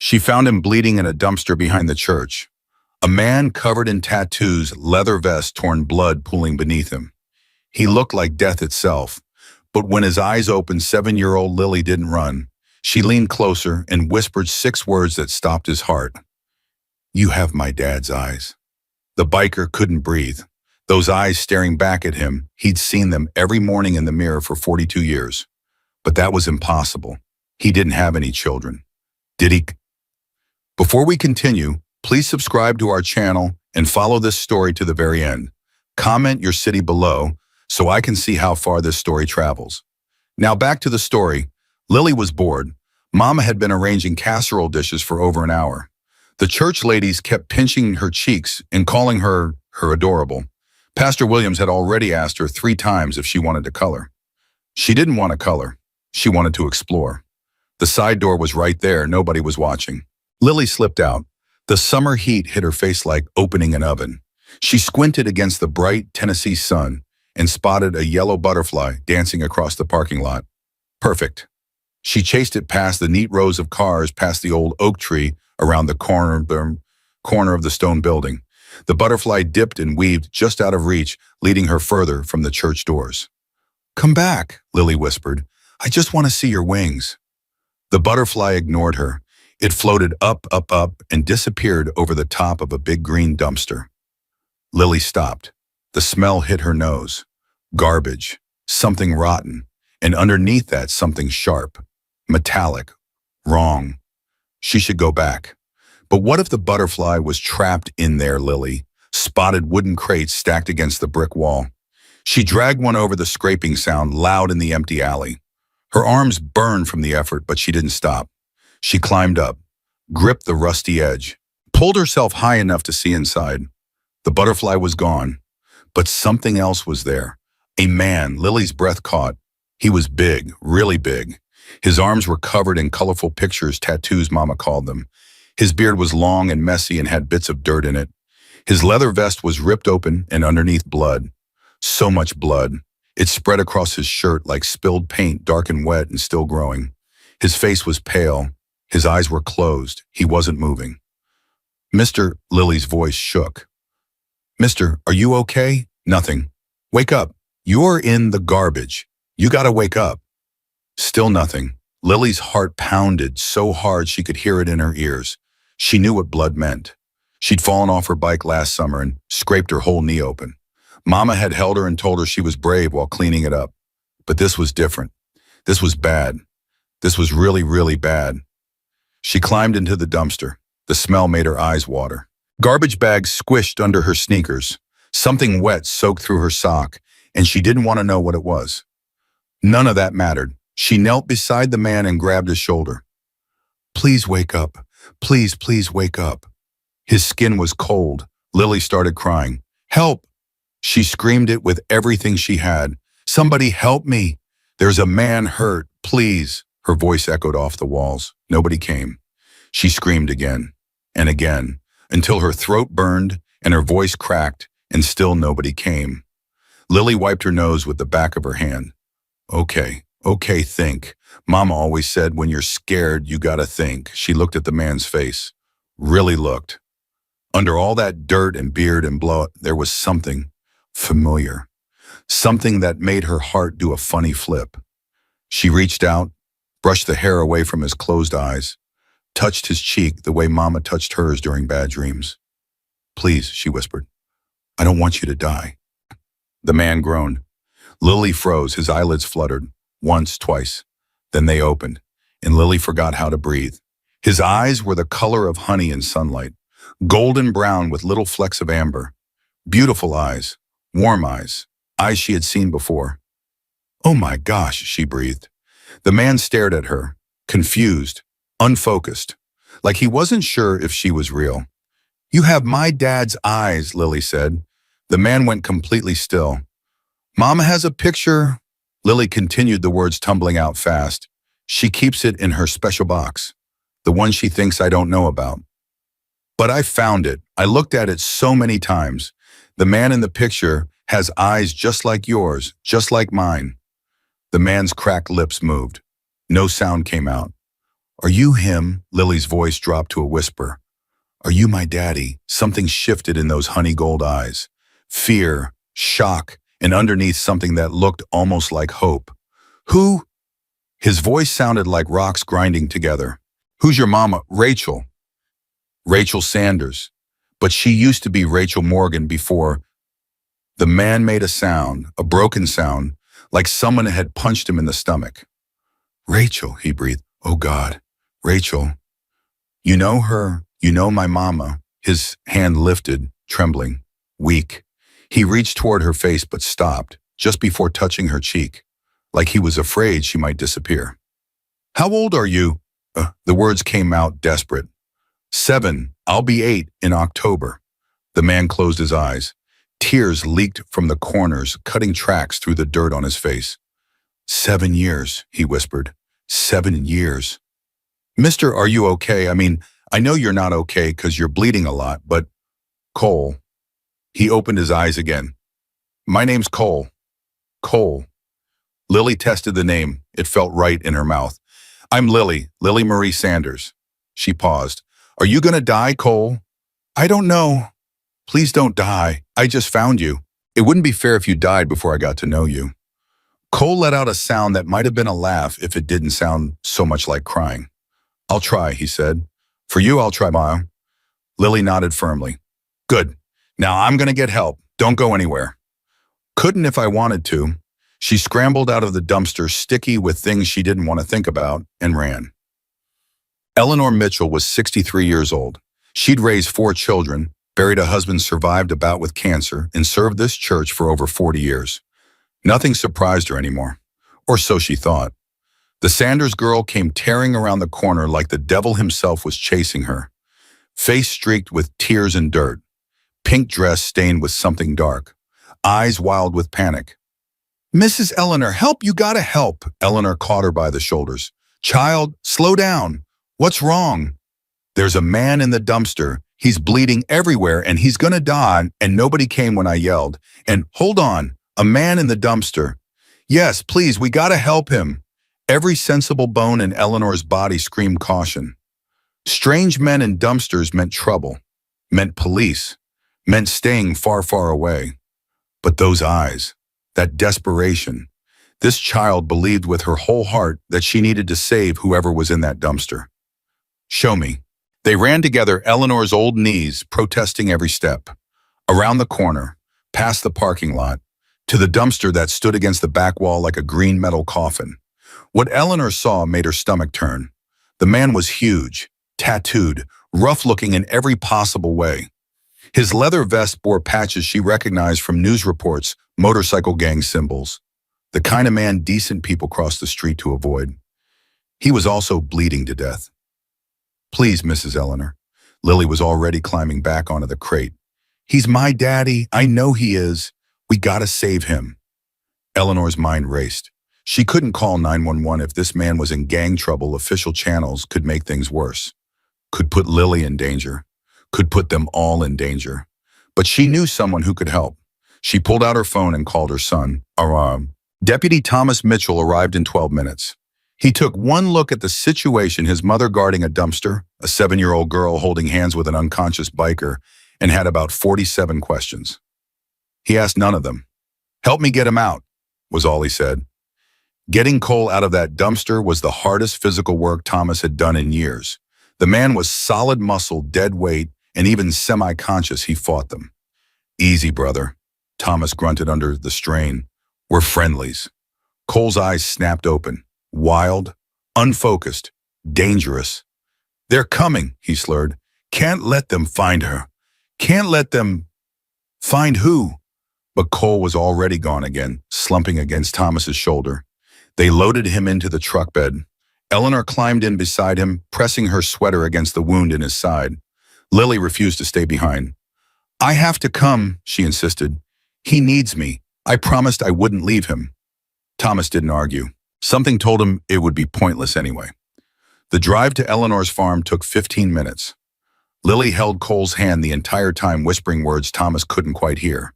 She found him bleeding in a dumpster behind the church. A man covered in tattoos, leather vest, torn blood pooling beneath him. He looked like death itself, but when his eyes opened, 7-year-old Lily didn't run. She leaned closer and whispered 6 words that stopped his heart. "You have my dad's eyes." The biker couldn't breathe. Those eyes staring back at him, he'd seen them every morning in the mirror for 42 years. But that was impossible. He didn't have any children. Did he? Before we continue, please subscribe to our channel and follow this story to the very end. Comment your city below so I can see how far this story travels. Now back to the story. Lily was bored. Mama had been arranging casserole dishes for over an hour. The church ladies kept pinching her cheeks and calling her adorable. Pastor Williams had already asked her 3 times if she wanted to color. She didn't want to color. She wanted to explore. The side door was right there. Nobody was watching. Lily slipped out. The summer heat hit her face like opening an oven. She squinted against the bright Tennessee sun and spotted a yellow butterfly dancing across the parking lot. Perfect. She chased it past the neat rows of cars, past the old oak tree around the corner of the stone building. The butterfly dipped and weaved just out of reach, leading her further from the church doors. "Come back," Lily whispered. "I just want to see your wings." The butterfly ignored her. It floated up, up, up, and disappeared over the top of a big green dumpster. Lily stopped. The smell hit her nose. Garbage, something rotten, and underneath that something sharp, metallic, wrong. She should go back. But what if the butterfly was trapped in there, Lily? Spotted wooden crates stacked against the brick wall. She dragged one over the scraping sound, loud in the empty alley. Her arms burned from the effort, but she didn't stop. She climbed up, gripped the rusty edge, pulled herself high enough to see inside. The butterfly was gone, but something else was there. A man. Lily's breath caught. He was big, really big. His arms were covered in colorful pictures, tattoos, Mama called them. His beard was long and messy and had bits of dirt in it. His leather vest was ripped open and underneath blood. So much blood. It spread across his shirt like spilled paint, dark and wet and still growing. His face was pale. His eyes were closed. He wasn't moving. "Mr." Lily's voice shook. "Mister, are you okay?" "Nothing." "Wake up. You're in the garbage. You gotta wake up." Still nothing. Lily's heart pounded so hard she could hear it in her ears. She knew what blood meant. She'd fallen off her bike last summer and scraped her whole knee open. Mama had held her and told her she was brave while cleaning it up. But this was different. This was bad. This was really, really bad. She climbed into the dumpster. The smell made her eyes water. Garbage bags squished under her sneakers. Something wet soaked through her sock, and she didn't want to know what it was. None of that mattered. She knelt beside the man and grabbed his shoulder. "Please wake up. Please, please wake up." His skin was cold. Lily started crying. "Help!" She screamed it with everything she had. "Somebody help me. There's a man hurt. Please." Her voice echoed off the walls. Nobody came. She screamed again and again until her throat burned and her voice cracked, and still nobody came. Lily wiped her nose with the back of her hand. Okay, think. Mama always said when you're scared, you gotta think. She looked at the man's face. Really looked. Under all that dirt and beard and blood, there was something familiar. Something that made her heart do a funny flip. She reached out, brushed the hair away from his closed eyes, touched his cheek the way Mama touched hers during bad dreams. "Please," she whispered. "I don't want you to die." The man groaned. Lily froze. His eyelids fluttered. Once, twice. Then they opened, and Lily forgot how to breathe. His eyes were the color of honey in sunlight, golden brown with little flecks of amber. Beautiful eyes, warm eyes she had seen before. "Oh my gosh," she breathed. The man stared at her, confused, unfocused, like he wasn't sure if she was real. "You have my dad's eyes," Lily said. The man went completely still. "Mama has a picture." Lily continued, the words tumbling out fast. "She keeps it in her special box, the one she thinks I don't know about. But I found it. I looked at it so many times. The man in the picture has eyes just like yours, just like mine." The man's cracked lips moved. No sound came out. Are you him? Lily's voice dropped to a whisper. Are you my daddy? Something shifted in those honey gold eyes. Fear, shock, and underneath something that looked almost like hope. Who? His voice sounded like rocks grinding together. Who's your mama? Rachel. Rachel Sanders. But she used to be Rachel Morgan before. The man made a sound, a broken sound, like someone had punched him in the stomach. Rachel, he breathed. Oh God, Rachel. You know her, you know my mama. His hand lifted, trembling, weak. He reached toward her face but stopped, just before touching her cheek, like he was afraid she might disappear. How old are you? The words came out desperate. 7, I'll be 8 in October. The man closed his eyes. Tears leaked from the corners, cutting tracks through the dirt on his face. 7 years, he whispered. 7 years. Mister, are you okay? I mean, I know you're not okay because you're bleeding a lot, but Cole. He opened his eyes again. My name's Cole. Cole. Lily tested the name. It felt right in her mouth. I'm Lily, Lily Marie Sanders. She paused. Are you gonna die, Cole? I don't know. Please don't die. I just found you. It wouldn't be fair if you died before I got to know you. Cole let out a sound that might have been a laugh if it didn't sound so much like crying. I'll try, he said. For you, I'll try, Ma. Lily nodded firmly. Good. Now I'm gonna get help. Don't go anywhere. Couldn't if I wanted to. She scrambled out of the dumpster, sticky with things she didn't want to think about, and ran. Eleanor Mitchell was 63 years old. She'd raised 4 children, buried a husband, survived a bout with cancer, and served this church for over 40 years. Nothing surprised her anymore, or so she thought. The Sanders girl came tearing around the corner like the devil himself was chasing her. Face streaked with tears and dirt, pink dress stained with something dark, eyes wild with panic. Mrs. Eleanor, help, you gotta help. Eleanor caught her by the shoulders. Child, slow down. What's wrong? There's a man in the dumpster. He's bleeding everywhere and he's gonna die, and nobody came when I yelled. And hold on, a man in the dumpster. Yes, please, we gotta help him. Every sensible bone in Eleanor's body screamed caution. Strange men in dumpsters meant trouble, meant police, meant staying far, far away. But those eyes, that desperation, this child believed with her whole heart that she needed to save whoever was in that dumpster. Show me. They ran together, Eleanor's old knees protesting every step. Around the corner, past the parking lot, to the dumpster that stood against the back wall like a green metal coffin. What Eleanor saw made her stomach turn. The man was huge, tattooed, rough-looking in every possible way. His leather vest bore patches she recognized from news reports, motorcycle gang symbols. The kind of man decent people cross the street to avoid. He was also bleeding to death. Please, Mrs. Eleanor. Lily was already climbing back onto the crate. He's my daddy. I know he is. We gotta save him. Eleanor's mind raced. She couldn't call 911 if this man was in gang trouble. Official channels could make things worse. Could put Lily in danger. Could put them all in danger. But she knew someone who could help. She pulled out her phone and called her son. Deputy Thomas Mitchell arrived in 12 minutes. He took one look at the situation, his mother guarding a dumpster, a 7-year-old girl holding hands with an unconscious biker, and had about 47 questions. He asked none of them. Help me get him out, was all he said. Getting Cole out of that dumpster was the hardest physical work Thomas had done in years. The man was solid muscle, dead weight, and even semi-conscious. He fought them. Easy, brother, Thomas grunted under the strain. We're friendlies. Cole's eyes snapped open. Wild, unfocused, dangerous. They're coming, he slurred. Can't let them find her. Can't let them… Find who? But Cole was already gone again, slumping against Thomas's shoulder. They loaded him into the truck bed. Eleanor climbed in beside him, pressing her sweater against the wound in his side. Lily refused to stay behind. I have to come, she insisted. He needs me. I promised I wouldn't leave him. Thomas didn't argue. Something told him it would be pointless anyway. The drive to Eleanor's farm took 15 minutes. Lily held Cole's hand the entire time, whispering words Thomas couldn't quite hear.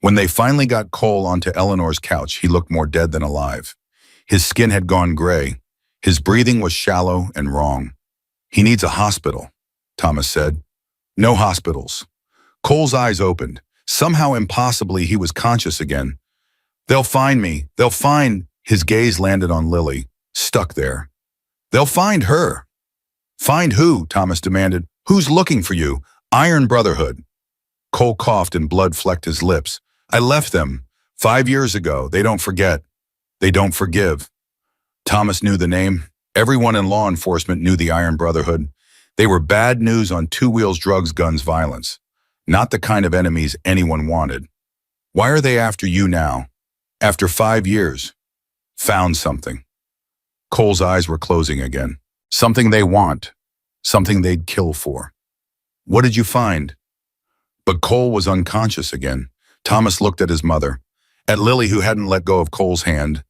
When they finally got Cole onto Eleanor's couch, he looked more dead than alive. His skin had gone gray. His breathing was shallow and wrong. He needs a hospital, Thomas said. No hospitals. Cole's eyes opened. Somehow impossibly he was conscious again. They'll find me. They'll find. His gaze landed on Lily, stuck there. They'll find her. Find who? Thomas demanded. Who's looking for you? Iron Brotherhood. Cole coughed and blood flecked his lips. I left them 5 years ago. They don't forget. They don't forgive. Thomas knew the name. Everyone in law enforcement knew the Iron Brotherhood. They were bad news on two wheels, drugs, guns, violence. Not the kind of enemies anyone wanted. Why are they after you now? After 5 years? Found something. Cole's eyes were closing again. Something they want. Something they'd kill for. What did you find? But Cole was unconscious again. Thomas looked at his mother, at Lily who hadn't let go of Cole's hand,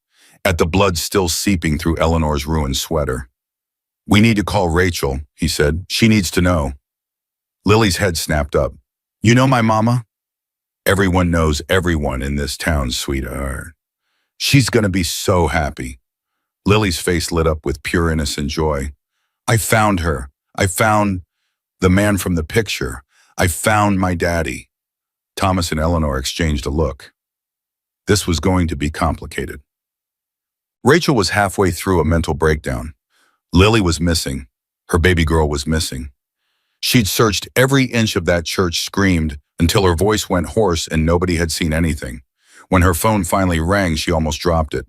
at the blood still seeping through Eleanor's ruined sweater. We need to call Rachel, he said. She needs to know. Lily's head snapped up. You know my mama? Everyone knows everyone in this town, sweetheart. She's gonna be so happy. Lily's face lit up with pure innocent joy. I found her. I found the man from the picture. I found my daddy. Thomas and Eleanor exchanged a look. This was going to be complicated. Rachel was halfway through a mental breakdown. Lily was missing. Her baby girl was missing. She'd searched every inch of that church, screamed, until her voice went hoarse and nobody had seen anything. When her phone finally rang, she almost dropped it.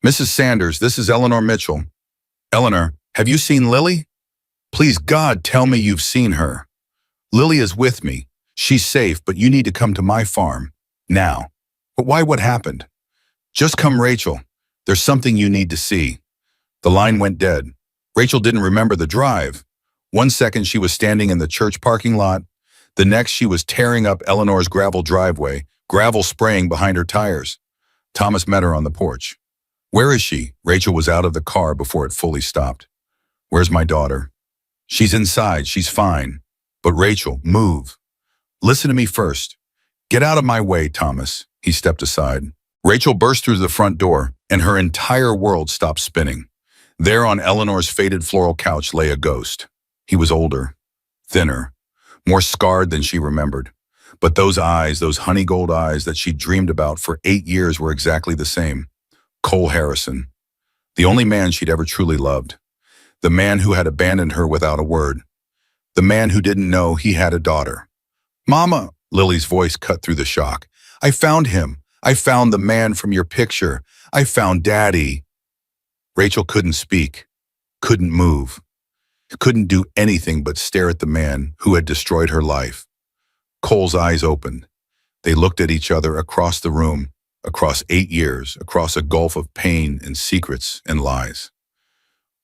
Mrs. Sanders, this is Eleanor Mitchell. Eleanor, have you seen Lily? Please, God, tell me you've seen her. Lily is with me. She's safe, but you need to come to my farm. Now. But why? What happened? Just come, Rachel. There's something you need to see. The line went dead. Rachel didn't remember the drive. 1 second she was standing in the church parking lot. The next she was tearing up Eleanor's gravel driveway, gravel spraying behind her tires. Thomas met her on the porch. Where is she? Rachel was out of the car before it fully stopped. Where's my daughter? She's inside. She's fine. But Rachel, move. Listen to me first. Get out of my way, Thomas. He stepped aside. Rachel burst through the front door, and her entire world stopped spinning. There on Eleanor's faded floral couch lay a ghost. He was older, thinner, more scarred than she remembered. But those eyes, those honey gold eyes that she'd dreamed about for 8 years were exactly the same. Cole Harrison, the only man she'd ever truly loved. The man who had abandoned her without a word. The man who didn't know he had a daughter. Mama, Lily's voice cut through the shock. I found him. I found the man from your picture. I found Daddy. Rachel couldn't speak, couldn't move, couldn't do anything but stare at the man who had destroyed her life. Cole's eyes opened. They looked at each other across the room, across 8 years, across a gulf of pain and secrets and lies.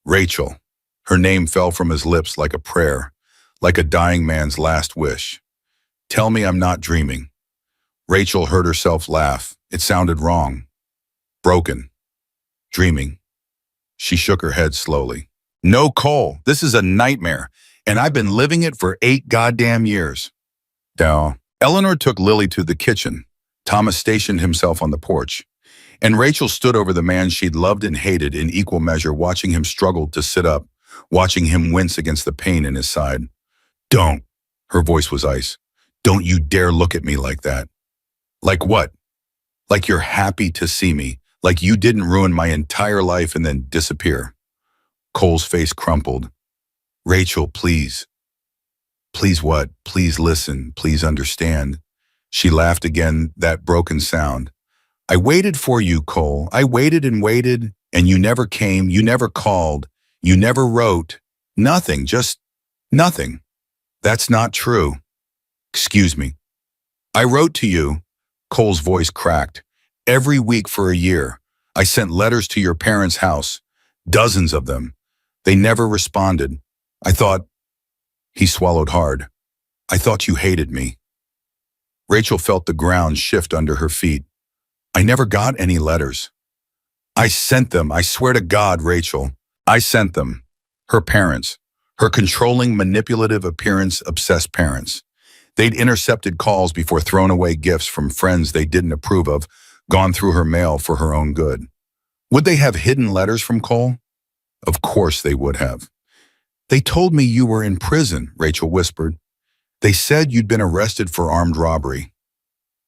Rachel. Her name fell from his lips like a prayer, like a dying man's last wish. Tell me I'm not dreaming. Rachel heard herself laugh. It sounded wrong. Broken. Dreaming. She shook her head slowly. No, Cole, this is a nightmare, and I've been living it for 8 goddamn years. Now, Eleanor took Lily to the kitchen. Thomas stationed himself on the porch, and Rachel stood over the man she'd loved and hated in equal measure, watching him struggle to sit up, watching him wince against the pain in his side. Don't. Her voice was ice. Don't you dare look at me like that. Like what? Like you're happy to see me, like you didn't ruin my entire life and then disappear. Cole's face crumpled. Rachel, please. Please what? Please listen. Please understand. She laughed again, that broken sound. I waited for you, Cole. I waited, and you never came, you never called, you never wrote. Nothing, just nothing. That's not true. Excuse me. I wrote to you. Cole's voice cracked. Every week for a year. I sent letters to your parents' house. Dozens of them. They never responded. I thought... He swallowed hard. I thought you hated me. Rachel felt the ground shift under her feet. I never got any letters. I sent them. I swear to God, Rachel. I sent them. Her parents. Her controlling, manipulative appearance, obsessed parents. They'd intercepted calls before thrown away gifts from friends they didn't approve of, gone through her mail for her own good. Would they have hidden letters from Cole? Of course they would have. They told me you were in prison, Rachel whispered. They said you'd been arrested for armed robbery.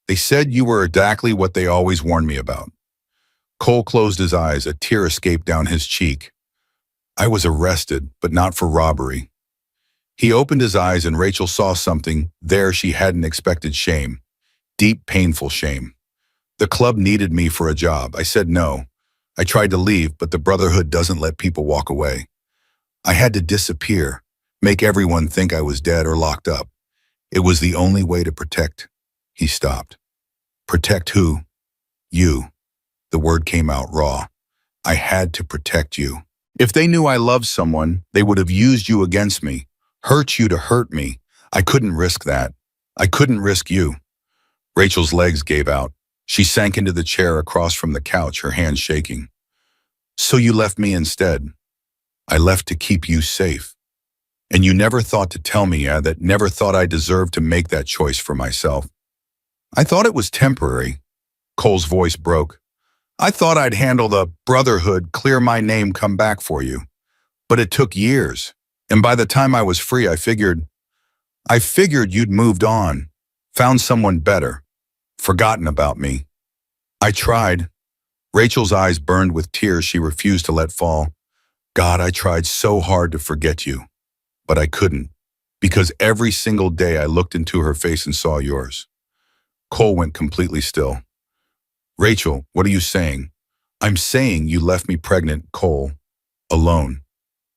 They said you were exactly what they always warned me about. Cole closed his eyes, a tear escaped down his cheek. I was arrested, but not for robbery. He opened his eyes and Rachel saw something there she hadn't expected: shame. Deep, painful shame. The club needed me for a job. I said no. I tried to leave, but the Brotherhood doesn't let people walk away. I had to disappear, make everyone think I was dead or locked up. It was the only way to protect. He stopped. Protect who? You. The word came out raw. I had to protect you. If they knew I loved someone, they would have used you against me, hurt you to hurt me. I couldn't risk that. I couldn't risk you. Rachel's legs gave out. She sank into the chair across from the couch, her hands shaking. So you left me instead. I left to keep you safe. And you never thought to tell me, that never thought I deserved to make that choice for myself. I thought it was temporary. Cole's voice broke. I thought I'd handle the Brotherhood, clear my name, come back for you. But it took years. And by the time I was free, I figured you'd moved on, found someone better, forgotten about me. I tried. Rachel's eyes burned with tears she refused to let fall. God, I tried so hard to forget you. But I couldn't, because every single day I looked into her face and saw yours. Cole went completely still. Rachel, what are you saying? I'm saying you left me pregnant, Cole, alone,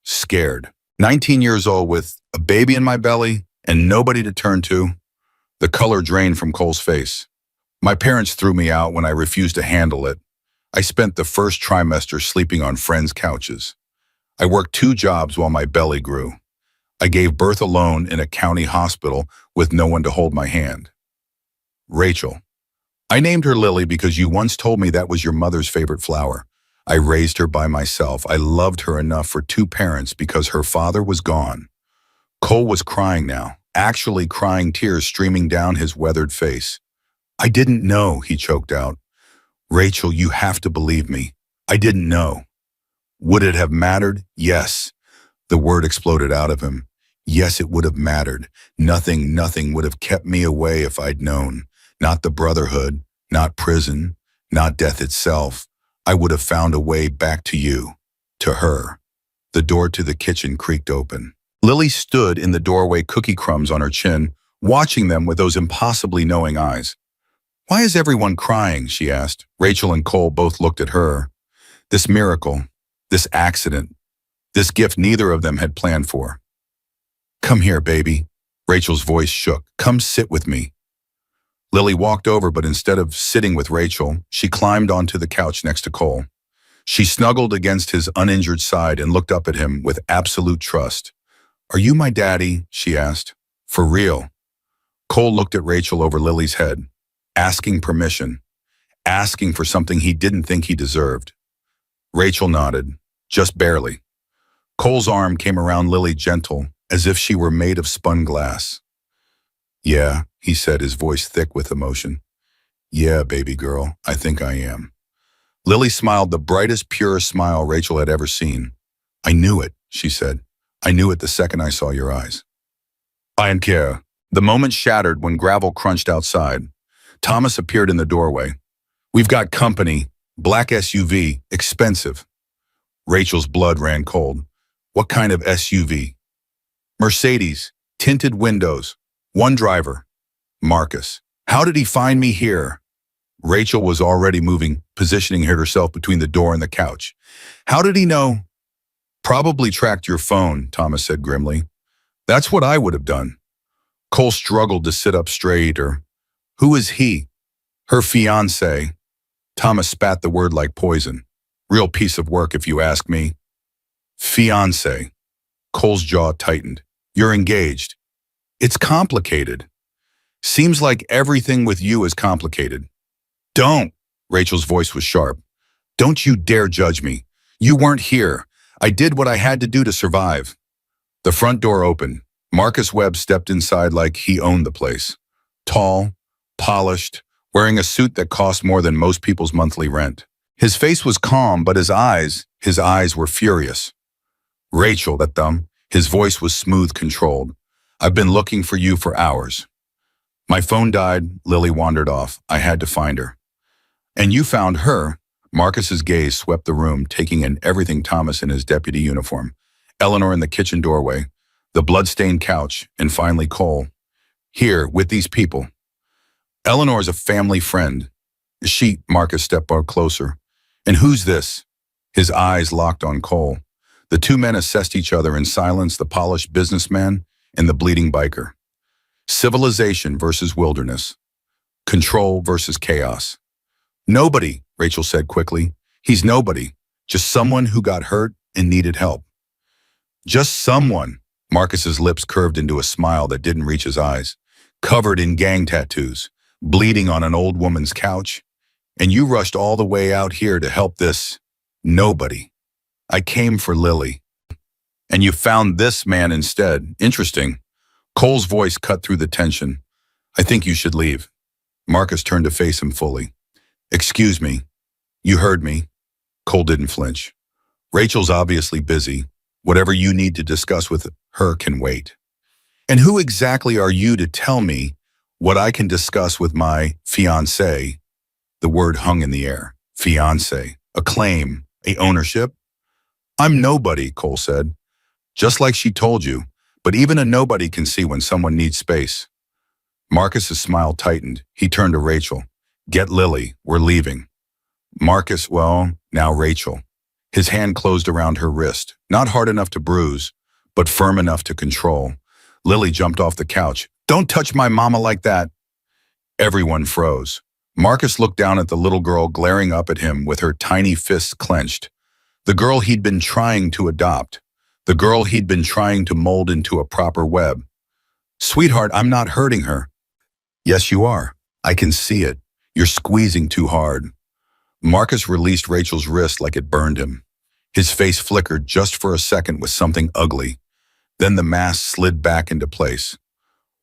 scared. 19 years old with a baby in my belly and nobody to turn to. The color drained from Cole's face. My parents threw me out when I refused to handle it. I spent the first trimester sleeping on friends' couches. I worked 2 jobs while my belly grew. I gave birth alone in a county hospital with no one to hold my hand. Rachel. I named her Lily because you once told me that was your mother's favorite flower. I raised her by myself. I loved her enough for 2 parents because her father was gone. Cole was crying now, actually crying, tears streaming down his weathered face. I didn't know, he choked out. Rachel, you have to believe me. I didn't know. Would it have mattered? Yes. The word exploded out of him. Yes, it would have mattered. Nothing would have kept me away if I'd known. Not the Brotherhood, not prison, not death itself. I would have found a way back to you, to her. The door to the kitchen creaked open. Lily stood in the doorway, cookie crumbs on her chin, watching them with those impossibly knowing eyes. Why is everyone crying? She asked. Rachel and Cole both looked at her. This miracle, this accident, this gift neither of them had planned for. Come here, baby. Rachel's voice shook. Come sit with me. Lily walked over, but instead of sitting with Rachel, she climbed onto the couch next to Cole. She snuggled against his uninjured side and looked up at him with absolute trust. Are you my daddy? She asked. For real? Cole looked at Rachel over Lily's head, asking permission, asking for something he didn't think he deserved. Rachel nodded, just barely. Cole's arm came around Lily, gentle, as if she were made of spun glass. Yeah, he said, his voice thick with emotion. Yeah, baby girl, I think I am. Lily smiled the brightest, purest smile Rachel had ever seen. I knew it, she said. I knew it the second I saw your eyes. I don't care. The moment shattered when gravel crunched outside. Thomas appeared in the doorway. We've got company. Black SUV, expensive. Rachel's blood ran cold. What kind of SUV? Mercedes, tinted windows, 1 driver. Marcus. How did he find me here? Rachel was already moving, positioning herself between the door and the couch. How did he know? Probably tracked your phone, Thomas said grimly. That's what I would have done. Cole struggled to sit up straight. Who is he? Her fiancé. Thomas spat the word like poison. Real piece of work if you ask me. Fiancé. Cole's jaw tightened. You're engaged. It's complicated. Seems like everything with you is complicated. Don't. Rachel's voice was sharp. Don't you dare judge me. You weren't here. I did what I had to do to survive. The front door opened. Marcus Webb stepped inside like he owned the place. Tall, polished, wearing a suit that cost more than most people's monthly rent. His face was calm, but his eyes were furious. Rachel, that thumb. His voice was smooth, controlled. I've been looking for you for hours. My phone died. Lily wandered off. I had to find her. And you found her. Marcus's gaze swept the room, taking in everything: Thomas in his deputy uniform, Eleanor in the kitchen doorway, the blood-stained couch, and finally Cole. Here, with these people. Eleanor's a family friend. Is she? Marcus stepped closer. And who's this? His eyes locked on Cole. The two men assessed each other in silence: the polished businessman and the bleeding biker. Civilization versus wilderness. Control versus chaos. Nobody, Rachel said quickly. He's nobody. Just someone who got hurt and needed help. Just someone. Marcus's lips curved into a smile that didn't reach his eyes. Covered in gang tattoos, bleeding on an old woman's couch. And you rushed all the way out here to help this nobody. I came for Lily. And you found this man instead. Interesting. Cole's voice cut through the tension. I think you should leave. Marcus turned to face him fully. Excuse me. You heard me. Cole didn't flinch. Rachel's obviously busy. Whatever you need to discuss with her can wait. And who exactly are you to tell me what I can discuss with my fiancé? The word hung in the air. Fiancé. A claim. A ownership? I'm nobody, Cole said. Just like she told you. But even a nobody can see when someone needs space. Marcus's smile tightened. He turned to Rachel. Get Lily. We're leaving. Marcus, well, now Rachel. His hand closed around her wrist. Not hard enough to bruise, but firm enough to control. Lily jumped off the couch. Don't touch my mama like that. Everyone froze. Marcus looked down at the little girl glaring up at him with her tiny fists clenched. The girl he'd been trying to adopt. The girl he'd been trying to mold into a proper web. Sweetheart, I'm not hurting her. Yes, you are. I can see it. You're squeezing too hard. Marcus released Rachel's wrist like it burned him. His face flickered just for a second with something ugly. Then the mask slid back into place.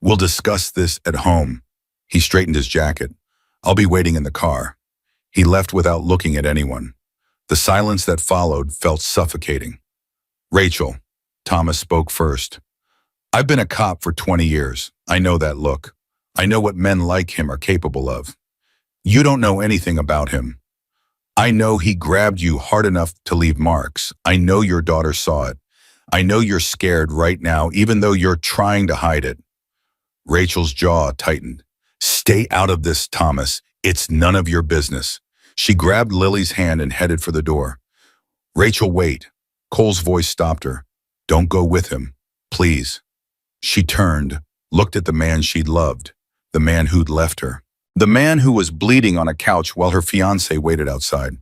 We'll discuss this at home. He straightened his jacket. I'll be waiting in the car. He left without looking at anyone. The silence that followed felt suffocating. Rachel, Thomas spoke first. I've been a cop for 20 years. I know that look. I know what men like him are capable of. You don't know anything about him. I know he grabbed you hard enough to leave marks. I know your daughter saw it. I know you're scared right now, even though you're trying to hide it. Rachel's jaw tightened. Stay out of this, Thomas. It's none of your business. She grabbed Lily's hand and headed for the door. Rachel, wait. Cole's voice stopped her. Don't go with him, please. She turned, looked at the man she'd loved, the man who'd left her, the man who was bleeding on a couch while her fiancé waited outside.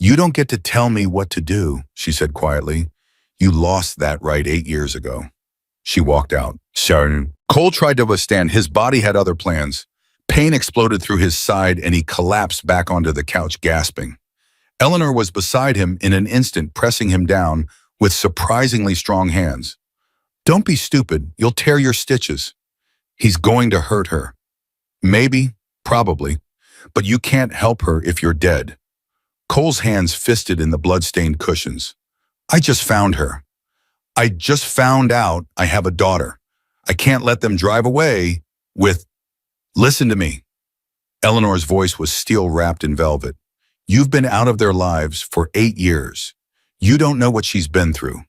You don't get to tell me what to do, she said quietly. You lost that right 8 years ago. She walked out. Sorry. Cole tried to withstand. His body had other plans. Pain exploded through his side and he collapsed back onto the couch, gasping. Eleanor was beside him in an instant, pressing him down with surprisingly strong hands. Don't be stupid. You'll tear your stitches. He's going to hurt her. Maybe, probably, but you can't help her if you're dead. Cole's hands fisted in the blood-stained cushions. I just found her. I just found out I have a daughter. I can't let them drive away with... Listen to me. Eleanor's voice was steel-wrapped in velvet. You've been out of their lives for 8 years. You don't know what she's been through.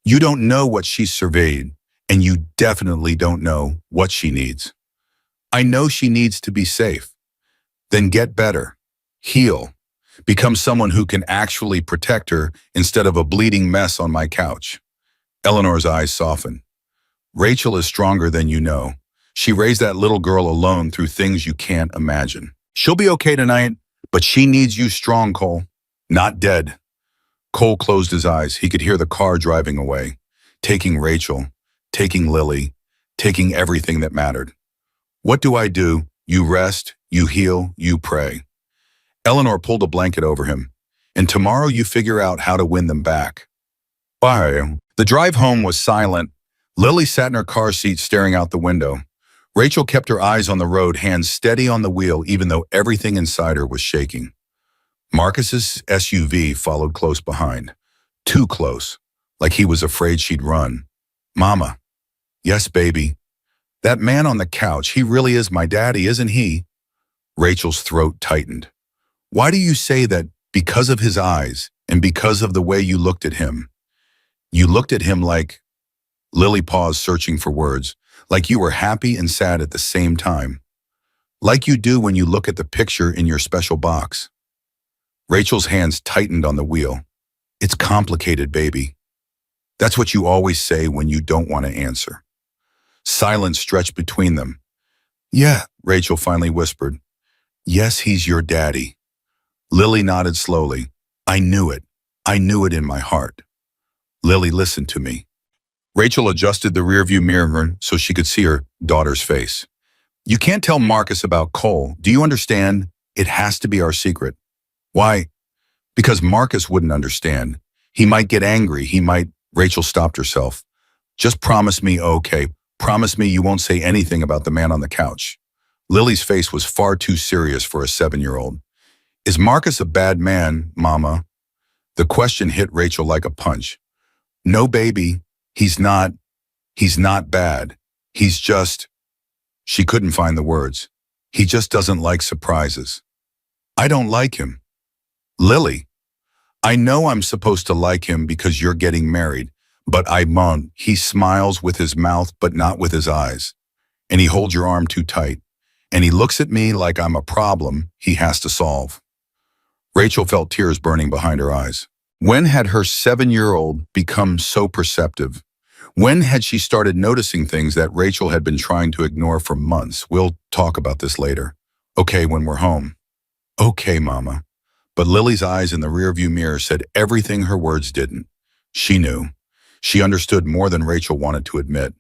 You don't know what she's surveyed, and you definitely don't know what she needs. I know she needs to be safe. Then get better. Heal. Become someone who can actually protect her instead of a bleeding mess on my couch. Eleanor's eyes softened. Rachel is stronger than you know. She raised that little girl alone through things you can't imagine. She'll be okay tonight, but she needs you strong, Cole. Not dead. Cole closed his eyes. He could hear the car driving away, taking Rachel, taking Lily, taking everything that mattered. What do? You rest, you heal, you pray. Eleanor pulled a blanket over him. And tomorrow you figure out how to win them back. Bye. The drive home was silent. Lily sat in her car seat staring out the window. Rachel kept her eyes on the road, hands steady on the wheel, even though everything inside her was shaking. Marcus's SUV followed close behind. Too close. like he was afraid she'd run. Mama. Yes, baby. That man on the couch, he really is my daddy, isn't he? Rachel's throat tightened. Why do you say that? Because of his eyes and because of the way you looked at him. You looked at him like, Lily paused, searching for words, like you were happy and sad at the same time. Like you do when you look at the picture in your special box. Rachel's hands tightened on the wheel. It's complicated, baby. That's what you always say when you don't want to answer. Silence stretched between them. Yeah, Rachel finally whispered. Yes, he's your daddy. Lily nodded slowly. I knew it. I knew it in my heart. Lily listened to me. Rachel adjusted the rearview mirror so she could see her daughter's face. You can't tell Marcus about Cole. Do you understand? It has to be our secret. Why? Because Marcus wouldn't understand. He might get angry. Rachel stopped herself. Just promise me, okay. Promise me you won't say anything about the man on the couch. Lily's face was far too serious for a 7-year-old. Is Marcus a bad man, Mama? The question hit Rachel like a punch. No, baby. He's not bad. He's just... She couldn't find the words. He just doesn't like surprises. I don't like him. Lily, I know I'm supposed to like him because you're getting married, but I won't. He smiles with his mouth but not with his eyes. And he holds your arm too tight. And he looks at me like I'm a problem he has to solve. Rachel felt tears burning behind her eyes. When had her 7-year-old become so perceptive? When had she started noticing things that Rachel had been trying to ignore for months? We'll talk about this later. Okay, when we're home. Okay, Mama. But Lily's eyes in the rearview mirror said everything her words didn't. She knew. She understood more than Rachel wanted to admit,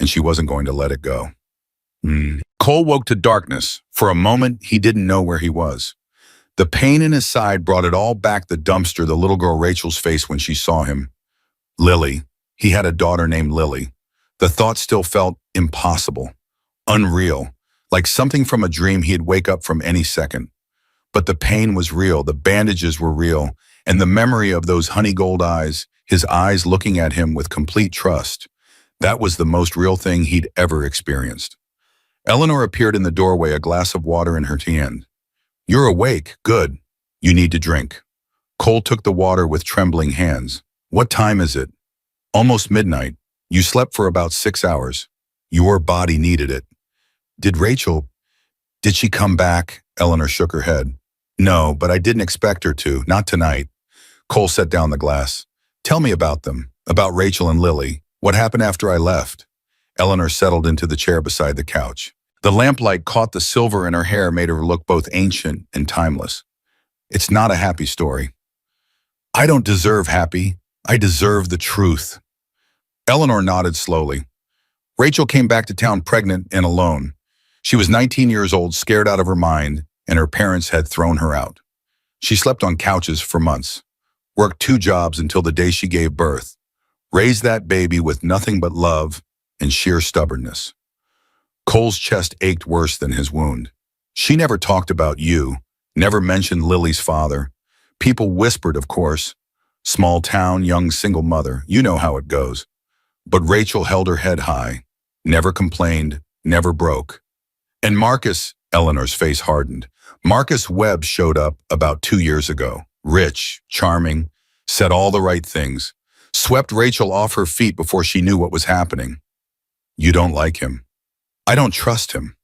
and she wasn't going to let it go. Cole woke to darkness. For a moment, he didn't know where he was. The pain in his side brought it all back, the dumpster, the little girl Rachel's face when she saw him. Lily. He had a daughter named Lily. The thought still felt impossible, unreal, like something from a dream he'd wake up from any second. But the pain was real, the bandages were real, and the memory of those honey gold eyes, his eyes looking at him with complete trust, that was the most real thing he'd ever experienced. Eleanor appeared in the doorway, a glass of water in her hand. You're awake, good. You need to drink. Cole took the water with trembling hands. What time is it? Almost midnight. You slept for about 6 hours. Your body needed it. Did she come back? Eleanor shook her head. No, but I didn't expect her to, not tonight. Cole set down the glass. Tell me about them, about Rachel and Lily. What happened after I left? Eleanor settled into the chair beside the couch. The lamplight caught the silver in her hair, made her look both ancient and timeless. It's not a happy story. I don't deserve happy. I deserve the truth. Eleanor nodded slowly. Rachel came back to town pregnant and alone. She was 19 years old, scared out of her mind, and her parents had thrown her out. She slept on couches for months, worked 2 jobs until the day she gave birth, raised that baby with nothing but love and sheer stubbornness. Cole's chest ached worse than his wound. She never talked about you, never mentioned Lily's father. People whispered, of course. Small town, young single mother, you know how it goes. But Rachel held her head high, never complained, never broke. And Marcus, Eleanor's face hardened. Marcus Webb showed up about 2 years ago. Rich, charming, said all the right things. Swept Rachel off her feet before she knew what was happening. You don't like him. I don't trust him.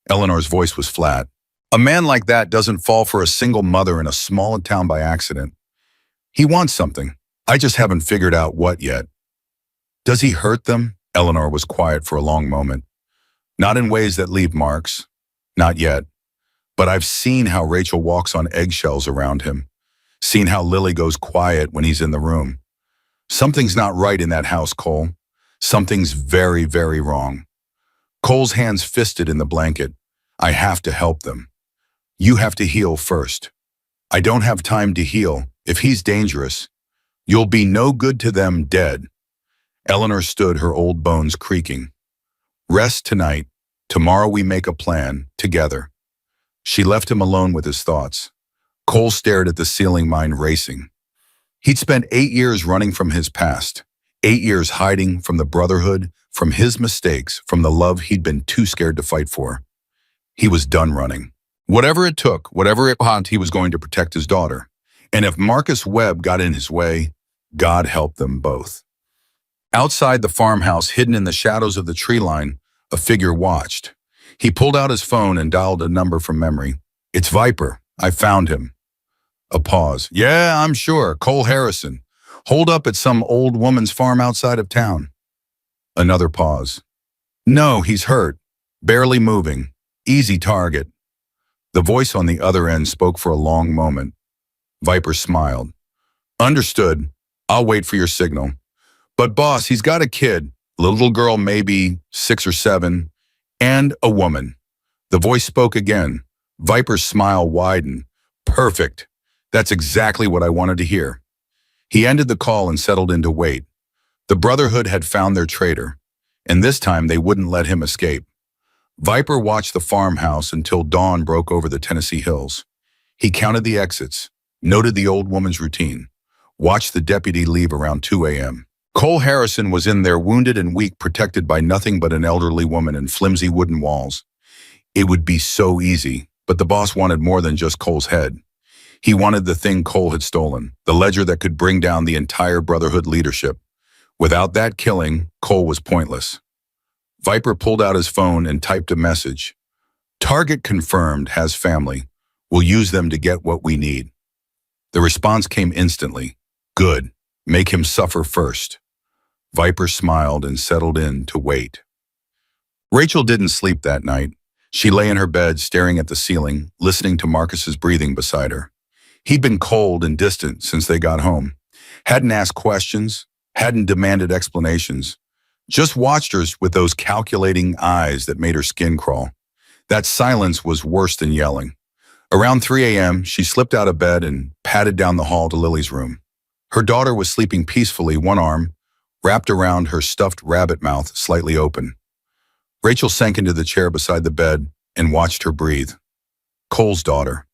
Eleanor's voice was flat. A man like that doesn't fall for a single mother in a small town by accident. He wants something. I just haven't figured out what yet. Does he hurt them? Eleanor was quiet for a long moment. Not in ways that leave marks. Not yet. But I've seen how Rachel walks on eggshells around him. Seen how Lily goes quiet when he's in the room. Something's not right in that house, Cole. Something's very, very wrong. Cole's hands fisted in the blanket. I have to help them. You have to heal first. I don't have time to heal. If he's dangerous, you'll be no good to them dead. Eleanor stood, her old bones creaking. Rest tonight. Tomorrow we make a plan, together. She left him alone with his thoughts. Cole stared at the ceiling, mind racing. He'd spent 8 years running from his past, 8 years hiding from the brotherhood, from his mistakes, from the love he'd been too scared to fight for. He was done running. Whatever it took, whatever it cost, he was going to protect his daughter. And if Marcus Webb got in his way, God help them both. Outside the farmhouse, hidden in the shadows of the tree line, a figure watched. He pulled out his phone and dialed a number from memory. "It's Viper. I found him." A pause. "Yeah, I'm sure. Cole Harrison. Holed up at some old woman's farm outside of town." Another pause. "No, he's hurt. Barely moving. Easy target." The voice on the other end spoke for a long moment. Viper smiled. "Understood. I'll wait for your signal. But boss, he's got a kid, a little girl maybe 6 or 7, and a woman." The voice spoke again. Viper's smile widened. "Perfect. That's exactly what I wanted to hear." He ended the call and settled in to wait. The Brotherhood had found their traitor, and this time they wouldn't let him escape. Viper watched the farmhouse until dawn broke over the Tennessee hills. He counted the exits, noted the old woman's routine, watched the deputy leave around 2 a.m. Cole Harrison was in there, wounded and weak, protected by nothing but an elderly woman and flimsy wooden walls. It would be so easy, but the boss wanted more than just Cole's head. He wanted the thing Cole had stolen, the ledger that could bring down the entire Brotherhood leadership. Without that killing, Cole was pointless. Viper pulled out his phone and typed a message. "Target confirmed, has family. We'll use them to get what we need." The response came instantly. "Good. Make him suffer first." Viper smiled and settled in to wait. Rachel didn't sleep that night. She lay in her bed, staring at the ceiling, listening to Marcus's breathing beside her. He'd been cold and distant since they got home. Hadn't asked questions, hadn't demanded explanations. Just watched her with those calculating eyes that made her skin crawl. That silence was worse than yelling. Around 3 a.m., she slipped out of bed and padded down the hall to Lily's room. Her daughter was sleeping peacefully, one arm wrapped around her stuffed rabbit mouth, slightly open. Rachel sank into the chair beside the bed and watched her breathe. Cole's daughter.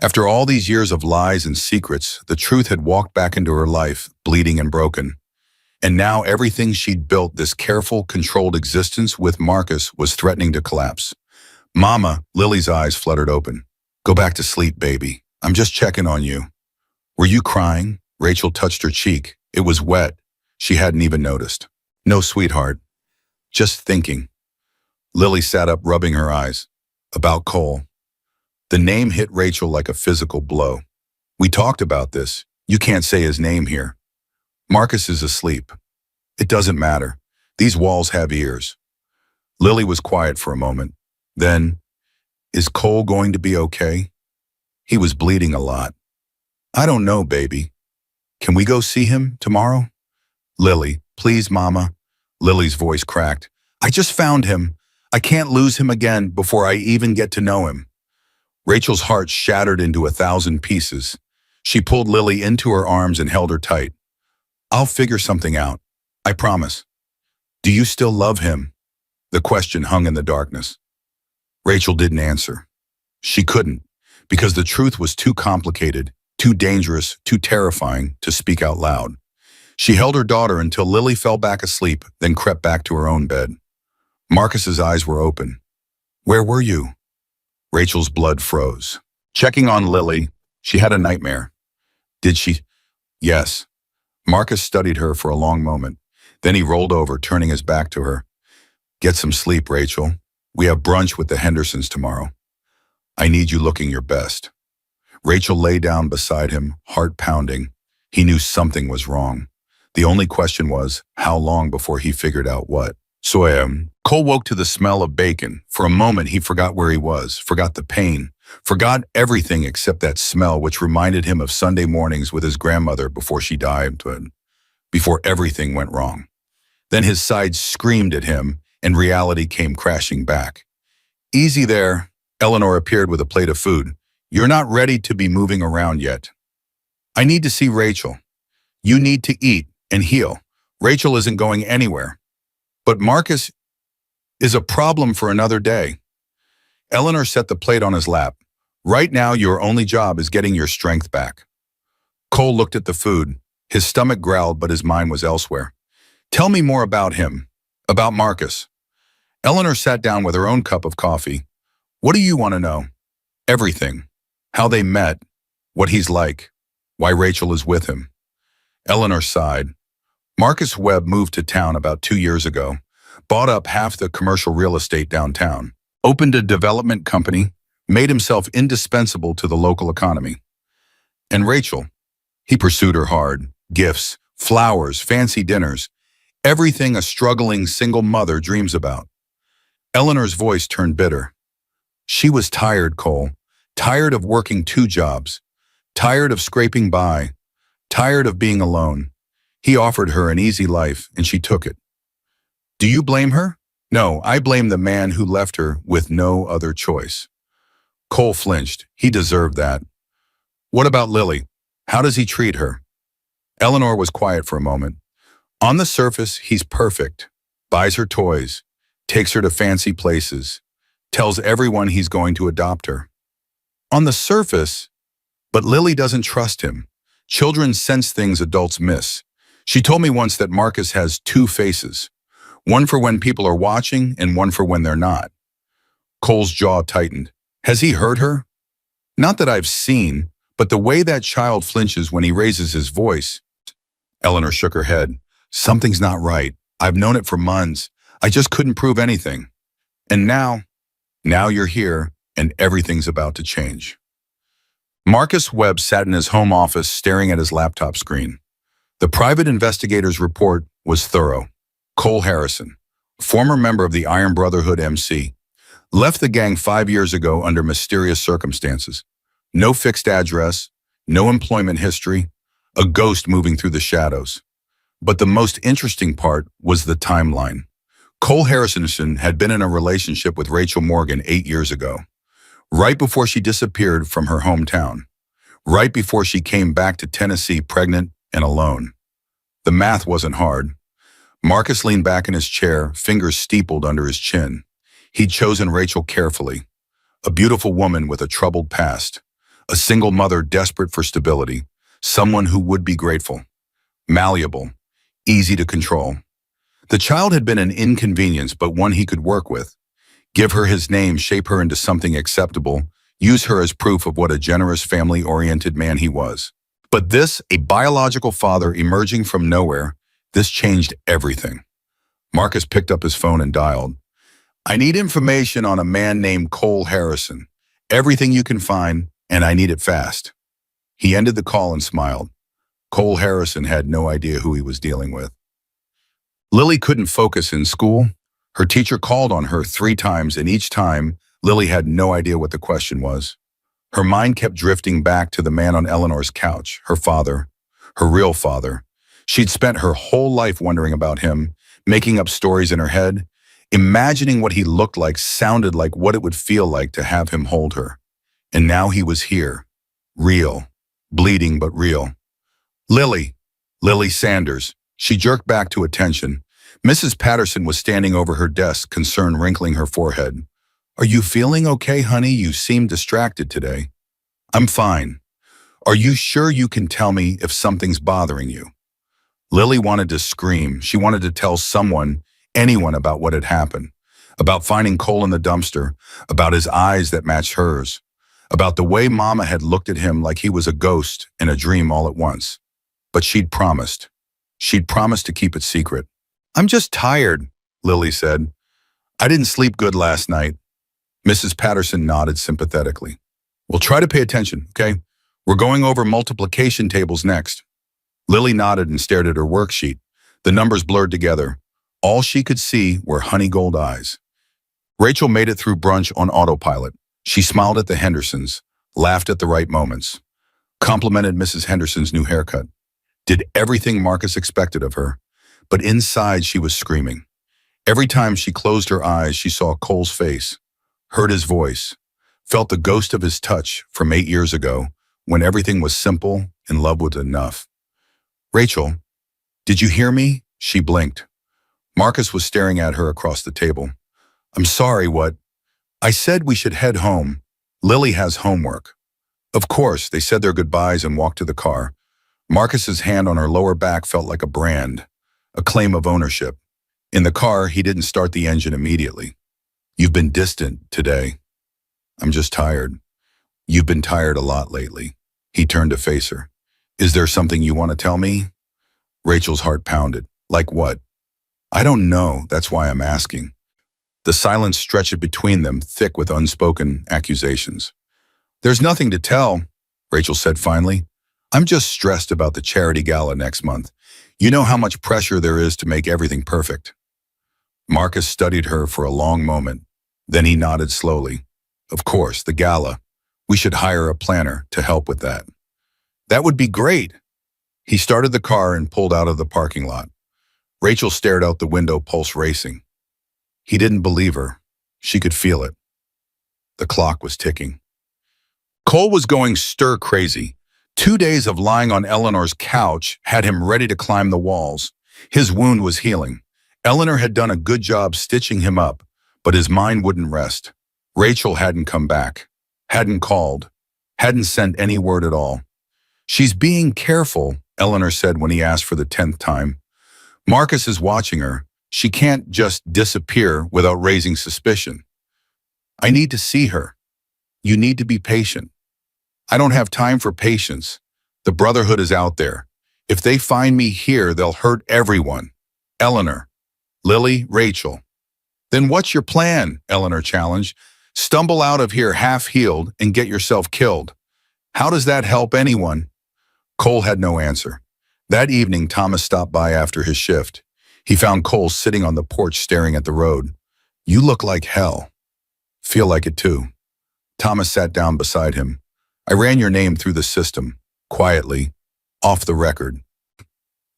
After all these years of lies and secrets, the truth had walked back into her life, bleeding and broken. And now everything she'd built, this careful, controlled existence with Marcus, was threatening to collapse. "Mama," Lily's eyes fluttered open. "Go back to sleep, baby. I'm just checking on you." "Were you crying?" Rachel touched her cheek. It was wet. She hadn't even noticed. "No, sweetheart. Just thinking." Lily sat up, rubbing her eyes. "About Cole." The name hit Rachel like a physical blow. "We talked about this. You can't say his name here." "Marcus is asleep." "It doesn't matter. These walls have ears." Lily was quiet for a moment. Then, "Is Cole going to be okay? He was bleeding a lot." "I don't know, baby. Can we go see him tomorrow?" "Lily, please, Mama." Lily's voice cracked. "I just found him. I can't lose him again before I even get to know him." Rachel's heart shattered into 1,000 pieces. She pulled Lily into her arms and held her tight. "I'll figure something out. I promise." "Do you still love him?" The question hung in the darkness. Rachel didn't answer. She couldn't, because the truth was too complicated, too dangerous, too terrifying to speak out loud. She held her daughter until Lily fell back asleep, then crept back to her own bed. Marcus's eyes were open. "Where were you?" Rachel's blood froze. "Checking on Lily. She had a nightmare." "Did she?" "Yes." Marcus studied her for a long moment. Then he rolled over, turning his back to her. "Get some sleep, Rachel. We have brunch with the Hendersons tomorrow. I need you looking your best." Rachel lay down beside him, heart pounding. He knew something was wrong. The only question was, how long before he figured out what? Cole woke to the smell of bacon. For a moment, he forgot where he was, forgot the pain, forgot everything except that smell, which reminded him of Sunday mornings with his grandmother before she died, before everything went wrong. Then his side screamed at him, and reality came crashing back. "Easy there." Eleanor appeared with a plate of food. "You're not ready to be moving around yet." "I need to see Rachel." "You need to eat and heal. Rachel isn't going anywhere." "But Marcus is a problem for another day." Eleanor set the plate on his lap. "Right now, your only job is getting your strength back." Cole looked at the food. His stomach growled, but his mind was elsewhere. Tell me more about him. About Marcus. Eleanor sat down with her own cup of coffee. What do you want to know? Everything. How they met. What he's like. Why Rachel is with him. Eleanor sighed. Marcus Webb moved to town about 2 years ago, bought up half the commercial real estate downtown, opened a development company, made himself indispensable to the local economy. And Rachel, he pursued her hard. Gifts, flowers, fancy dinners, everything a struggling single mother dreams about. Eleanor's voice turned bitter. She was tired, Cole, tired of working 2 jobs, tired of scraping by, tired of being alone. He offered her an easy life, and she took it. Do you blame her? No, I blame the man who left her with no other choice. Cole flinched. He deserved that. What about Lily? How does he treat her? Eleanor was quiet for a moment. On the surface, he's perfect. Buys her toys, takes her to fancy places, tells everyone he's going to adopt her. On the surface, but Lily doesn't trust him. Children sense things adults miss. She told me once that Marcus has 2 faces, one for when people are watching and one for when they're not. Cole's jaw tightened. Has he hurt her? Not that I've seen, but the way that child flinches when he raises his voice. Eleanor shook her head. Something's not right. I've known it for months. I just couldn't prove anything. And now you're here, and everything's about to change. Marcus Webb sat in his home office staring at his laptop screen. The private investigator's report was thorough. Cole Harrison, former member of the Iron Brotherhood MC, left the gang 5 years ago under mysterious circumstances. No fixed address, no employment history, a ghost moving through the shadows. But the most interesting part was the timeline. Cole Harrison had been in a relationship with Rachel Morgan 8 years ago, right before she disappeared from her hometown, right before she came back to Tennessee pregnant and alone. The math wasn't hard. Marcus leaned back in his chair, fingers steepled under his chin. He'd chosen Rachel carefully, a beautiful woman with a troubled past, a single mother desperate for stability, someone who would be grateful, malleable, easy to control. The child had been an inconvenience, but one he could work with. Give her his name, shape her into something acceptable, use her as proof of what a generous, family-oriented man he was. But this, a biological father emerging from nowhere, this changed everything. Marcus picked up his phone and dialed. I need information on a man named Cole Harrison. Everything you can find, and I need it fast. He ended the call and smiled. Cole Harrison had no idea who he was dealing with. Lily couldn't focus in school. Her teacher called on her 3 times, and each time, Lily had no idea what the question was. Her mind kept drifting back to the man on Eleanor's couch, her father, her real father. She'd spent her whole life wondering about him, making up stories in her head, imagining what he looked like, sounded like, what it would feel like to have him hold her. And now he was here, real, bleeding but real. Lily Sanders. She jerked back to attention. Mrs. Patterson was standing over her desk, concern wrinkling her forehead. Are you feeling okay, honey? You seem distracted today. I'm fine. Are you sure you can tell me if something's bothering you? Lily wanted to scream. She wanted to tell someone, anyone, about what had happened, about finding Cole in the dumpster, about his eyes that matched hers, about the way Mama had looked at him like he was a ghost in a dream all at once. But she'd promised. She'd promised to keep it secret. I'm just tired, Lily said. I didn't sleep good last night. Mrs. Patterson nodded sympathetically. Well, try to pay attention, okay? We're going over multiplication tables next. Lily nodded and stared at her worksheet. The numbers blurred together. All she could see were honey gold eyes. Rachel made it through brunch on autopilot. She smiled at the Hendersons, laughed at the right moments, complimented Mrs. Henderson's new haircut, did everything Marcus expected of her, but inside she was screaming. Every time she closed her eyes, she saw Cole's face, heard his voice, felt the ghost of his touch from 8 years ago when everything was simple and love was enough. Rachel, did you hear me? She blinked. Marcus was staring at her across the table. I'm sorry, what? I said we should head home. Lily has homework. Of course, they said their goodbyes and walked to the car. Marcus's hand on her lower back felt like a brand, a claim of ownership. In the car, he didn't start the engine immediately. You've been distant today. I'm just tired. You've been tired a lot lately. He turned to face her. Is there something you want to tell me? Rachel's heart pounded. Like what? I don't know. That's why I'm asking. The silence stretched between them, thick with unspoken accusations. There's nothing to tell, Rachel said finally. I'm just stressed about the charity gala next month. You know how much pressure there is to make everything perfect. Marcus studied her for a long moment. Then he nodded slowly. Of course, the gala. We should hire a planner to help with that. That would be great. He started the car and pulled out of the parking lot. Rachel stared out the window, pulse racing. He didn't believe her. She could feel it. The clock was ticking. Cole was going stir-crazy. 2 days of lying on Eleanor's couch had him ready to climb the walls. His wound was healing. Eleanor had done a good job stitching him up, but his mind wouldn't rest. Rachel hadn't come back, hadn't called, hadn't sent any word at all. She's being careful, Eleanor said when he asked for the 10th time. Marcus is watching her. She can't just disappear without raising suspicion. I need to see her. You need to be patient. I don't have time for patience. The Brotherhood is out there. If they find me here, they'll hurt everyone. Eleanor, Lily, Rachel. Then what's your plan? Eleanor challenged. Stumble out of here half-healed and get yourself killed. How does that help anyone? Cole had no answer. That evening, Thomas stopped by after his shift. He found Cole sitting on the porch staring at the road. You look like hell. Feel like it too. Thomas sat down beside him. I ran your name through the system, quietly, off the record.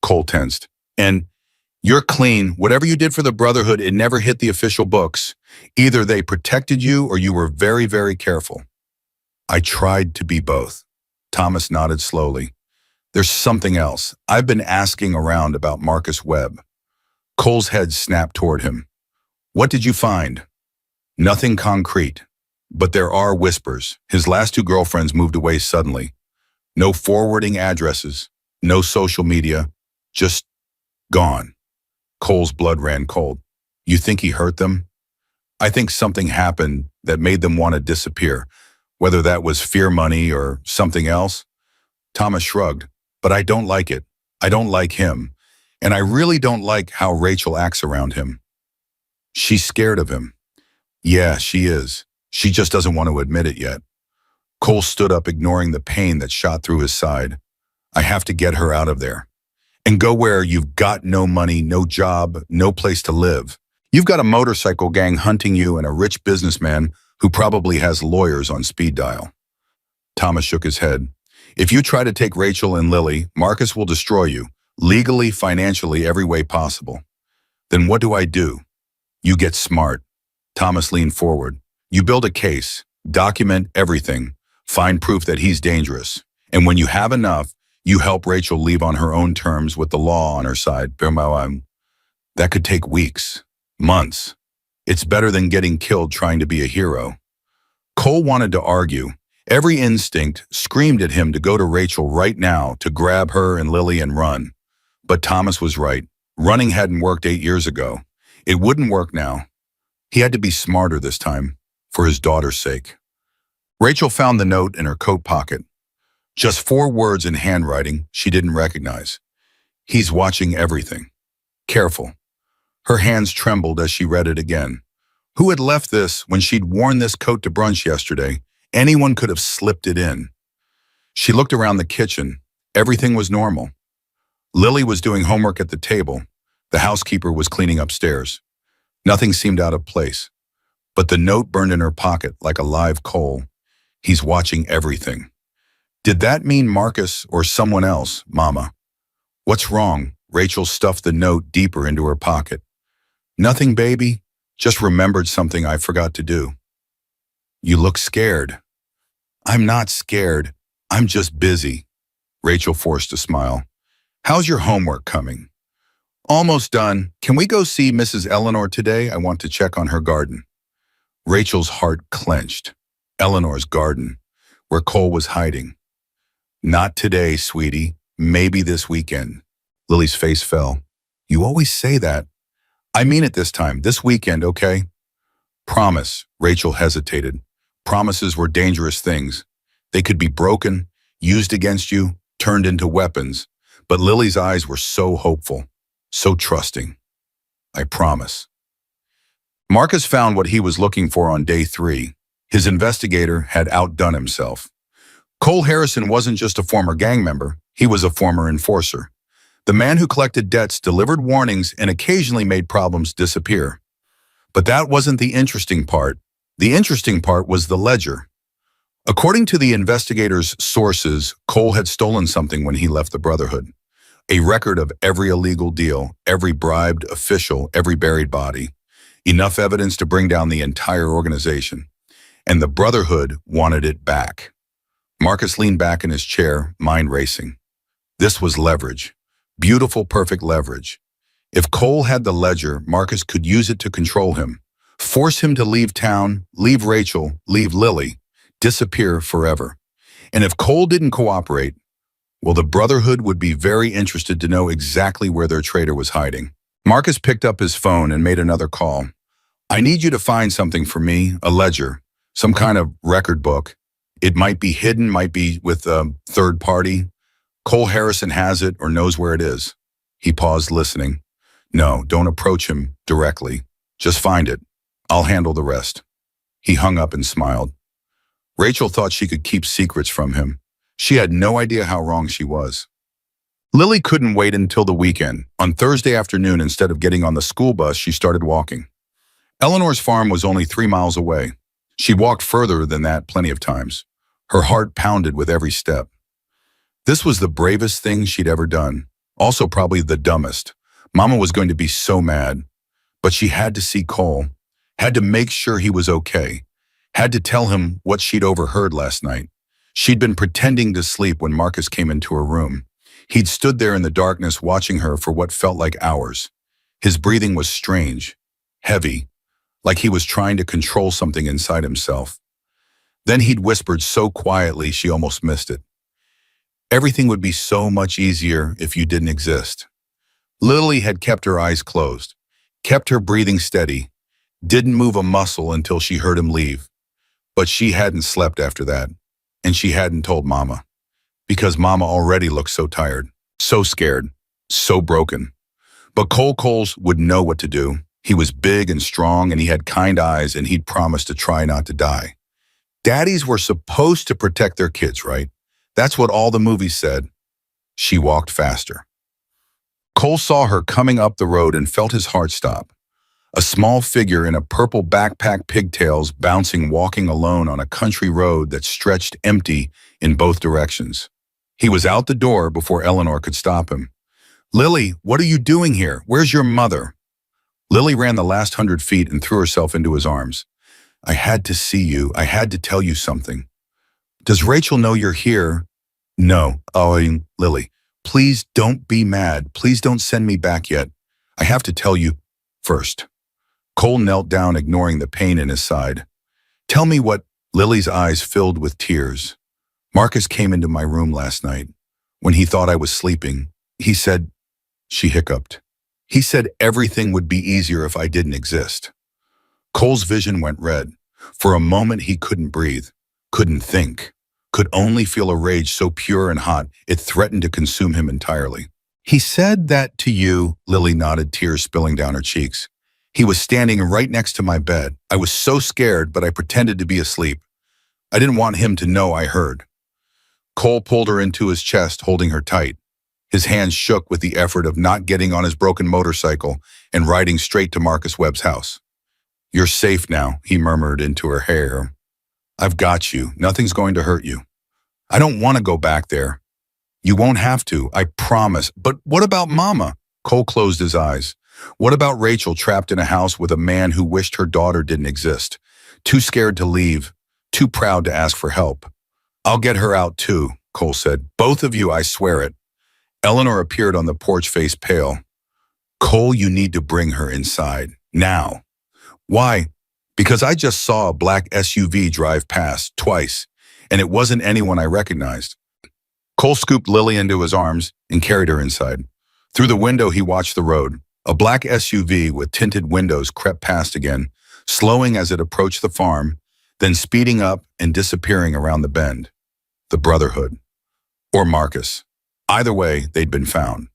Cole tensed. And you're clean. Whatever you did for the Brotherhood, it never hit the official books. Either they protected you or you were very, very careful. I tried to be both. Thomas nodded slowly. There's something else. I've been asking around about Marcus Webb. Cole's head snapped toward him. What did you find? Nothing concrete. But there are whispers. His last 2 girlfriends moved away suddenly. No forwarding addresses, no social media, just gone. Cole's blood ran cold. You think he hurt them? I think something happened that made them want to disappear, whether that was fear money or something else. Thomas shrugged. But I don't like it. I don't like him. And I really don't like how Rachel acts around him. She's scared of him. Yeah, she is. She just doesn't want to admit it yet. Cole stood up, ignoring the pain that shot through his side. I have to get her out of there. And go where you've got no money, no job, no place to live. You've got a motorcycle gang hunting you and a rich businessman who probably has lawyers on speed dial. Thomas shook his head. If you try to take Rachel and Lily, Marcus will destroy you, legally, financially, every way possible. Then what do? You get smart. Thomas leaned forward. You build a case, document everything, find proof that he's dangerous. And when you have enough, you help Rachel leave on her own terms with the law on her side. That could take weeks, months. It's better than getting killed trying to be a hero. Cole wanted to argue. Every instinct screamed at him to go to Rachel right now, to grab her and Lily and run. But Thomas was right. Running hadn't worked 8 years ago. It wouldn't work now. He had to be smarter this time, for his daughter's sake. Rachel found the note in her coat pocket. Just 4 words in handwriting she didn't recognize. He's watching everything. Careful. Her hands trembled as she read it again. Who had left this when she'd worn this coat to brunch yesterday? Anyone could have slipped it in. She looked around the kitchen. Everything was normal. Lily was doing homework at the table. The housekeeper was cleaning upstairs. Nothing seemed out of place. But the note burned in her pocket like a live coal. He's watching everything. Did that mean Marcus or someone else, Mama? What's wrong? Rachel stuffed the note deeper into her pocket. Nothing, baby. Just remembered something I forgot to do. You look scared. I'm not scared. I'm just busy. Rachel forced a smile. How's your homework coming? Almost done. Can we go see Mrs. Eleanor today? I want to check on her garden. Rachel's heart clenched. Eleanor's garden, where Cole was hiding. Not today, sweetie. maybe this weekend. Lily's face fell. You always say that. I mean it this time, this weekend, okay? Promise, Rachel hesitated. Promises were dangerous things. They could be broken, used against you, turned into weapons. But Lily's eyes were so hopeful, so trusting. I promise. Marcus found what he was looking for on day 3. His investigator had outdone himself. Cole Harrison wasn't just a former gang member, he was a former enforcer. The man who collected debts, delivered warnings, and occasionally made problems disappear. But that wasn't the interesting part. The interesting part was the ledger. According to the investigator's sources, Cole had stolen something when he left the Brotherhood. A record of every illegal deal, every bribed official, every buried body. Enough evidence to bring down the entire organization. And the Brotherhood wanted it back. Marcus leaned back in his chair, mind racing. This was leverage. Beautiful, perfect leverage. If Cole had the ledger, Marcus could use it to control him. Force him to leave town, leave Rachel, leave Lily, disappear forever. And if Cole didn't cooperate, well, the Brotherhood would be very interested to know exactly where their traitor was hiding. Marcus picked up his phone and made another call. I need you to find something for me, a ledger, some kind of record book. It might be hidden, might be with a third party. Cole Harrison has it or knows where it is. He paused, listening. No, don't approach him directly. Just find it. I'll handle the rest. He hung up and smiled. Rachel thought she could keep secrets from him. She had no idea how wrong she was. Lily couldn't wait until the weekend. On Thursday afternoon, instead of getting on the school bus, she started walking. Eleanor's farm was only 3 miles away. She walked further than that plenty of times. Her heart pounded with every step. This was the bravest thing she'd ever done. Also probably the dumbest. Mama was going to be so mad. But she had to see Cole. Had to make sure he was okay. Had to tell him what she'd overheard last night. She'd been pretending to sleep when Marcus came into her room. He'd stood there in the darkness watching her for what felt like hours. His breathing was strange, heavy, like he was trying to control something inside himself. Then he'd whispered so quietly she almost missed it. Everything would be so much easier if you didn't exist. Lily had kept her eyes closed, kept her breathing steady, didn't move a muscle until she heard him leave. But she hadn't slept after that, and she hadn't told Mama. Because Mama already looked so tired, so scared, so broken. But Cole Coles would know what to do. He was big and strong, and he had kind eyes, and he'd promised to try not to die. Daddies were supposed to protect their kids, right? That's what all the movies said. She walked faster. Cole saw her coming up the road and felt his heart stop. A small figure in a purple backpack, pigtails, bouncing, walking alone on a country road that stretched empty in both directions. He was out the door before Eleanor could stop him. Lily, what are you doing here? Where's your mother? Lily ran the last 100 feet and threw herself into his arms. I had to see you. I had to tell you something. Does Rachel know you're here? No. Oh, Lily, please don't be mad. Please don't send me back yet. I have to tell you first. Cole knelt down, ignoring the pain in his side. Tell me what. Lily's eyes filled with tears. Marcus came into my room last night. When he thought I was sleeping, he said, she hiccuped. He said everything would be easier if I didn't exist. Cole's vision went red. For a moment he couldn't breathe, couldn't think, could only feel a rage so pure and hot it threatened to consume him entirely. He said that to you, Lily nodded, tears spilling down her cheeks. He was standing right next to my bed. I was so scared, but I pretended to be asleep. I didn't want him to know I heard. Cole pulled her into his chest, holding her tight. His hands shook with the effort of not getting on his broken motorcycle and riding straight to Marcus Webb's house. You're safe now, he murmured into her hair. I've got you. Nothing's going to hurt you. I don't want to go back there. You won't have to, I promise. But what about Mama? Cole closed his eyes. What about Rachel, trapped in a house with a man who wished her daughter didn't exist? Too scared to leave, too proud to ask for help. I'll get her out too, Cole said. Both of you, I swear it. Eleanor appeared on the porch, face pale. Cole, you need to bring her inside, now. Why? Because I just saw a black SUV drive past, twice, and it wasn't anyone I recognized. Cole scooped Lily into his arms and carried her inside. Through the window, he watched the road. A black SUV with tinted windows crept past again, slowing as it approached the farm, then speeding up and disappearing around the bend. The Brotherhood. Or Marcus. Either way, they'd been found.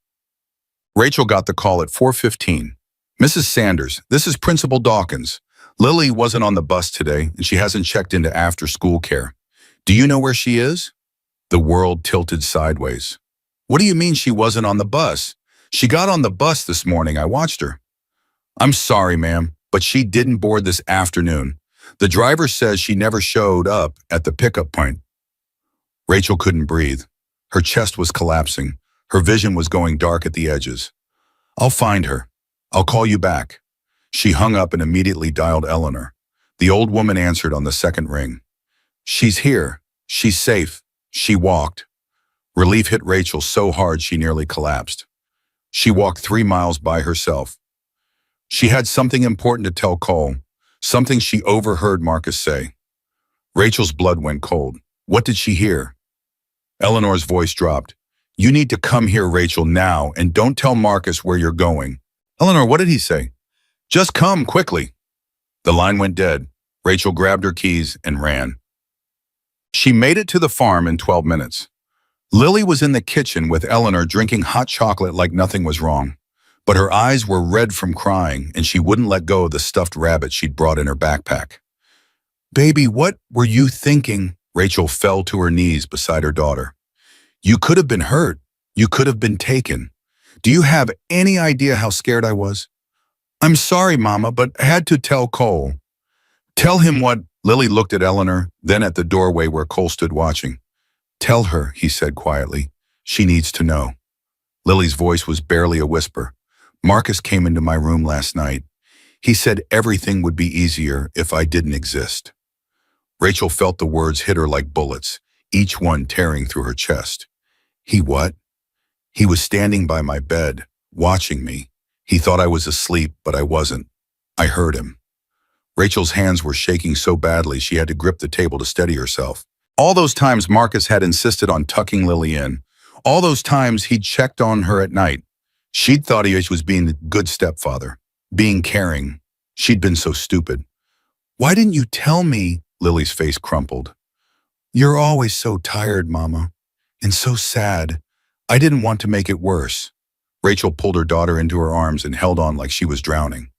Rachel got the call at 4:15. "Mrs. Sanders, this is Principal Dawkins. Lily wasn't on the bus today, and she hasn't checked into after-school care. Do you know where she is?" The world tilted sideways. "What do you mean she wasn't on the bus? She got on the bus this morning. I watched her." "I'm sorry, ma'am, but she didn't board this afternoon. The driver says she never showed up at the pickup point." Rachel couldn't breathe. Her chest was collapsing. Her vision was going dark at the edges. "I'll find her. I'll call you back." She hung up and immediately dialed Eleanor. The old woman answered on the second ring. "She's here. She's safe." She walked. Relief hit Rachel so hard she nearly collapsed. She walked 3 miles by herself. She had something important to tell Cole, something she overheard Marcus say. Rachel's blood went cold. What did she hear? Eleanor's voice dropped. "You need to come here, Rachel, now, and don't tell Marcus where you're going." "Eleanor, what did he say?" "Just come, quickly." The line went dead. Rachel grabbed her keys and ran. She made it to the farm in 12 minutes. Lily was in the kitchen with Eleanor drinking hot chocolate like nothing was wrong. But her eyes were red from crying, and she wouldn't let go of the stuffed rabbit she'd brought in her backpack. "Baby, what were you thinking?" Rachel fell to her knees beside her daughter. "You could have been hurt. You could have been taken. Do you have any idea how scared I was?" "I'm sorry, Mama, but I had to tell Cole." "Tell him what?" Lily looked at Eleanor, then at the doorway where Cole stood watching. "Tell her," he said quietly. "She needs to know." Lily's voice was barely a whisper. "Marcus came into my room last night. He said everything would be easier if I didn't exist." Rachel felt the words hit her like bullets, each one tearing through her chest. "He what?" "He was standing by my bed, watching me. He thought I was asleep, but I wasn't. I heard him." Rachel's hands were shaking so badly she had to grip the table to steady herself. All those times Marcus had insisted on tucking Lily in. All those times he'd checked on her at night. She'd thought he was being a good stepfather, being caring. She'd been so stupid. "Why didn't you tell me?" Lily's face crumpled. "You're always so tired, Mama, and so sad. I didn't want to make it worse." Rachel pulled her daughter into her arms and held on like she was drowning.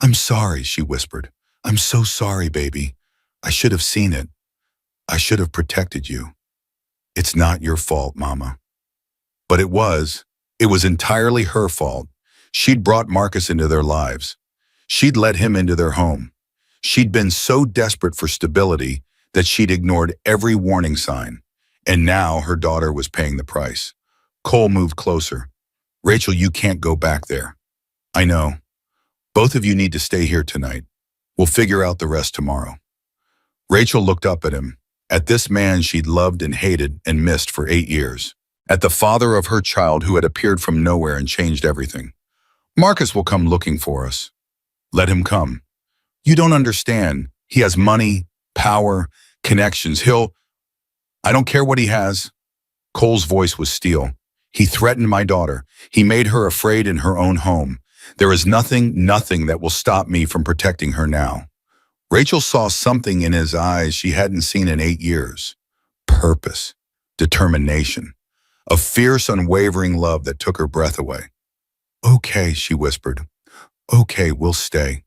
"I'm sorry," she whispered. "I'm so sorry, baby. I should have seen it. I should have protected you. It's not your fault, Mama." But it was. It was entirely her fault. She'd brought Marcus into their lives. She'd let him into their home. She'd been so desperate for stability that she'd ignored every warning sign. And now her daughter was paying the price. Cole moved closer. "Rachel, you can't go back there." "I know. Both of you need to stay here tonight. We'll figure out the rest tomorrow." Rachel looked up at him, at this man she'd loved and hated and missed for 8 years, at the father of her child who had appeared from nowhere and changed everything. "Marcus will come looking for us." "Let him come." "You don't understand. He has money, power, connections. I don't care what he has." Cole's voice was steel. "He threatened my daughter. He made her afraid in her own home. There is nothing that will stop me from protecting her now." Rachel saw something in his eyes she hadn't seen in 8 years. Purpose, determination, a fierce, unwavering love that took her breath away. "Okay," she whispered. "Okay, we'll stay."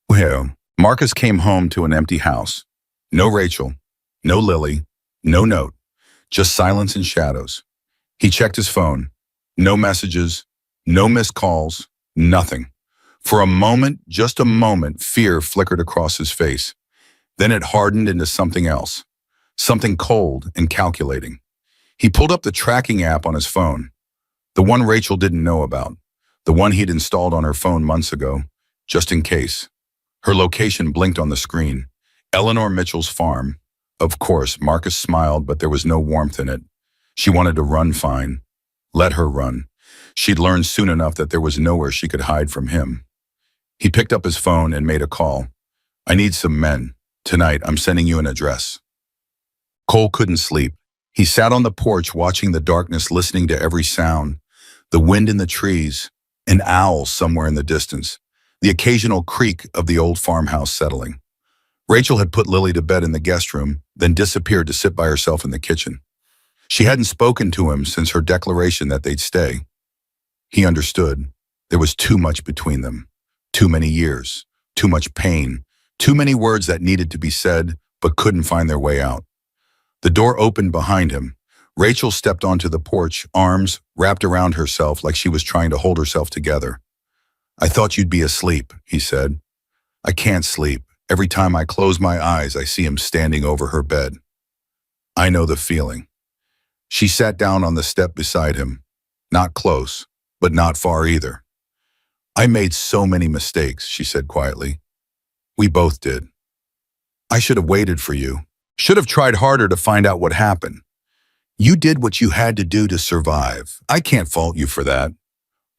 Well, Marcus came home to an empty house. No Rachel, no Lily, no note, just silence and shadows. He checked his phone. No messages, no missed calls, nothing. For a moment, just a moment, fear flickered across his face. Then it hardened into something else, something cold and calculating. He pulled up the tracking app on his phone, the one Rachel didn't know about, the one he'd installed on her phone months ago, just in case. Her location blinked on the screen. Eleanor Mitchell's farm. Of course, Marcus smiled, but there was no warmth in it. She wanted to run fine. Let her run. She'd learned soon enough that there was nowhere she could hide from him. He picked up his phone and made a call. "I need some men. Tonight, I'm sending you an address." Cole couldn't sleep. He sat on the porch watching the darkness, listening to every sound, the wind in the trees, an owl somewhere in the distance, the occasional creak of the old farmhouse settling. Rachel had put Lily to bed in the guest room, then disappeared to sit by herself in the kitchen. She hadn't spoken to him since her declaration that they'd stay. He understood. There was too much between them. Too many years. Too much pain. Too many words that needed to be said, but couldn't find their way out. The door opened behind him. Rachel stepped onto the porch, arms wrapped around herself like she was trying to hold herself together. "I thought you'd be asleep," he said. "I can't sleep. Every time I close my eyes, I see him standing over her bed." "I know the feeling." She sat down on the step beside him. Not close, but not far either. "I made so many mistakes," she said quietly. "We both did. I should have waited for you. Should have tried harder to find out what happened. You did what you had to do to survive. I can't fault you for that.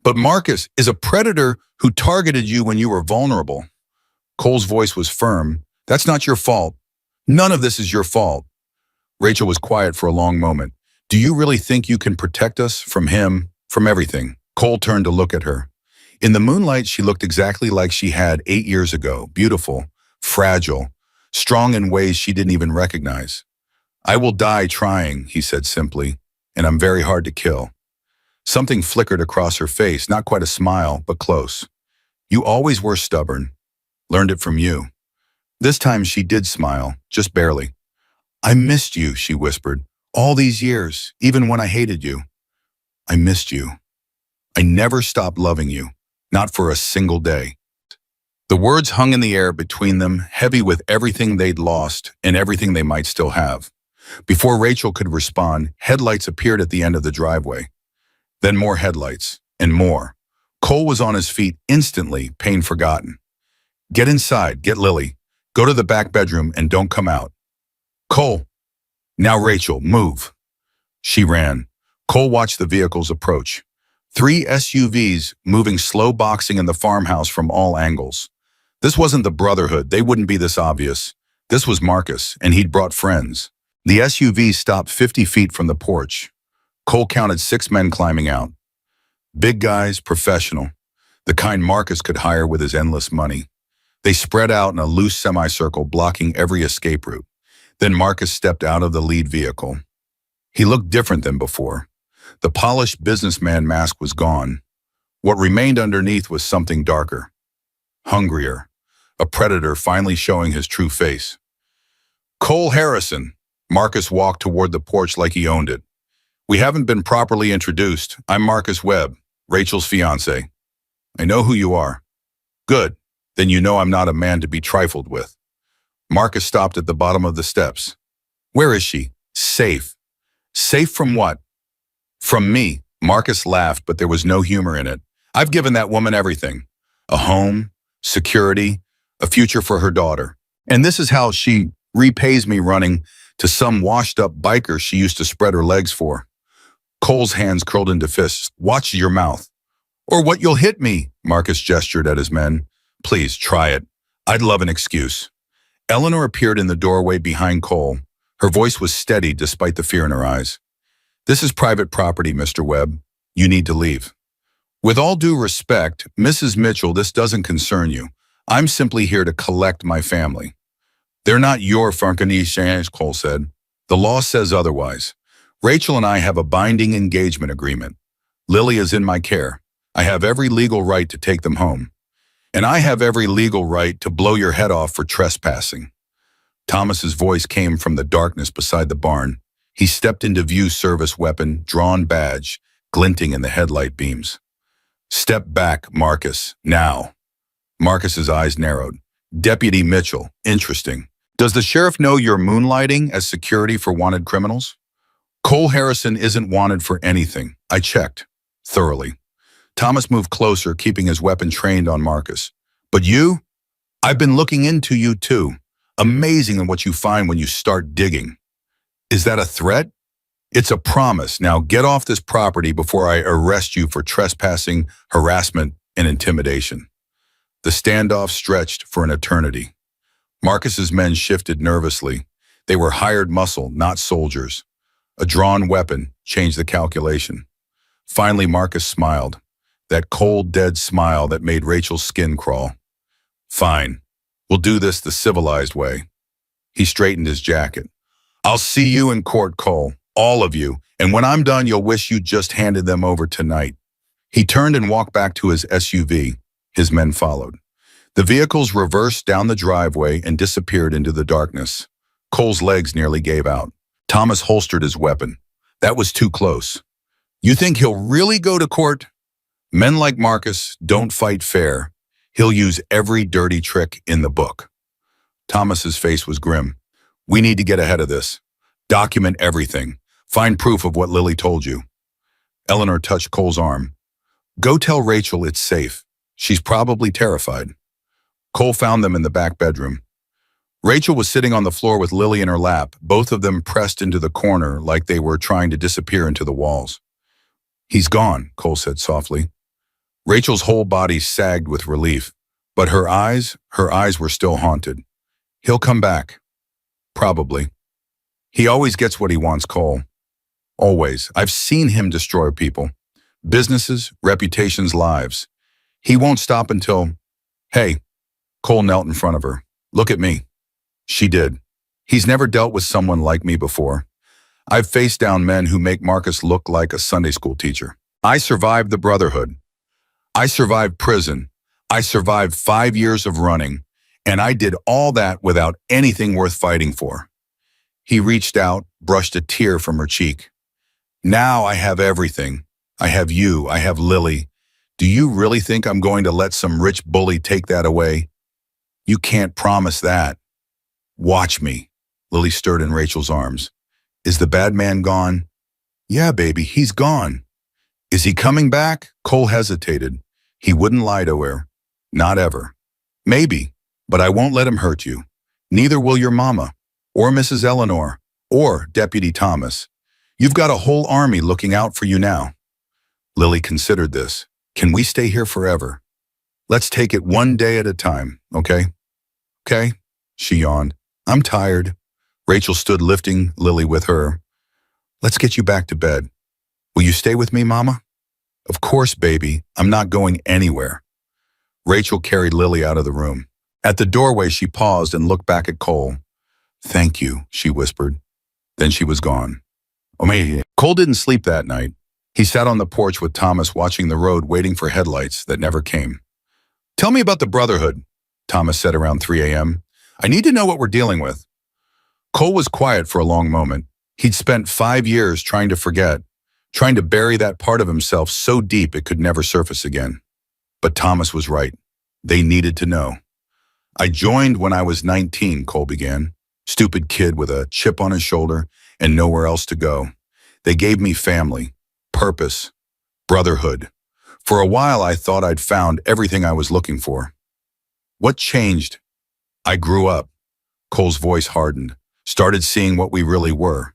But Marcus is a predator who targeted you when you were vulnerable." Cole's voice was firm. "That's not your fault. None of this is your fault." Rachel was quiet for a long moment. "Do you really think you can protect us from him, from everything?" Cole turned to look at her. In the moonlight, she looked exactly like she had 8 years ago, beautiful, fragile, strong in ways she didn't even recognize. "I will die trying," he said simply, "and I'm very hard to kill." Something flickered across her face, not quite a smile, but close. "You always were stubborn. Learned it from you." This time she did smile, just barely. "I missed you," she whispered. "All these years, even when I hated you. I missed you. I never stopped loving you, not for a single day." The words hung in the air between them, heavy with everything they'd lost and everything they might still have. Before Rachel could respond, headlights appeared at the end of the driveway. Then more headlights, and more. Cole was on his feet instantly, pain forgotten. "Get inside, get Lily. Go to the back bedroom and don't come out." "Cole." "Now Rachel, move." She ran. Cole watched the vehicles approach. 3 SUVs moving slow boxing in the farmhouse from all angles. This wasn't the Brotherhood, they wouldn't be this obvious. This was Marcus, and he'd brought friends. The SUVs stopped 50 feet from the porch. Cole counted 6 men climbing out. Big guys, professional. The kind Marcus could hire with his endless money. They spread out in a loose semicircle, blocking every escape route. Then Marcus stepped out of the lead vehicle. He looked different than before. The polished businessman mask was gone. What remained underneath was something darker. Hungrier. A predator finally showing his true face. "Cole Harrison." Marcus walked toward the porch like he owned it. "We haven't been properly introduced. I'm Marcus Webb, Rachel's fiancé. I know who you are." "Good. Then you know I'm not a man to be trifled with." Marcus stopped at the bottom of the steps. "Where is she?" "Safe." "Safe from what?" "From me." Marcus laughed, but there was no humor in it. "I've given that woman everything. A home, security, a future for her daughter. And this is how she repays me, running to some washed-up biker she used to spread her legs for." Cole's hands curled into fists. "Watch your mouth." "Or what, you'll hit me." Marcus gestured at his men. "Please, try it. I'd love an excuse." Eleanor appeared in the doorway behind Cole. Her voice was steady despite the fear in her eyes. "This is private property, Mr. Webb. You need to leave." "With all due respect, Mrs. Mitchell, this doesn't concern you. I'm simply here to collect my family." "They're not your Frankensteins," Cole said. "The law says otherwise. Rachel and I have a binding engagement agreement. Lily is in my care. I have every legal right to take them home. And I have every legal right to blow your head off for trespassing." Thomas's voice came from the darkness beside the barn. He stepped into view, service weapon, drawn badge, glinting in the headlight beams. "Step back, Marcus, now." Marcus's eyes narrowed. "Deputy Mitchell, interesting. Does the sheriff know you're moonlighting as security for wanted criminals?" "Cole Harrison isn't wanted for anything. I checked. Thoroughly." Thomas moved closer, keeping his weapon trained on Marcus. "But you? I've been looking into you too. Amazing what you find when you start digging." "Is that a threat?" "It's a promise. Now get off this property before I arrest you for trespassing, harassment, and intimidation." The standoff stretched for an eternity. Marcus's men shifted nervously. They were hired muscle, not soldiers. A drawn weapon changed the calculation. Finally, Marcus smiled. That cold, dead smile that made Rachel's skin crawl. Fine. We'll do this the civilized way. He straightened his jacket. I'll see you in court, Cole. All of you. And when I'm done, you'll wish you just handed them over tonight. He turned and walked back to his SUV. His men followed. The vehicles reversed down the driveway and disappeared into the darkness. Cole's legs nearly gave out. Thomas holstered his weapon. That was too close. You think he'll really go to court? Men like Marcus don't fight fair. He'll use every dirty trick in the book. Thomas's face was grim. We need to get ahead of this. Document everything. Find proof of what Lily told you. Eleanor touched Cole's arm. Go tell Rachel it's safe. She's probably terrified. Cole found them in the back bedroom. Rachel was sitting on the floor with Lily in her lap, both of them pressed into the corner like they were trying to disappear into the walls. He's gone, Cole said softly. Rachel's whole body sagged with relief, but her eyes were still haunted. He'll come back. Probably. He always gets what he wants, Cole. Always. I've seen him destroy people. Businesses, reputations, lives. He won't stop until... Hey, Cole knelt in front of her. Look at me. She did. He's never dealt with someone like me before. I've faced down men who make Marcus look like a Sunday school teacher. I survived the Brotherhood. I survived prison. I survived 5 years of running, and I did all that without anything worth fighting for. He reached out, brushed a tear from her cheek. Now I have everything. I have you. I have Lily. Do you really think I'm going to let some rich bully take that away? You can't promise that. Watch me. Lily stirred in Rachel's arms. Is the bad man gone? Yeah, baby, he's gone. Is he coming back? Cole hesitated. He wouldn't lie to her. Not ever. Maybe, but I won't let him hurt you. Neither will your mama, or Mrs. Eleanor, or Deputy Thomas. You've got a whole army looking out for you now. Lily considered this. Can we stay here forever? Let's take it one day at a time, okay? Okay, she yawned. I'm tired. Rachel stood lifting Lily with her. Let's get you back to bed. Will you stay with me, Mama? Of course, baby. I'm not going anywhere. Rachel carried Lily out of the room. At the doorway, she paused and looked back at Cole. Thank you, she whispered. Then she was gone. Cole didn't sleep that night. He sat on the porch with Thomas watching the road, waiting for headlights that never came. Tell me about the Brotherhood, Thomas said around 3 a.m. I need to know what we're dealing with. Cole was quiet for a long moment. He'd spent 5 years trying to forget, trying to bury that part of himself so deep it could never surface again. But Thomas was right. They needed to know. I joined when I was 19, Cole began. Stupid kid with a chip on his shoulder and nowhere else to go. They gave me family, purpose, brotherhood. For a while, I thought I'd found everything I was looking for. What changed? I grew up. Cole's voice hardened. Started seeing what we really were.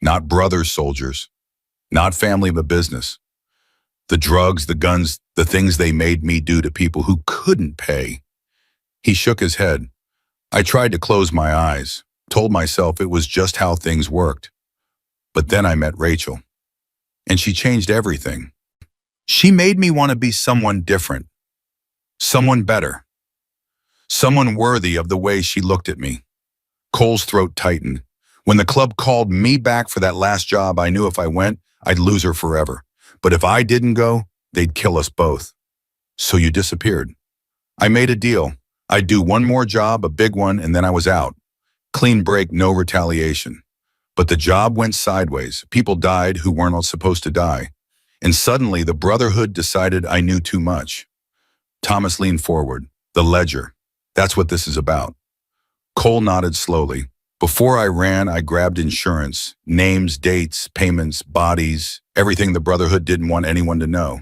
Not brothers, soldiers. Not family of a business. The drugs, the guns, the things they made me do to people who couldn't pay. He shook his head. I tried to close my eyes, told myself it was just how things worked. But then I met Rachel. And she changed everything. She made me want to be someone different. Someone better. Someone worthy of the way she looked at me. Cole's throat tightened. When the club called me back for that last job, I knew if I went, I'd lose her forever. But if I didn't go, they'd kill us both. So you disappeared. I made a deal. I'd do one more job, a big one, and then I was out. Clean break, no retaliation. But the job went sideways. People died who weren't supposed to die. And suddenly the Brotherhood decided I knew too much. Thomas leaned forward. The ledger. That's what this is about. Cole nodded slowly. Before I ran, I grabbed insurance, names, dates, payments, bodies, everything the Brotherhood didn't want anyone to know.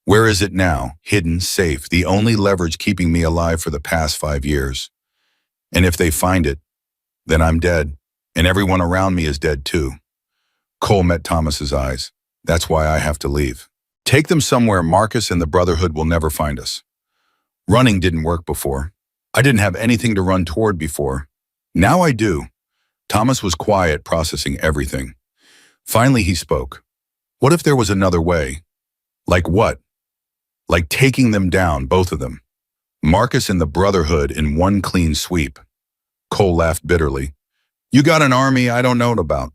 Where is it now? Hidden, safe, the only leverage keeping me alive for the past 5 years. And if they find it, then I'm dead, and everyone around me is dead too. Cole met Thomas's eyes. That's why I have to leave. Take them somewhere Marcus and the Brotherhood will never find us. Running didn't work before. I didn't have anything to run toward before. Now I do. Thomas was quiet, processing everything. Finally, he spoke. What if there was another way? Like what? Like taking them down, both of them. Marcus and the Brotherhood in one clean sweep. Cole laughed bitterly. You got an army I don't know about.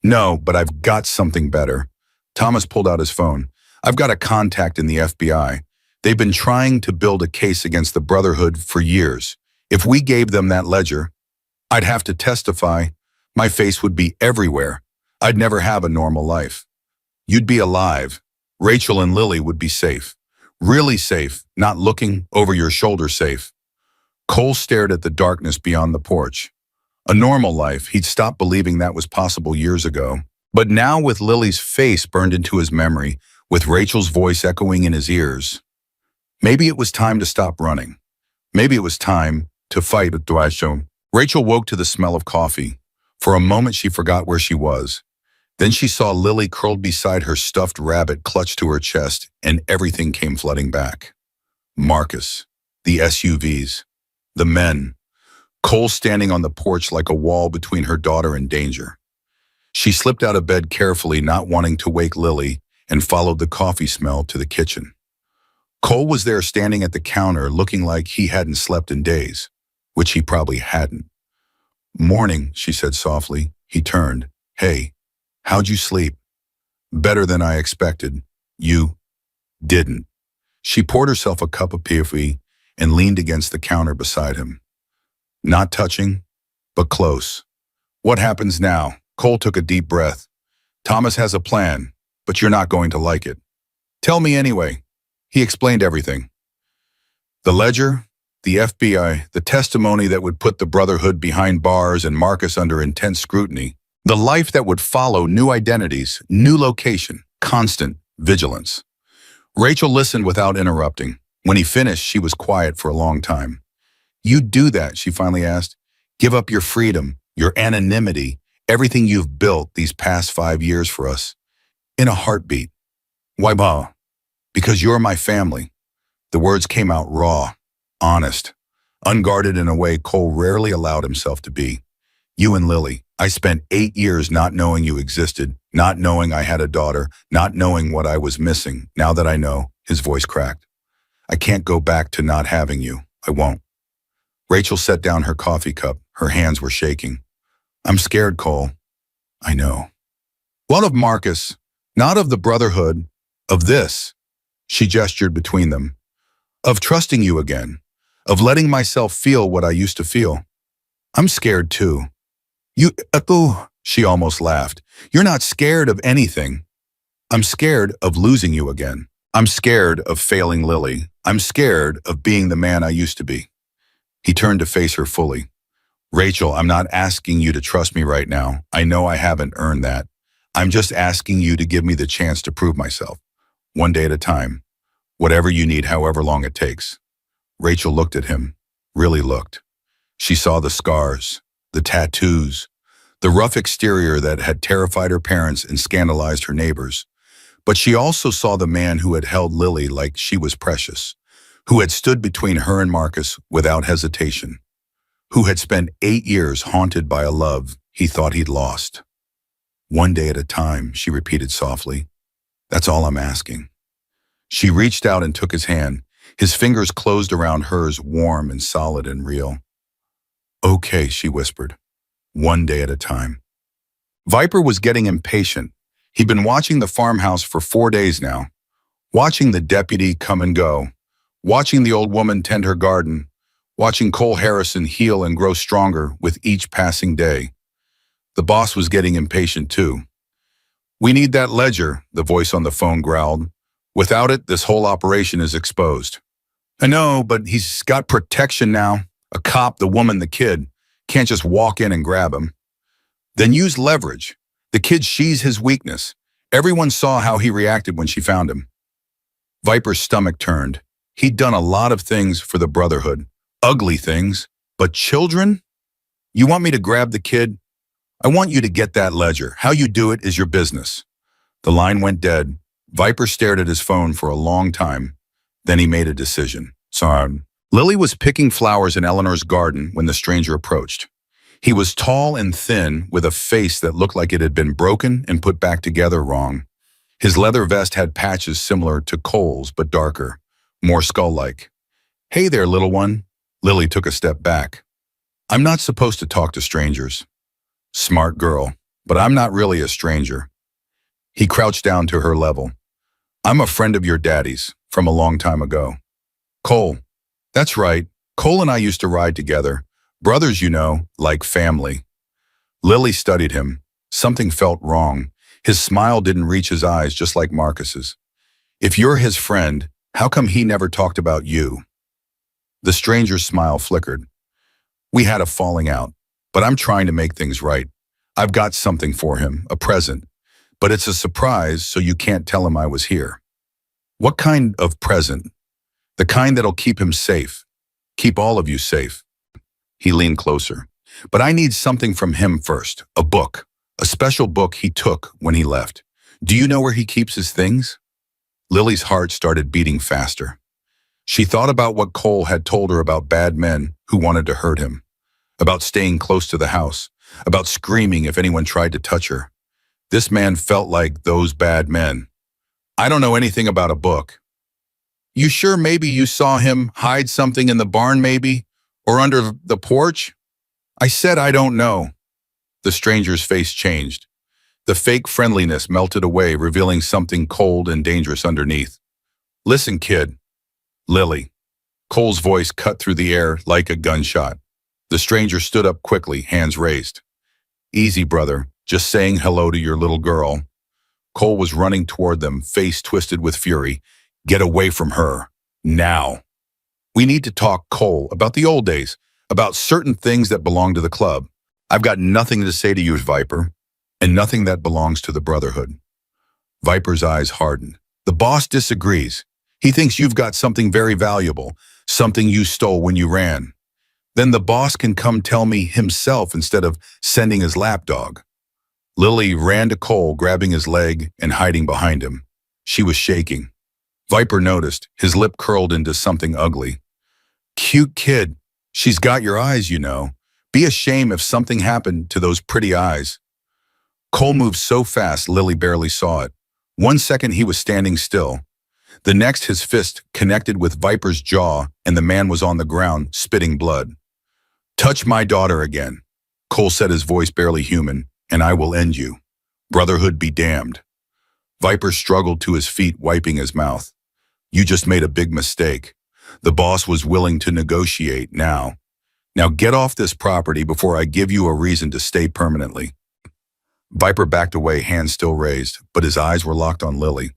No, but I've got something better. Thomas pulled out his phone. I've got a contact in the FBI. They've been trying to build a case against the Brotherhood for years. If we gave them that ledger, I'd have to testify. My face would be everywhere. I'd never have a normal life. You'd be alive. Rachel and Lily would be safe. Really safe, not looking over your shoulder safe. Cole stared at the darkness beyond the porch. A normal life, he'd stopped believing that was possible years ago. But now with Lily's face burned into his memory, with Rachel's voice echoing in his ears, maybe it was time to stop running. Maybe it was time to fight at Duasho. Rachel woke to the smell of coffee. For a moment she forgot where she was. Then she saw Lily curled beside her stuffed rabbit clutched to her chest, and everything came flooding back. Marcus, the SUVs, the men, Cole standing on the porch like a wall between her daughter and danger. She slipped out of bed carefully, not wanting to wake Lily, and followed the coffee smell to the kitchen. Cole was there standing at the counter looking like he hadn't slept in days, which he probably hadn't. Morning, she said softly. He turned. Hey, how'd you sleep? Better than I expected. You didn't. She poured herself a cup of coffee and leaned against the counter beside him. Not touching, but close. What happens now? Cole took a deep breath. Thomas has a plan, but you're not going to like it. Tell me anyway. He explained everything. The ledger, the FBI, the testimony that would put the Brotherhood behind bars and Marcus under intense scrutiny, the life that would follow, new identities, new location, constant vigilance. Rachel listened without interrupting. When he finished, she was quiet for a long time. You'd do that, she finally asked. Give up your freedom, your anonymity, everything you've built these past 5 years for us. In a heartbeat. Why, bah? Because you're my family. The words came out raw, honest, unguarded in a way Cole rarely allowed himself to be. You and Lily, I spent 8 years not knowing you existed, not knowing I had a daughter, not knowing what I was missing. Now that I know, his voice cracked. I can't go back to not having you. I won't. Rachel set down her coffee cup. Her hands were shaking. I'm scared, Cole. I know. What of Marcus? Not of the Brotherhood. Of this. She gestured between them. Of trusting you again. Of letting myself feel what I used to feel. I'm scared too. She almost laughed. You're not scared of anything. I'm scared of losing you again. I'm scared of failing Lily. I'm scared of being the man I used to be. He turned to face her fully. Rachel, I'm not asking you to trust me right now. I know I haven't earned that. I'm just asking you to give me the chance to prove myself. One day at a time. Whatever you need, however long it takes. Rachel looked at him. Really looked. She saw the scars, the tattoos, the rough exterior that had terrified her parents and scandalized her neighbors. But she also saw the man who had held Lily like she was precious, who had stood between her and Marcus without hesitation, who had spent 8 years haunted by a love he thought he'd lost. One day at a time, she repeated softly. That's all I'm asking. She reached out and took his hand. His fingers closed around hers, warm and solid and real. Okay, she whispered. One day at a time. Viper was getting impatient. He'd been watching the farmhouse for 4 days now, watching the deputy come and go, watching the old woman tend her garden, watching Cole Harrison heal and grow stronger with each passing day. The boss was getting impatient too. We need that ledger, the voice on the phone growled. Without it, this whole operation is exposed. I know, but he's got protection now. A cop, the woman, the kid. Can't just walk in and grab him. Then use leverage. The kid sees his weakness. Everyone saw how he reacted when she found him. Viper's stomach turned. He'd done a lot of things for the Brotherhood. Ugly things. But children? You want me to grab the kid? I want you to get that ledger. How you do it is your business. The line went dead. Viper stared at his phone for a long time. Then he made a decision. Sorry. Lily was picking flowers in Eleanor's garden when the stranger approached. He was tall and thin, with a face that looked like it had been broken and put back together wrong. His leather vest had patches similar to Cole's, but darker, more skull-like. "Hey there, little one." Lily took a step back. "I'm not supposed to talk to strangers." "Smart girl, but I'm not really a stranger." He crouched down to her level. "I'm a friend of your daddy's, from a long time ago." "Cole." "That's right. Cole and I used to ride together. Brothers, you know, like family." Lily studied him. Something felt wrong. His smile didn't reach his eyes, just like Marcus's. "If you're his friend, how come he never talked about you?" The stranger's smile flickered. "We had a falling out, but I'm trying to make things right. I've got something for him, a present. But it's a surprise, so you can't tell him I was here." "What kind of present?" "The kind that'll keep him safe. Keep all of you safe." He leaned closer. "But I need something from him first, a book. A special book he took when he left. Do you know where he keeps his things?" Lily's heart started beating faster. She thought about what Cole had told her about bad men who wanted to hurt him, about staying close to the house, about screaming if anyone tried to touch her. This man felt like those bad men. "I don't know anything about a book." "You sure maybe you saw him hide something in the barn maybe? Or under the porch?" "I said I don't know." The stranger's face changed. The fake friendliness melted away, revealing something cold and dangerous underneath. "Listen, kid." "Lily." Cole's voice cut through the air like a gunshot. The stranger stood up quickly, hands raised. "Easy, brother. Just saying hello to your little girl." Cole was running toward them, face twisted with fury. "Get away from her. Now." "We need to talk, Cole, about the old days, about certain things that belong to the club. I've got nothing to say to you, Viper, and nothing that belongs to the Brotherhood." Viper's eyes hardened. "The boss disagrees. He thinks you've got something very valuable, something you stole when you ran. Then the boss can come tell me himself instead of sending his lapdog." Lily ran to Cole, grabbing his leg and hiding behind him. She was shaking. Viper noticed, his lip curled into something ugly. "Cute kid. She's got your eyes, you know. Be a shame if something happened to those pretty eyes." Cole moved so fast Lily barely saw it. 1 second he was standing still. The next his fist connected with Viper's jaw and the man was on the ground, spitting blood. "Touch my daughter again," Cole said, his voice barely human, "and I will end you. Brotherhood be damned." Viper struggled to his feet, wiping his mouth. "You just made a big mistake. The boss was willing to negotiate now. Now get off this property before I give you a reason to stay permanently." Viper backed away, hands still raised, but his eyes were locked on Lily.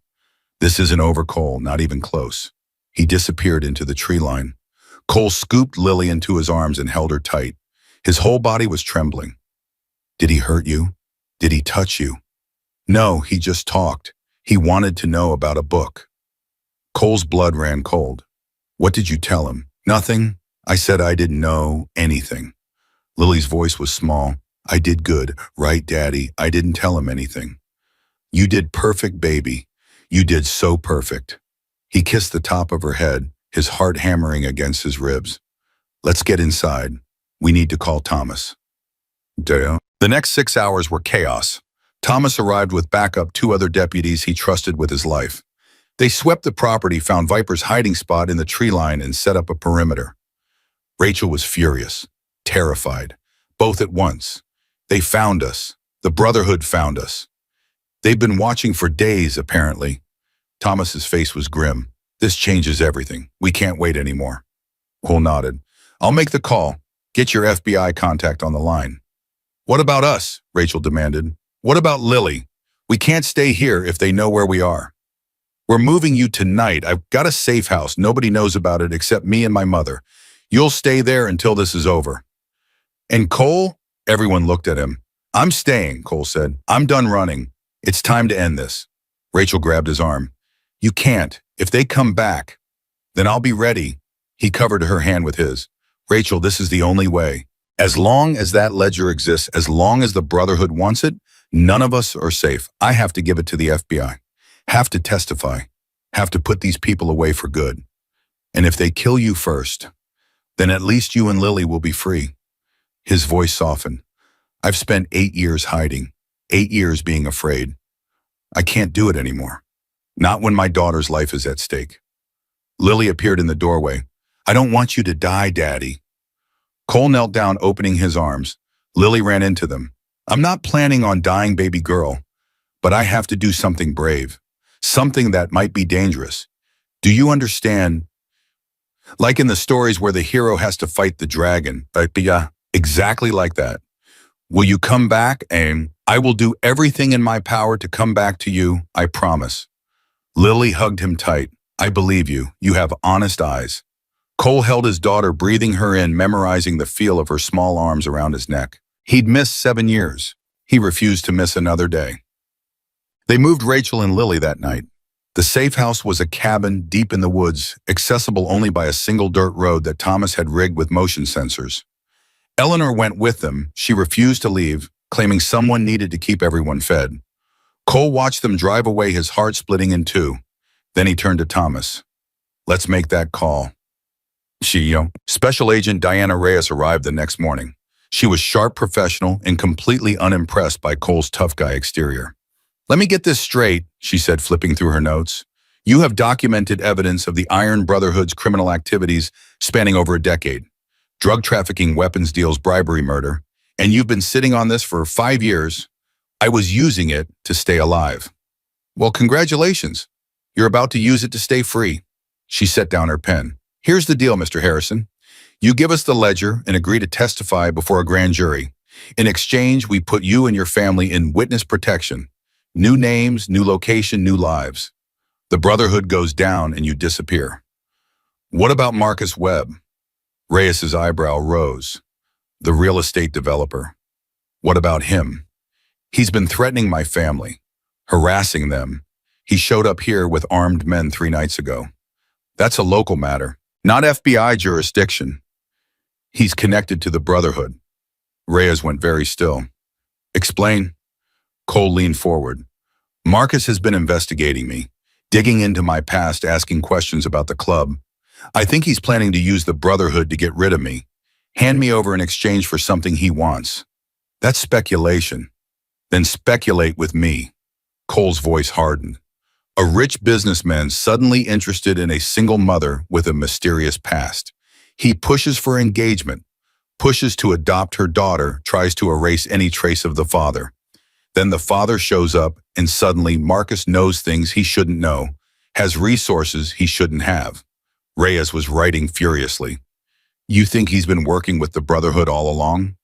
"This isn't over, Cole, not even close." He disappeared into the tree line. Cole scooped Lily into his arms and held her tight. His whole body was trembling. "Did he hurt you? Did he touch you?" "No, he just talked. He wanted to know about a book." Cole's blood ran cold. "What did you tell him?" "Nothing. I said I didn't know anything." Lily's voice was small. "I did good, right, Daddy? I didn't tell him anything." "You did perfect, baby. You did so perfect." He kissed the top of her head, his heart hammering against his ribs. "Let's get inside. We need to call Thomas." The next 6 hours were chaos. Thomas arrived with backup, 2 other deputies he trusted with his life. They swept the property, found Viper's hiding spot in the tree line, and set up a perimeter. Rachel was furious, terrified, both at once. "They found us. The Brotherhood found us. They've been watching for days, apparently." Thomas's face was grim. "This changes everything. We can't wait anymore." Cole nodded. "I'll make the call. Get your FBI contact on the line." "What about us?" Rachel demanded. "What about Lily? We can't stay here if they know where we are." "We're moving you tonight. I've got a safe house. Nobody knows about it except me and my mother. You'll stay there until this is over." "And Cole?" Everyone looked at him. "I'm staying," Cole said. "I'm done running. It's time to end this." Rachel grabbed his arm. "You can't. If they come back, then I'll be ready." He covered her hand with his. "Rachel, this is the only way. As long as that ledger exists, as long as the Brotherhood wants it, none of us are safe. I have to give it to the FBI. Have to testify. Have to put these people away for good. And if they kill you first, then at least you and Lily will be free." His voice softened. I've spent 8 years hiding, 8 years being afraid. I can't do it anymore. Not when my daughter's life is at stake. Lily appeared in the doorway. I don't want you to die, Daddy. Cole knelt down, opening his arms. Lily ran into them. I'm not planning on dying, baby girl, but I have to do something brave. Something that might be dangerous. Do you understand? Like in the stories where the hero has to fight the dragon. Yeah, exactly like that. Will you come back? And I will do everything in my power to come back to you, I promise. Lily hugged him tight. I believe you. You have honest eyes. Cole held his daughter, breathing her in, memorizing the feel of her small arms around his neck. He'd missed 7 years. He refused to miss another day. They moved Rachel and Lily that night. The safe house was a cabin deep in the woods, accessible only by a single dirt road that Thomas had rigged with motion sensors. Eleanor went with them. She refused to leave, claiming someone needed to keep everyone fed. Cole watched them drive away, his heart splitting in two. Then he turned to Thomas. Let's make that call. Special Agent Diana Reyes arrived the next morning. She was sharp, professional, and completely unimpressed by Cole's tough guy exterior. Let me get this straight, she said, flipping through her notes. You have documented evidence of the Iron Brotherhood's criminal activities spanning over a decade. Drug trafficking, weapons deals, bribery, murder. And you've been sitting on this for 5 years. I was using it to stay alive. Well, congratulations. You're about to use it to stay free. She set down her pen. Here's the deal, Mr. Harrison. You give us the ledger and agree to testify before a grand jury. In exchange, we put you and your family in witness protection. New names, new location, new lives. The Brotherhood goes down and you disappear. What about Marcus Webb? Reyes's eyebrow rose. The real estate developer. What about him? He's been threatening my family, harassing them. He showed up here with armed men 3 nights ago. That's a local matter, not FBI jurisdiction. He's connected to the Brotherhood. Reyes went very still. Explain. Cole leaned forward. Marcus has been investigating me, digging into my past, asking questions about the club. I think he's planning to use the Brotherhood to get rid of me, hand me over in exchange for something he wants. That's speculation. Then speculate with me. Cole's voice hardened. A rich businessman suddenly interested in a single mother with a mysterious past. He pushes for engagement, pushes to adopt her daughter, tries to erase any trace of the father. Then the father shows up, and suddenly Marcus knows things he shouldn't know, has resources he shouldn't have. Reyes was writing furiously. You think he's been working with the Brotherhood all along?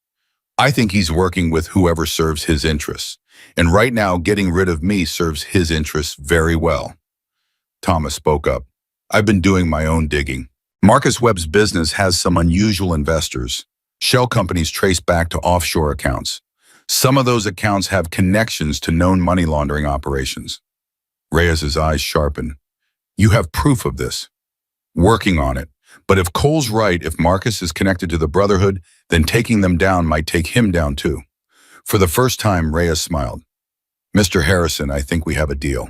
I think he's working with whoever serves his interests. And right now, getting rid of me serves his interests very well. Thomas spoke up. I've been doing my own digging. Marcus Webb's business has some unusual investors. Shell companies trace back to offshore accounts. Some of those accounts have connections to known money laundering operations. Reyes's eyes sharpened. You have proof of this. Working on it. But if Cole's right, if Marcus is connected to the Brotherhood, then taking them down might take him down too. For the first time, Reyes smiled. Mr. Harrison, I think we have a deal.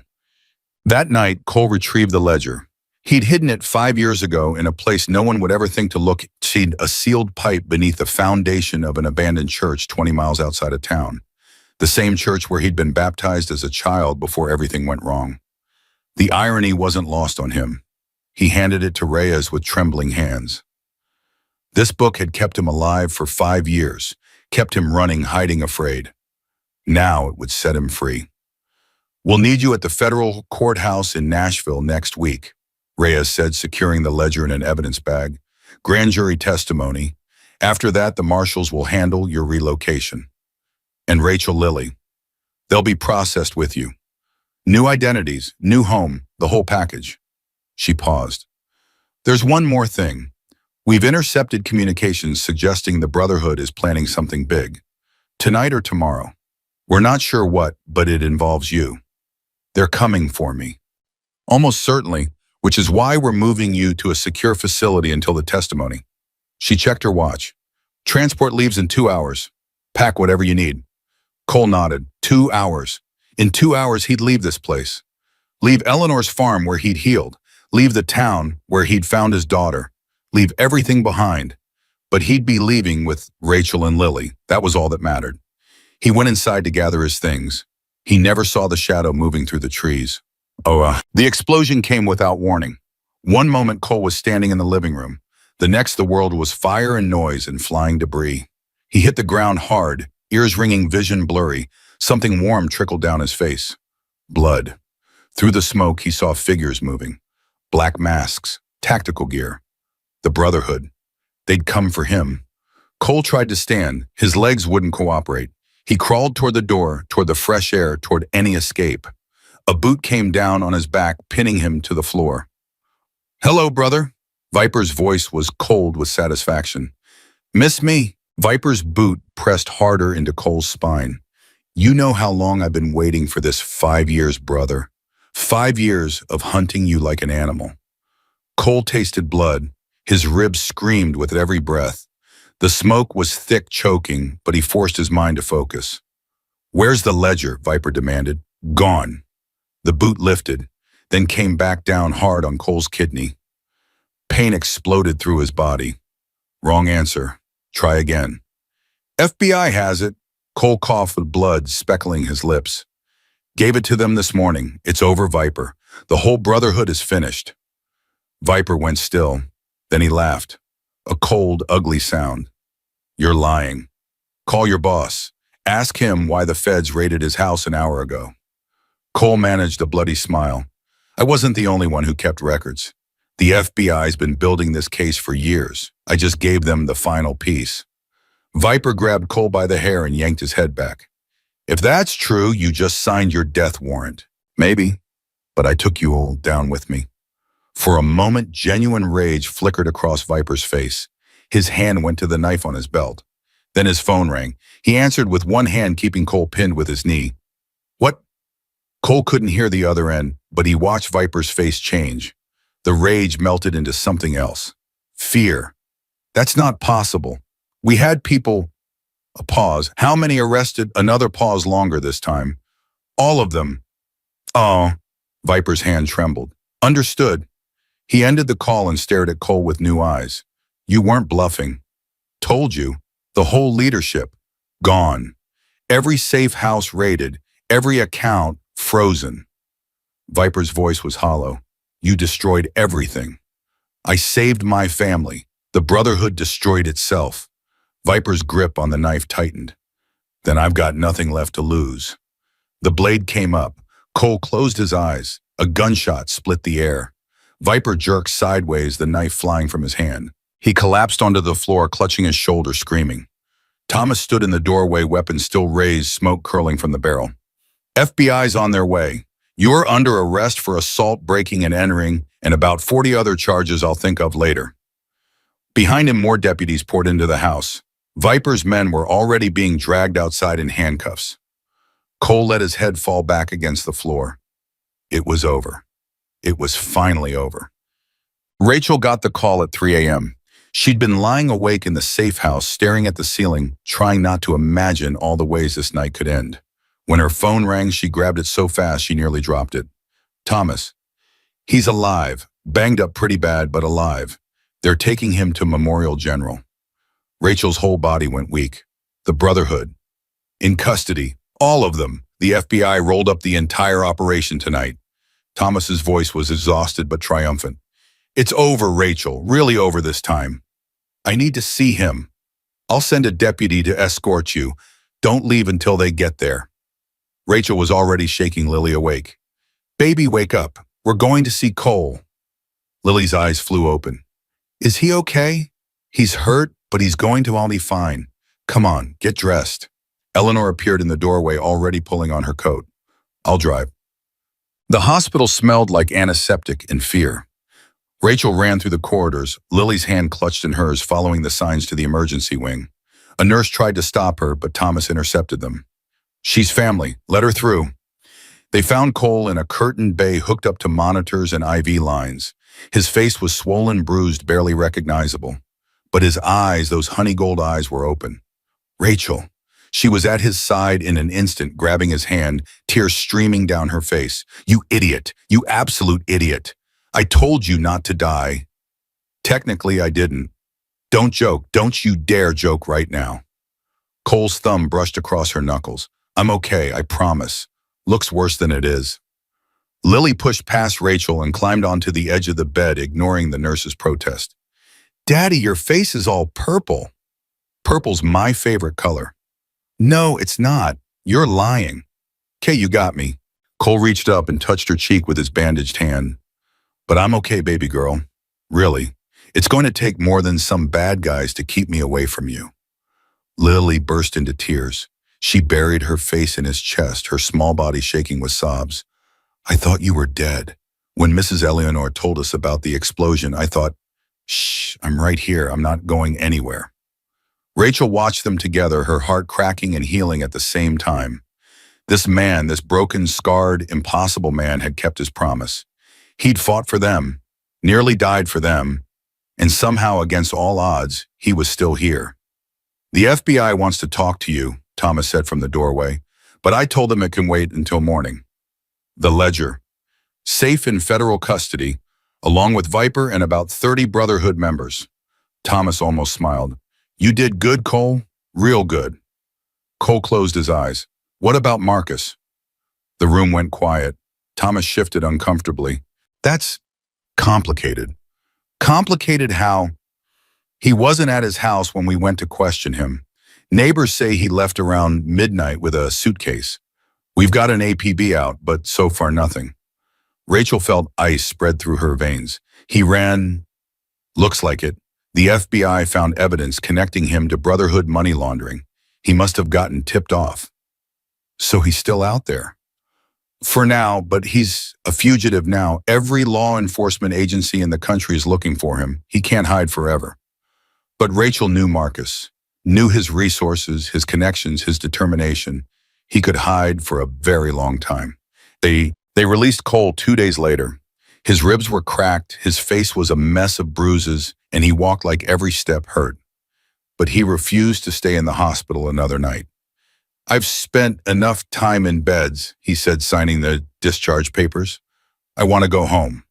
That night, Cole retrieved the ledger. He'd hidden it 5 years ago in a place no one would ever think to look. Seen a sealed pipe beneath the foundation of an abandoned church 20 miles outside of town. The same church where he'd been baptized as a child before everything went wrong. The irony wasn't lost on him. He handed it to Reyes with trembling hands. This book had kept him alive for 5 years, kept him running, hiding, afraid. Now it would set him free. We'll need you at the federal courthouse in Nashville next week, Reyes said, securing the ledger in an evidence bag. Grand jury testimony. After that, the marshals will handle your relocation. And Rachel, Lily. They'll be processed with you. New identities, new home, the whole package. She paused. There's one more thing. We've intercepted communications suggesting the Brotherhood is planning something big. Tonight or tomorrow. We're not sure what, but it involves you. They're coming for me. Almost certainly, which is why we're moving you to a secure facility until the testimony. She checked her watch. Transport leaves in 2 hours. Pack whatever you need. Cole nodded. 2 hours. In 2 hours, he'd leave this place. Leave Eleanor's farm where he'd healed. Leave the town where he'd found his daughter. Leave everything behind. but he'd be leaving with Rachel and Lily. That was all that mattered. He went inside to gather his things. He never saw the shadow moving through the trees. The explosion came without warning. One moment Cole was standing in the living room. The next, the world was fire and noise and flying debris. He hit the ground hard, ears ringing, vision blurry. Something warm trickled down his face. Blood. Through the smoke, he saw figures moving. Black masks, tactical gear. The Brotherhood. They'd come for him. Cole tried to stand. His legs wouldn't cooperate. He crawled toward the door, toward the fresh air, toward any escape. A boot came down on his back, pinning him to the floor. "Hello, brother." Viper's voice was cold with satisfaction. "Miss me?" Viper's boot pressed harder into Cole's spine. "You know how long I've been waiting for this. 5 years, brother. 5 years of hunting you like an animal." Cole tasted blood. His ribs screamed with every breath. The smoke was thick, choking, but he forced his mind to focus. "Where's the ledger?" Viper demanded. "Gone." The boot lifted, then came back down hard on Cole's kidney. Pain exploded through his body. "Wrong answer. Try again." "FBI has it." Cole coughed with blood speckling his lips. "Gave it to them this morning. It's over, Viper. The whole Brotherhood is finished." Viper went still. Then he laughed. A cold, ugly sound. "You're lying. Call your boss. Ask him why the feds raided his house an hour ago." Cole managed a bloody smile. "I wasn't the only one who kept records. The FBI's been building this case for years. I just gave them the final piece." Viper grabbed Cole by the hair and yanked his head back. "If that's true, you just signed your death warrant." "Maybe, but I took you all down with me." For a moment, genuine rage flickered across Viper's face. His hand went to the knife on his belt. Then his phone rang. He answered with one hand keeping Cole pinned with his knee. "What?" Cole couldn't hear the other end, but he watched Viper's face change. The rage melted into something else. Fear. "That's not possible. We had people..." A pause. "How many arrested?" Another pause, longer this time. "All of them." "Oh." Viper's hand trembled. "Understood." He ended the call and stared at Cole with new eyes. "You weren't bluffing." "Told you. The whole leadership. Gone. Every safe house raided. Every account frozen." Viper's voice was hollow. "You destroyed everything." "I saved my family. The Brotherhood destroyed itself." Viper's grip on the knife tightened. "Then I've got nothing left to lose." The blade came up. Cole closed his eyes. A gunshot split the air. Viper jerked sideways, the knife flying from his hand. He collapsed onto the floor, clutching his shoulder, screaming. Thomas stood in the doorway, weapon still raised, smoke curling from the barrel. "FBI's on their way. You're under arrest for assault, breaking and entering, and about 40 other charges I'll think of later." Behind him, more deputies poured into the house. Viper's men were already being dragged outside in handcuffs. Cole let his head fall back against the floor. It was over. It was finally over. Rachel got the call at 3 a.m. She'd been lying awake in the safe house, staring at the ceiling, trying not to imagine all the ways this night could end. When her phone rang, she grabbed it so fast she nearly dropped it. "Thomas. He's alive. Banged up pretty bad, but alive. They're taking him to Memorial General." Rachel's whole body went weak. "The Brotherhood. In custody. All of them. The FBI rolled up the entire operation tonight." Thomas's voice was exhausted but triumphant. "It's over, Rachel. Really over this time. I need to see him. I'll send a deputy to escort you. Don't leave until they get there." Rachel was already shaking Lily awake. "Baby, wake up. We're going to see Cole." Lily's eyes flew open. "Is he okay?" "He's hurt, but he's going to all be fine. Come on, get dressed." Eleanor appeared in the doorway, already pulling on her coat. "I'll drive." The hospital smelled like antiseptic and fear. Rachel ran through the corridors, Lily's hand clutched in hers, following the signs to the emergency wing. A nurse tried to stop her, but Thomas intercepted them. "She's family. Let her through." They found Cole in a curtained bay hooked up to monitors and IV lines. His face was swollen, bruised, barely recognizable. But his eyes, those honey gold eyes, were open. "Rachel." She was at his side in an instant, grabbing his hand, tears streaming down her face. "You idiot. You absolute idiot. I told you not to die." "Technically, I didn't." Don't joke. Don't you dare joke right now. Cole's thumb brushed across her knuckles. I'm okay, I promise. Looks worse than it is. Lily pushed past Rachel and climbed onto the edge of the bed, ignoring the nurse's protest. Daddy, your face is all purple. Purple's my favorite color. No, it's not. You're lying. Okay, you got me. Cole reached up and touched her cheek with his bandaged hand. But I'm okay, baby girl. Really. It's going to take more than some bad guys to keep me away from you. Lily burst into tears. She buried her face in his chest, her small body shaking with sobs. I thought you were dead. When Mrs. Eleanor told us about the explosion, I thought, shh, I'm right here. I'm not going anywhere. Rachel watched them together, her heart cracking and healing at the same time. This man, this broken, scarred, impossible man had kept his promise. He'd fought for them, nearly died for them, and somehow, against all odds, he was still here. The FBI wants to talk to you, Thomas said from the doorway, but I told them it can wait until morning. The ledger. Safe in federal custody, along with Viper and about 30 Brotherhood members. Thomas almost smiled. You did good, Cole. Real good. Cole closed his eyes. What about Marcus? The room went quiet. Thomas shifted uncomfortably. That's complicated. Complicated how? He wasn't at his house when we went to question him. Neighbors say he left around midnight with a suitcase. We've got an APB out, but so far nothing. Rachel felt ice spread through her veins. He ran. Looks like it. The FBI found evidence connecting him to Brotherhood money laundering. He must have gotten tipped off. So he's still out there. For now, but he's a fugitive now. Every law enforcement agency in the country is looking for him. He can't hide forever. But Rachel knew Marcus, knew his resources, his connections, his determination. He could hide for a very long time. They released Cole 2 days later. His ribs were cracked, his face was a mess of bruises, and he walked like every step hurt. But he refused to stay in the hospital another night. I've spent enough time in beds, he said, signing the discharge papers. I want to go home.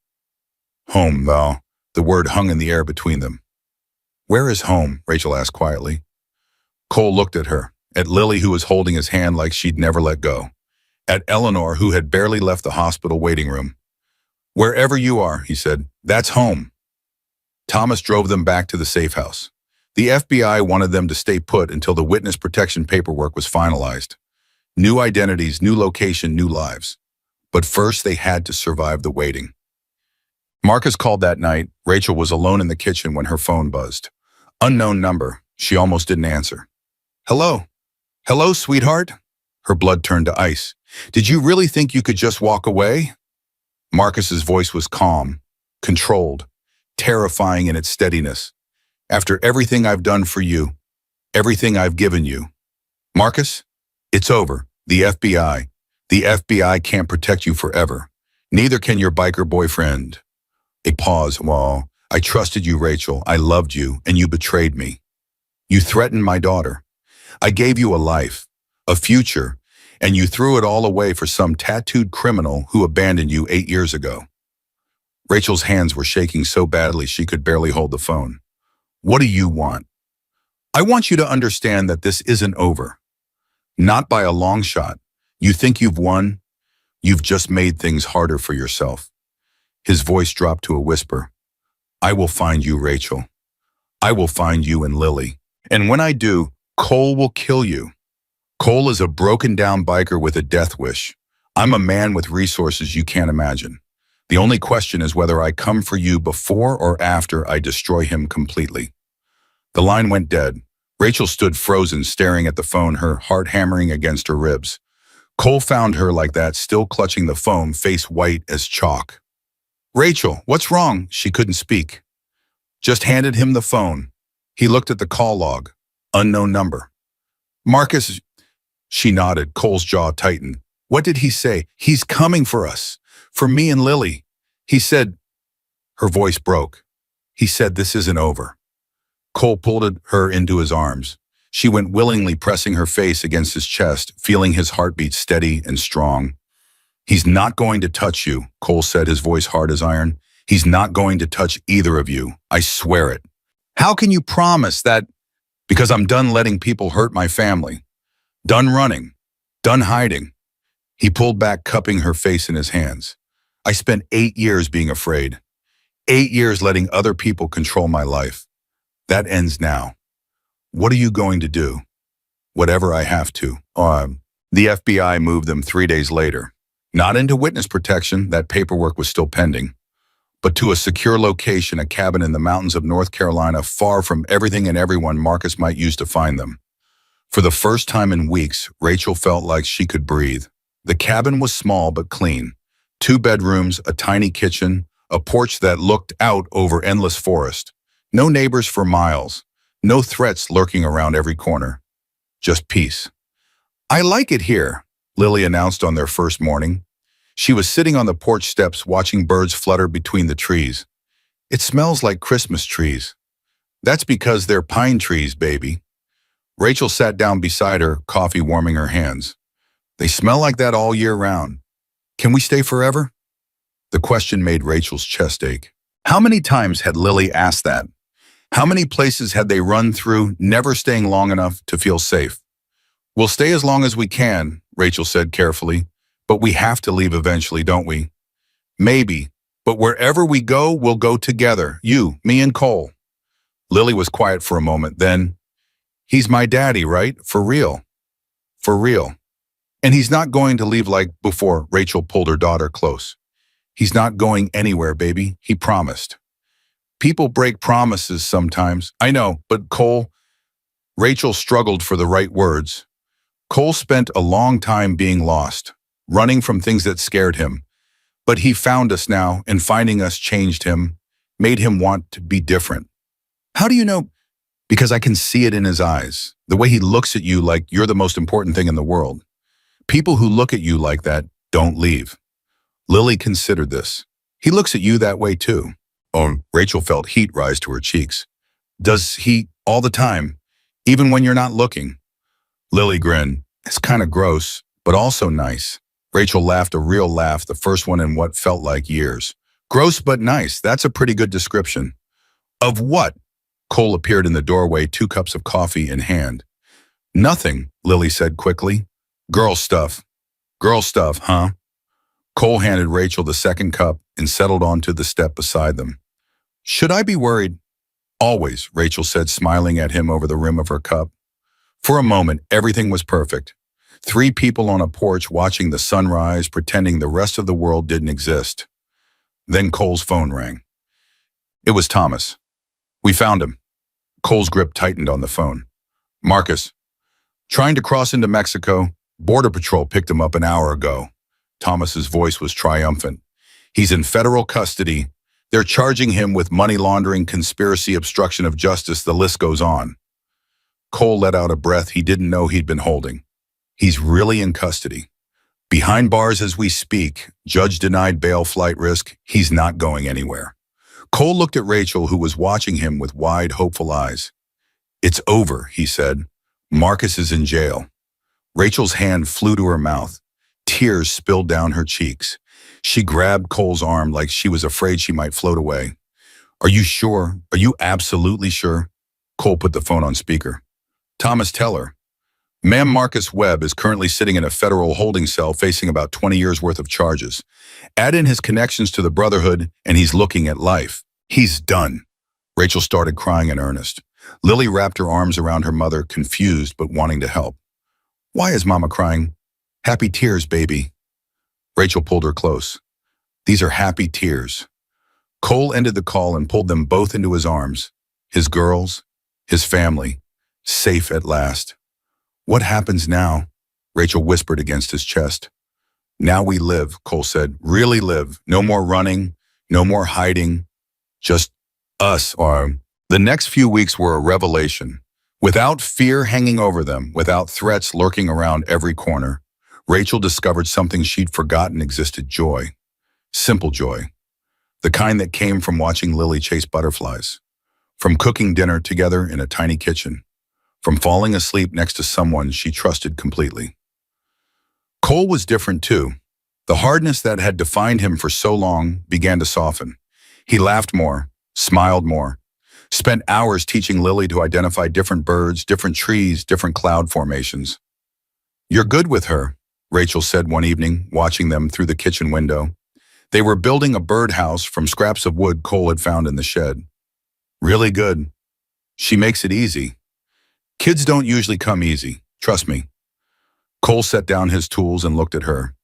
Home, though. The word hung in the air between them. Where is home? Rachel asked quietly. Cole looked at her, at Lily, who was holding his hand like she'd never let go, at Eleanor, who had barely left the hospital waiting room. Wherever you are, he said, that's home. Thomas drove them back to the safe house. The FBI wanted them to stay put until the witness protection paperwork was finalized. New identities, new location, new lives. But first they had to survive the waiting. Marcus called that night. Rachel was alone in the kitchen when her phone buzzed. Unknown number. She almost didn't answer. Hello? Hello, sweetheart? Her blood turned to ice. Did you really think you could just walk away? Marcus's voice was calm, controlled, terrifying in its steadiness. After everything I've done for you, everything I've given you. Marcus, it's over. The FBI can't protect you forever. Neither can your biker boyfriend. A pause. Well, I trusted you, Rachel. I loved you, and you betrayed me. You threatened my daughter. I gave you a life, a future, and you threw it all away for some tattooed criminal who abandoned you 8 years ago. Rachel's hands were shaking so badly she could barely hold the phone. What do you want? I want you to understand that this isn't over. Not by a long shot. You think you've won? You've just made things harder for yourself. His voice dropped to a whisper. I will find you, Rachel. I will find you and Lily. And when I do, Cole will kill you. Cole is a broken down biker with a death wish. I'm a man with resources you can't imagine. The only question is whether I come for you before or after I destroy him completely. The line went dead. Rachel stood frozen, staring at the phone, her heart hammering against her ribs. Cole found her like that, still clutching the phone, face white as chalk. Rachel, what's wrong? She couldn't speak. Just handed him the phone. He looked at the call log. Unknown number. Marcus, she nodded. Cole's jaw tightened. What did he say? He's coming for us. For me and Lily. He said, her voice broke. He said this isn't over. Cole pulled her into his arms. She went willingly, pressing her face against his chest, feeling his heartbeat steady and strong. He's not going to touch you, Cole said, his voice hard as iron. He's not going to touch either of you. I swear it. How can you promise that? Because I'm done letting people hurt my family. Done running. Done hiding. He pulled back, cupping her face in his hands. I spent 8 years being afraid. 8 years letting other people control my life. That ends now. What are you going to do? Whatever I have to. The FBI moved them 3 days later. Not into witness protection, that paperwork was still pending, but to a secure location, a cabin in the mountains of North Carolina, far from everything and everyone Marcus might use to find them. For the first time in weeks, Rachel felt like she could breathe. The cabin was small but clean. 2 bedrooms, a tiny kitchen, a porch that looked out over endless forest. No neighbors for miles. No threats lurking around every corner. Just peace. I like it here, Lily announced on their first morning. She was sitting on the porch steps watching birds flutter between the trees. It smells like Christmas trees. That's because they're pine trees, baby. Rachel sat down beside her, coffee warming her hands. They smell like that all year round. Can we stay forever? The question made Rachel's chest ache. How many times had Lily asked that? How many places had they run through, never staying long enough to feel safe? We'll stay as long as we can, Rachel said carefully, but we have to leave eventually, don't we? Maybe, but wherever we go, we'll go together, you, me, and Cole. Lily was quiet for a moment, then, he's my daddy, right? For real. For real. And he's not going to leave like before. Rachel pulled her daughter close. He's not going anywhere, baby. He promised. People break promises sometimes. I know, but Cole... Rachel struggled for the right words. Cole spent a long time being lost, running from things that scared him. But he found us now, and finding us changed him, made him want to be different. How do you know? Because I can see it in his eyes, the way he looks at you like you're the most important thing in the world. People who look at you like that don't leave. Lily considered this. He looks at you that way too. Oh, Rachel felt heat rise to her cheeks. Does he all the time, even when you're not looking? Lily grinned. It's kind of gross, but also nice. Rachel laughed, a real laugh, the first one in what felt like years. Gross but nice, that's a pretty good description. Of what? Cole appeared in the doorway, 2 cups of coffee in hand. Nothing, Lily said quickly. Girl stuff. Girl stuff, huh? Cole handed Rachel the second cup and settled onto the step beside them. Should I be worried? Always, Rachel said, smiling at him over the rim of her cup. For a moment, everything was perfect. 3 people on a porch watching the sunrise, pretending the rest of the world didn't exist. Then Cole's phone rang. It was Thomas. We found him. Cole's grip tightened on the phone. Marcus. Trying to cross into Mexico. Border Patrol picked him up an hour ago. Thomas's voice was triumphant. He's in federal custody. They're charging him with money laundering, conspiracy, obstruction of justice, the list goes on. Cole let out a breath he didn't know he'd been holding. He's really in custody. Behind bars as we speak, judge denied bail, flight risk, he's not going anywhere. Cole looked at Rachel, who was watching him with wide, hopeful eyes. It's over, he said. Marcus is in jail. Rachel's hand flew to her mouth. Tears spilled down her cheeks. She grabbed Cole's arm like she was afraid she might float away. Are you sure? Are you absolutely sure? Cole put the phone on speaker. Thomas, tell her. Ma'am, Marcus Webb is currently sitting in a federal holding cell facing about 20 years worth of charges. Add in his connections to the Brotherhood and he's looking at life. He's done. Rachel started crying in earnest. Lily wrapped her arms around her mother, confused but wanting to help. Why is Mama crying? Happy tears, baby. Rachel pulled her close. These are happy tears. Cole ended the call and pulled them both into his arms. His girls, his family, safe at last. What happens now? Rachel whispered against his chest. Now we live, Cole said. Really live. No more running, no more hiding. Just us. The next few weeks were a revelation. Without fear hanging over them, without threats lurking around every corner, Rachel discovered something she'd forgotten existed: joy. Simple joy. The kind that came from watching Lily chase butterflies, from cooking dinner together in a tiny kitchen, from falling asleep next to someone she trusted completely. Cole was different too. The hardness that had defined him for so long began to soften. He laughed more, smiled more, Spent hours teaching Lily to identify different birds, different trees, different cloud formations. You're good with her, Rachel said one evening, watching them through the kitchen window. They were building a birdhouse from scraps of wood Cole had found in the shed. Really good. She makes it easy. Kids don't usually come easy, trust me. Cole set down his tools and looked at her.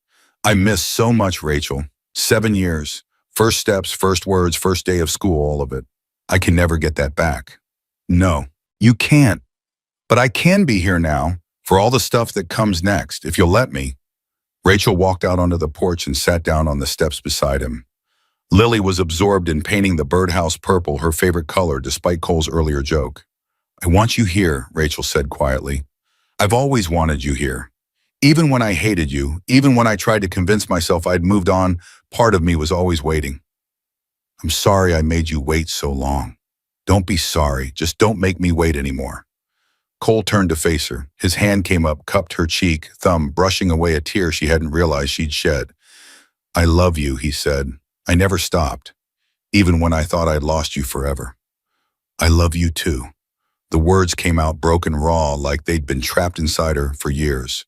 I miss so much, Rachel. 7 years. First steps, first words, first day of school, all of it. I can never get that back. No, you can't. But I can be here now for all the stuff that comes next, if you'll let me. Rachel walked out onto the porch and sat down on the steps beside him. Lily was absorbed in painting the birdhouse purple, her favorite color, despite Cole's earlier joke. I want you here, Rachel said quietly. I've always wanted you here. Even when I hated you, even when I tried to convince myself I'd moved on, part of me was always waiting. I'm sorry I made you wait so long. Don't be sorry, just don't make me wait anymore. Cole turned to face her. His hand came up, cupped her cheek, thumb brushing away a tear she hadn't realized she'd shed. I love you, he said. I never stopped, even when I thought I'd lost you forever. I love you too. The words came out broken raw, like they'd been trapped inside her for years.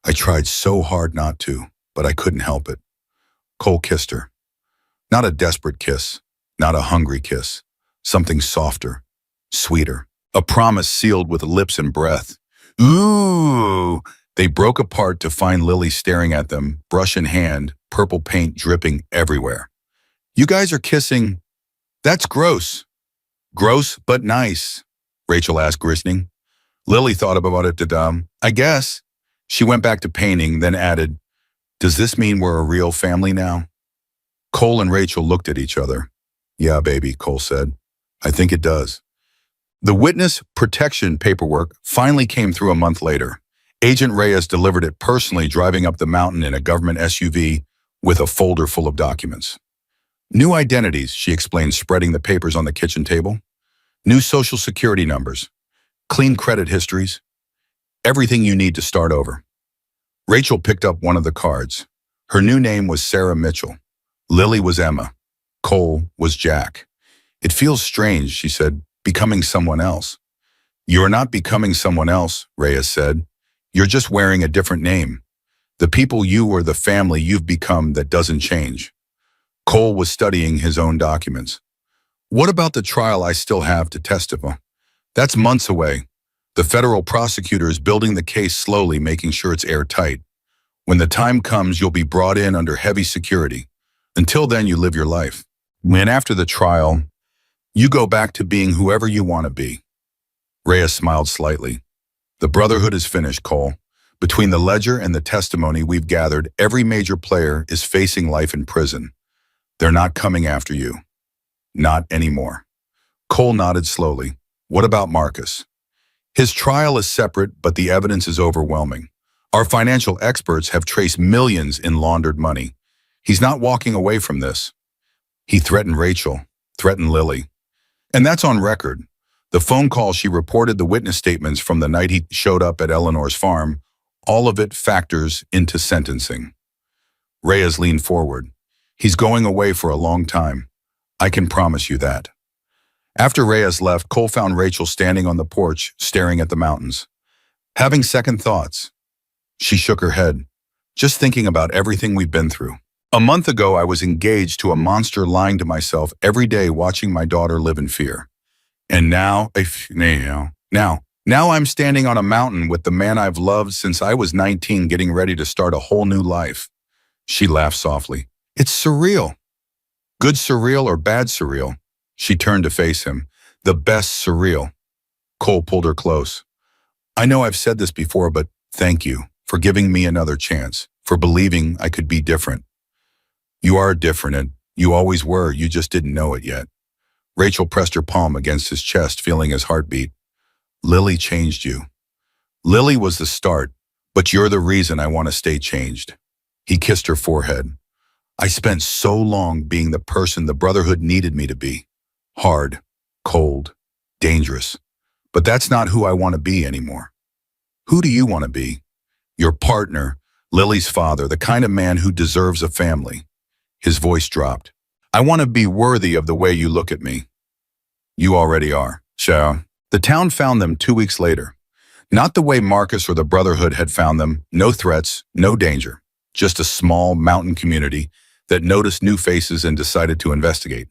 I tried so hard not to, but I couldn't help it. Cole kissed her. Not a desperate kiss, not a hungry kiss. Something softer, sweeter. A promise sealed with lips and breath. Ooh! They broke apart to find Lily staring at them, brush in hand, purple paint dripping everywhere. You guys are kissing. That's gross. Gross, but nice, Rachel asked, glistening. Lily thought about it I guess. She went back to painting, then added, does this mean we're a real family now? Cole and Rachel looked at each other. Yeah, baby, Cole said. I think it does. The witness protection paperwork finally came through a month later. Agent Reyes delivered it personally, driving up the mountain in a government SUV with a folder full of documents. New identities, she explained, spreading the papers on the kitchen table. New social security numbers. Clean credit histories. Everything you need to start over. Rachel picked up one of the cards. Her new name was Sarah Mitchell. Lily was Emma. Cole was Jack. It feels strange, she said, becoming someone else. You're not becoming someone else, Reyes said. You're just wearing a different name. The people you or the family you've become that doesn't change. Cole was studying his own documents. What about the trial I still have to testify? That's months away. The federal prosecutor is building the case slowly, making sure it's airtight. When the time comes, you'll be brought in under heavy security. Until then, you live your life. And after the trial, you go back to being whoever you want to be. Reyes smiled slightly. The brotherhood is finished, Cole. Between the ledger and the testimony we've gathered, every major player is facing life in prison. They're not coming after you. Not anymore. Cole nodded slowly. What about Marcus? His trial is separate, but the evidence is overwhelming. Our financial experts have traced millions in laundered money. He's not walking away from this. He threatened Rachel, threatened Lily. And that's on record. The phone call she reported, the witness statements from the night he showed up at Eleanor's farm, all of it factors into sentencing. Reyes leaned forward. He's going away for a long time. I can promise you that. After Reyes left, Cole found Rachel standing on the porch, staring at the mountains. Having second thoughts. She shook her head, just thinking about everything we've been through. A month ago, I was engaged to a monster, lying to myself every day, watching my daughter live in fear. And now I'm standing on a mountain with the man I've loved since I was 19, getting ready to start a whole new life. She laughed softly. It's surreal. Good surreal or bad surreal? She turned to face him. The best surreal. Cole pulled her close. I know I've said this before, but thank you for giving me another chance, for believing I could be different. You are different, and you always were, you just didn't know it yet. Rachel pressed her palm against his chest, feeling his heartbeat. Lily changed you. Lily was the start, but you're the reason I want to stay changed. He kissed her forehead. I spent so long being the person the brotherhood needed me to be. Hard, cold, dangerous. But that's not who I want to be anymore. Who do you want to be? Your partner, Lily's father, the kind of man who deserves a family. His voice dropped. I want to be worthy of the way you look at me. You already are. So, the town found them 2 weeks later. Not the way Marcus or the Brotherhood had found them, no threats, no danger. Just a small mountain community that noticed new faces and decided to investigate.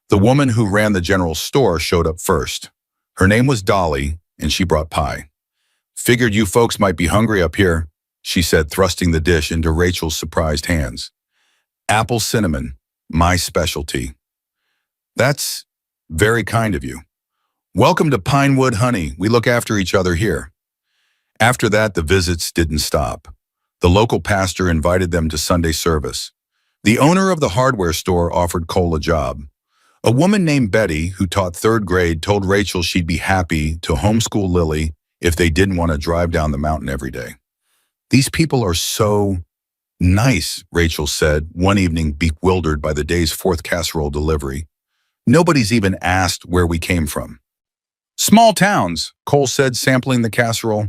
The woman who ran the general store showed up first. Her name was Dolly, and she brought pie. Figured you folks might be hungry up here, she said, thrusting the dish into Rachel's surprised hands. Apple cinnamon, my specialty. That's very kind of you. Welcome to Pinewood, honey. We look after each other here. After that, the visits didn't stop. The local pastor invited them to Sunday service. The owner of the hardware store offered Cole a job. A woman named Betty, who taught 3rd grade, told Rachel she'd be happy to homeschool Lily if they didn't want to drive down the mountain every day. These people are so nice, Rachel said one evening, bewildered by the day's 4th casserole delivery. Nobody's even asked where we came from. Small towns, Cole said, sampling the casserole.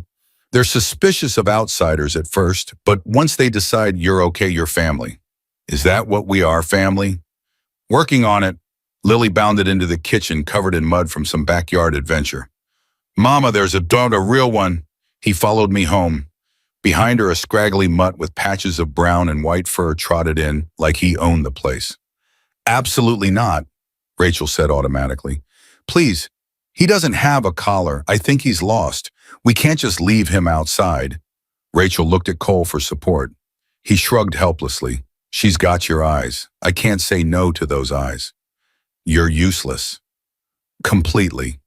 They're suspicious of outsiders at first, but once they decide you're okay, you're family. Is that what we are, family? Working on it. Lily bounded into the kitchen covered in mud from some backyard adventure. Mama, there's a dog, a real one. He followed me home. Behind her, a scraggly mutt with patches of brown and white fur trotted in like he owned the place. Absolutely not, Rachel said automatically. Please, he doesn't have a collar. I think he's lost. We can't just leave him outside. Rachel looked at Cole for support. He shrugged helplessly. She's got your eyes. I can't say no to those eyes. You're useless. Completely.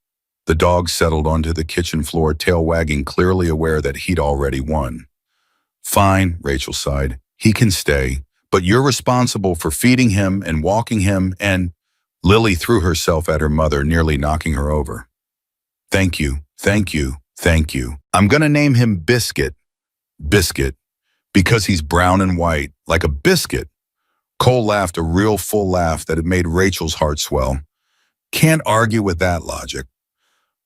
The dog settled onto the kitchen floor, tail wagging, clearly aware that he'd already won. Fine, Rachel sighed. He can stay, but you're responsible for feeding him and walking him and… Lily threw herself at her mother, nearly knocking her over. Thank you, thank you, thank you. I'm gonna name him Biscuit. Biscuit. Because he's brown and white, like a biscuit. Cole laughed, a real full laugh that had made Rachel's heart swell. Can't argue with that logic.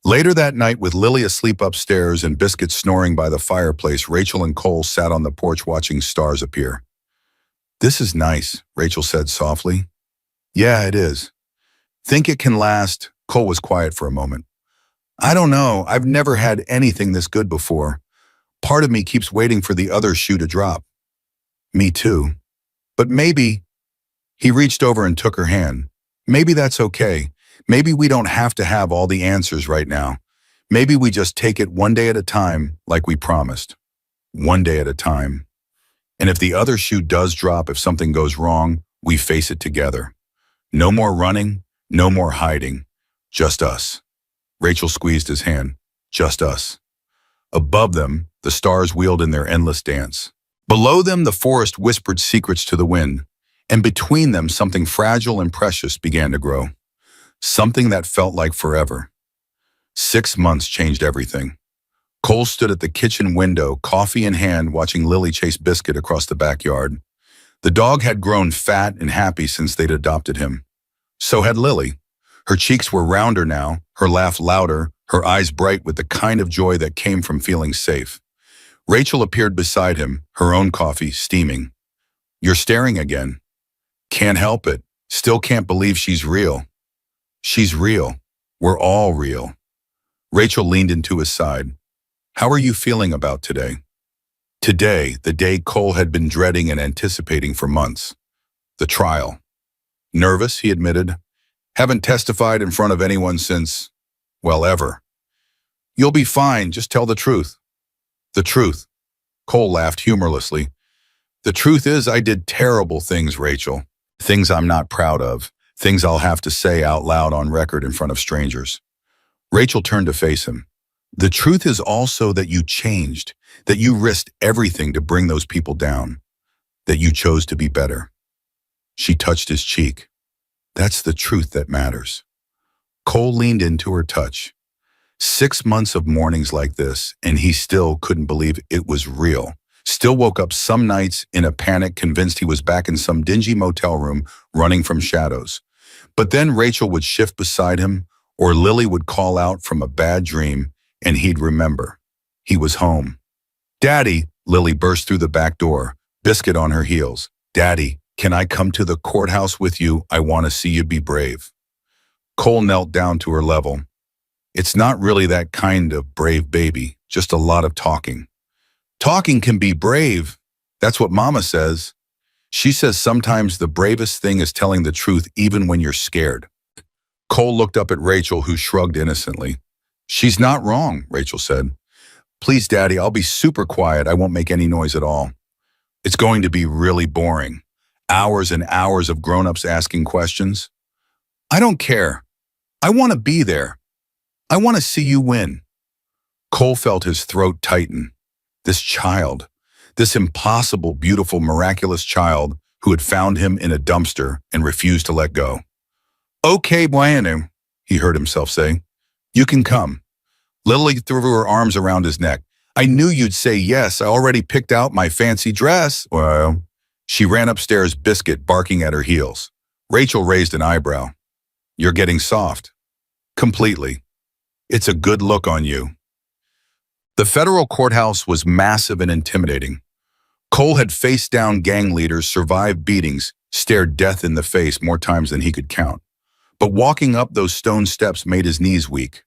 Later that night, with Lily asleep upstairs and Biscuit snoring by the fireplace, Rachel and Cole sat on the porch watching stars appear. This is nice, Rachel said softly. Yeah, it is. Think it can last? Cole was quiet for a moment. I don't know. I've never had anything this good before. Part of me keeps waiting for the other shoe to drop. Me too. But maybe… He reached over and took her hand. Maybe that's okay. Maybe we don't have to have all the answers right now. Maybe we just take it one day at a time, like we promised. One day at a time. And if the other shoe does drop, if something goes wrong, we face it together. No more running, no more hiding. Just us. Rachel squeezed his hand. Just us. Above them, the stars wheeled in their endless dance. Below them, the forest whispered secrets to the wind, and between them, something fragile and precious began to grow. Something that felt like forever. 6 months changed everything. Cole stood at the kitchen window, coffee in hand, watching Lily chase Biscuit across the backyard. The dog had grown fat and happy since they'd adopted him. So had Lily. Her cheeks were rounder now, her laugh louder, her eyes bright with the kind of joy that came from feeling safe. Rachel appeared beside him, her own coffee steaming. You're staring again. Can't help it. Still can't believe she's real. She's real. We're all real. Rachel leaned into his side. How are you feeling about today? Today, the day Cole had been dreading and anticipating for months. The trial. Nervous, he admitted. Haven't testified in front of anyone since, well, ever. You'll be fine, just tell the truth. The truth. Cole laughed humorlessly. The truth is I did terrible things, Rachel. Things I'm not proud of. Things I'll have to say out loud on record in front of strangers. Rachel turned to face him. The truth is also that you changed, that you risked everything to bring those people down, that you chose to be better. She touched his cheek. That's the truth that matters. Cole leaned into her touch. 6 months of mornings like this, and he still couldn't believe it was real. Still woke up some nights in a panic, convinced he was back in some dingy motel room, running from shadows. But then Rachel would shift beside him, or Lily would call out from a bad dream, and he'd remember. He was home. Daddy, Lily burst through the back door, Biscuit on her heels. Daddy, can I come to the courthouse with you? I want to see you be brave. Cole knelt down to her level. It's not really that kind of brave baby, just a lot of talking. Talking can be brave. That's what Mama says. She says sometimes the bravest thing is telling the truth even when you're scared. Cole looked up at Rachel, who shrugged innocently. She's not wrong, Rachel said. Please, Daddy, I'll be super quiet. I won't make any noise at all. It's going to be really boring. Hours and hours of grown-ups asking questions. I don't care. I want to be there. I want to see you win. Cole felt his throat tighten. This child, this impossible, beautiful, miraculous child who had found him in a dumpster and refused to let go. Okay, bueno, he heard himself say. You can come. Lily threw her arms around his neck. I knew you'd say yes. I already picked out my fancy dress. Well, she ran upstairs, Biscuit barking at her heels. Rachel raised an eyebrow. You're getting soft. Completely. It's a good look on you. The federal courthouse was massive and intimidating. Cole had faced down gang leaders, survived beatings, stared death in the face more times than he could count. But walking up those stone steps made his knees weak.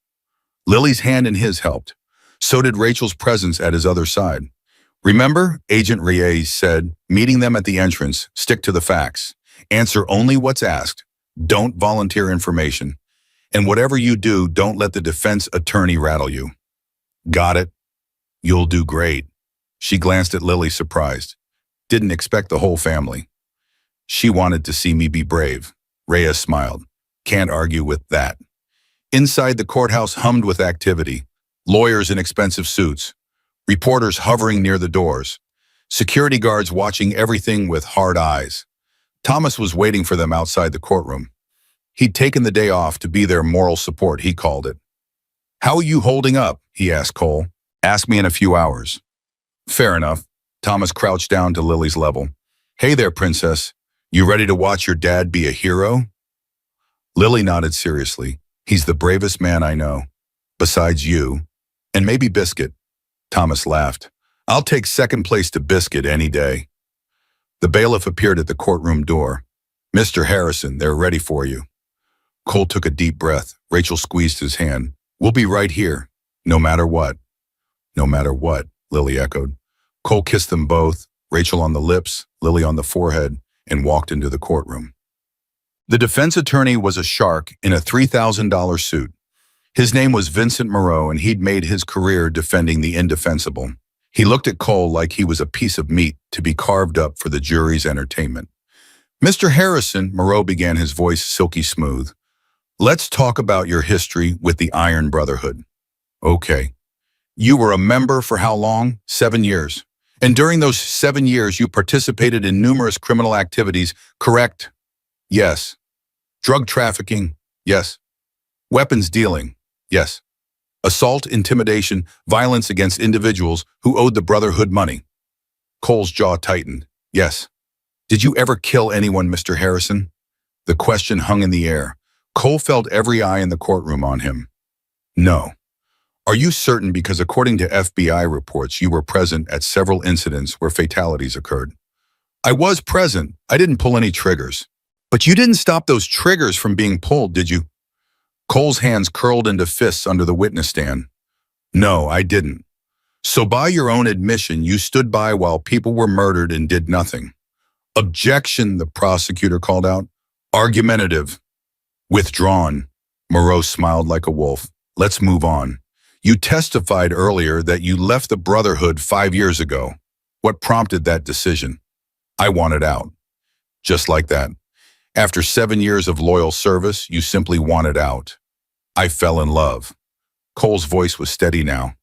Lily's hand in his helped. So did Rachel's presence at his other side. Remember, Agent Reyes said, meeting them at the entrance, stick to the facts. Answer only what's asked. Don't volunteer information. And whatever you do, don't let the defense attorney rattle you. Got it? You'll do great. She glanced at Lily, surprised. Didn't expect the whole family. She wanted to see me be brave. Reyes smiled. Can't argue with that. Inside, the courthouse hummed with activity. Lawyers in expensive suits. Reporters hovering near the doors. Security guards watching everything with hard eyes. Thomas was waiting for them outside the courtroom. He'd taken the day off to be their moral support, he called it. How are you holding up? He asked Cole. Ask me in a few hours. Fair enough. Thomas crouched down to Lily's level. Hey there, princess. You ready to watch your dad be a hero? Lily nodded seriously. He's the bravest man I know. Besides you. And maybe Biscuit. Thomas laughed. I'll take second place to Biscuit any day. The bailiff appeared at the courtroom door. Mr. Harrison, they're ready for you. Cole took a deep breath. Rachel squeezed his hand. We'll be right here, no matter what. No matter what, Lily echoed. Cole kissed them both, Rachel on the lips, Lily on the forehead, and walked into the courtroom. The defense attorney was a shark in a $3,000 suit. His name was Vincent Moreau, and he'd made his career defending the indefensible. He looked at Cole like he was a piece of meat to be carved up for the jury's entertainment. Mr. Harrison, Moreau began, his voice silky smooth. Let's talk about your history with the Iron Brotherhood. Okay. You were a member for how long? 7 years. And during those 7 years, you participated in numerous criminal activities, correct? Yes. Drug trafficking? Yes. Weapons dealing? Yes. Assault, intimidation, violence against individuals who owed the Brotherhood money. Cole's jaw tightened. Yes. Did you ever kill anyone, Mr. Harrison? The question hung in the air. Cole felt every eye in the courtroom on him. No. Are you certain? Because according to FBI reports, you were present at several incidents where fatalities occurred. I was present. I didn't pull any triggers. But you didn't stop those triggers from being pulled, did you? Cole's hands curled into fists under the witness stand. No, I didn't. So by your own admission, you stood by while people were murdered and did nothing. Objection, the prosecutor called out. Argumentative. Withdrawn. Moreau smiled like a wolf. Let's move on. You testified earlier that you left the Brotherhood 5 years ago. What prompted that decision? I wanted out. Just like that. After 7 years of loyal service, you simply wanted out. I fell in love. Cole's voice was steady now.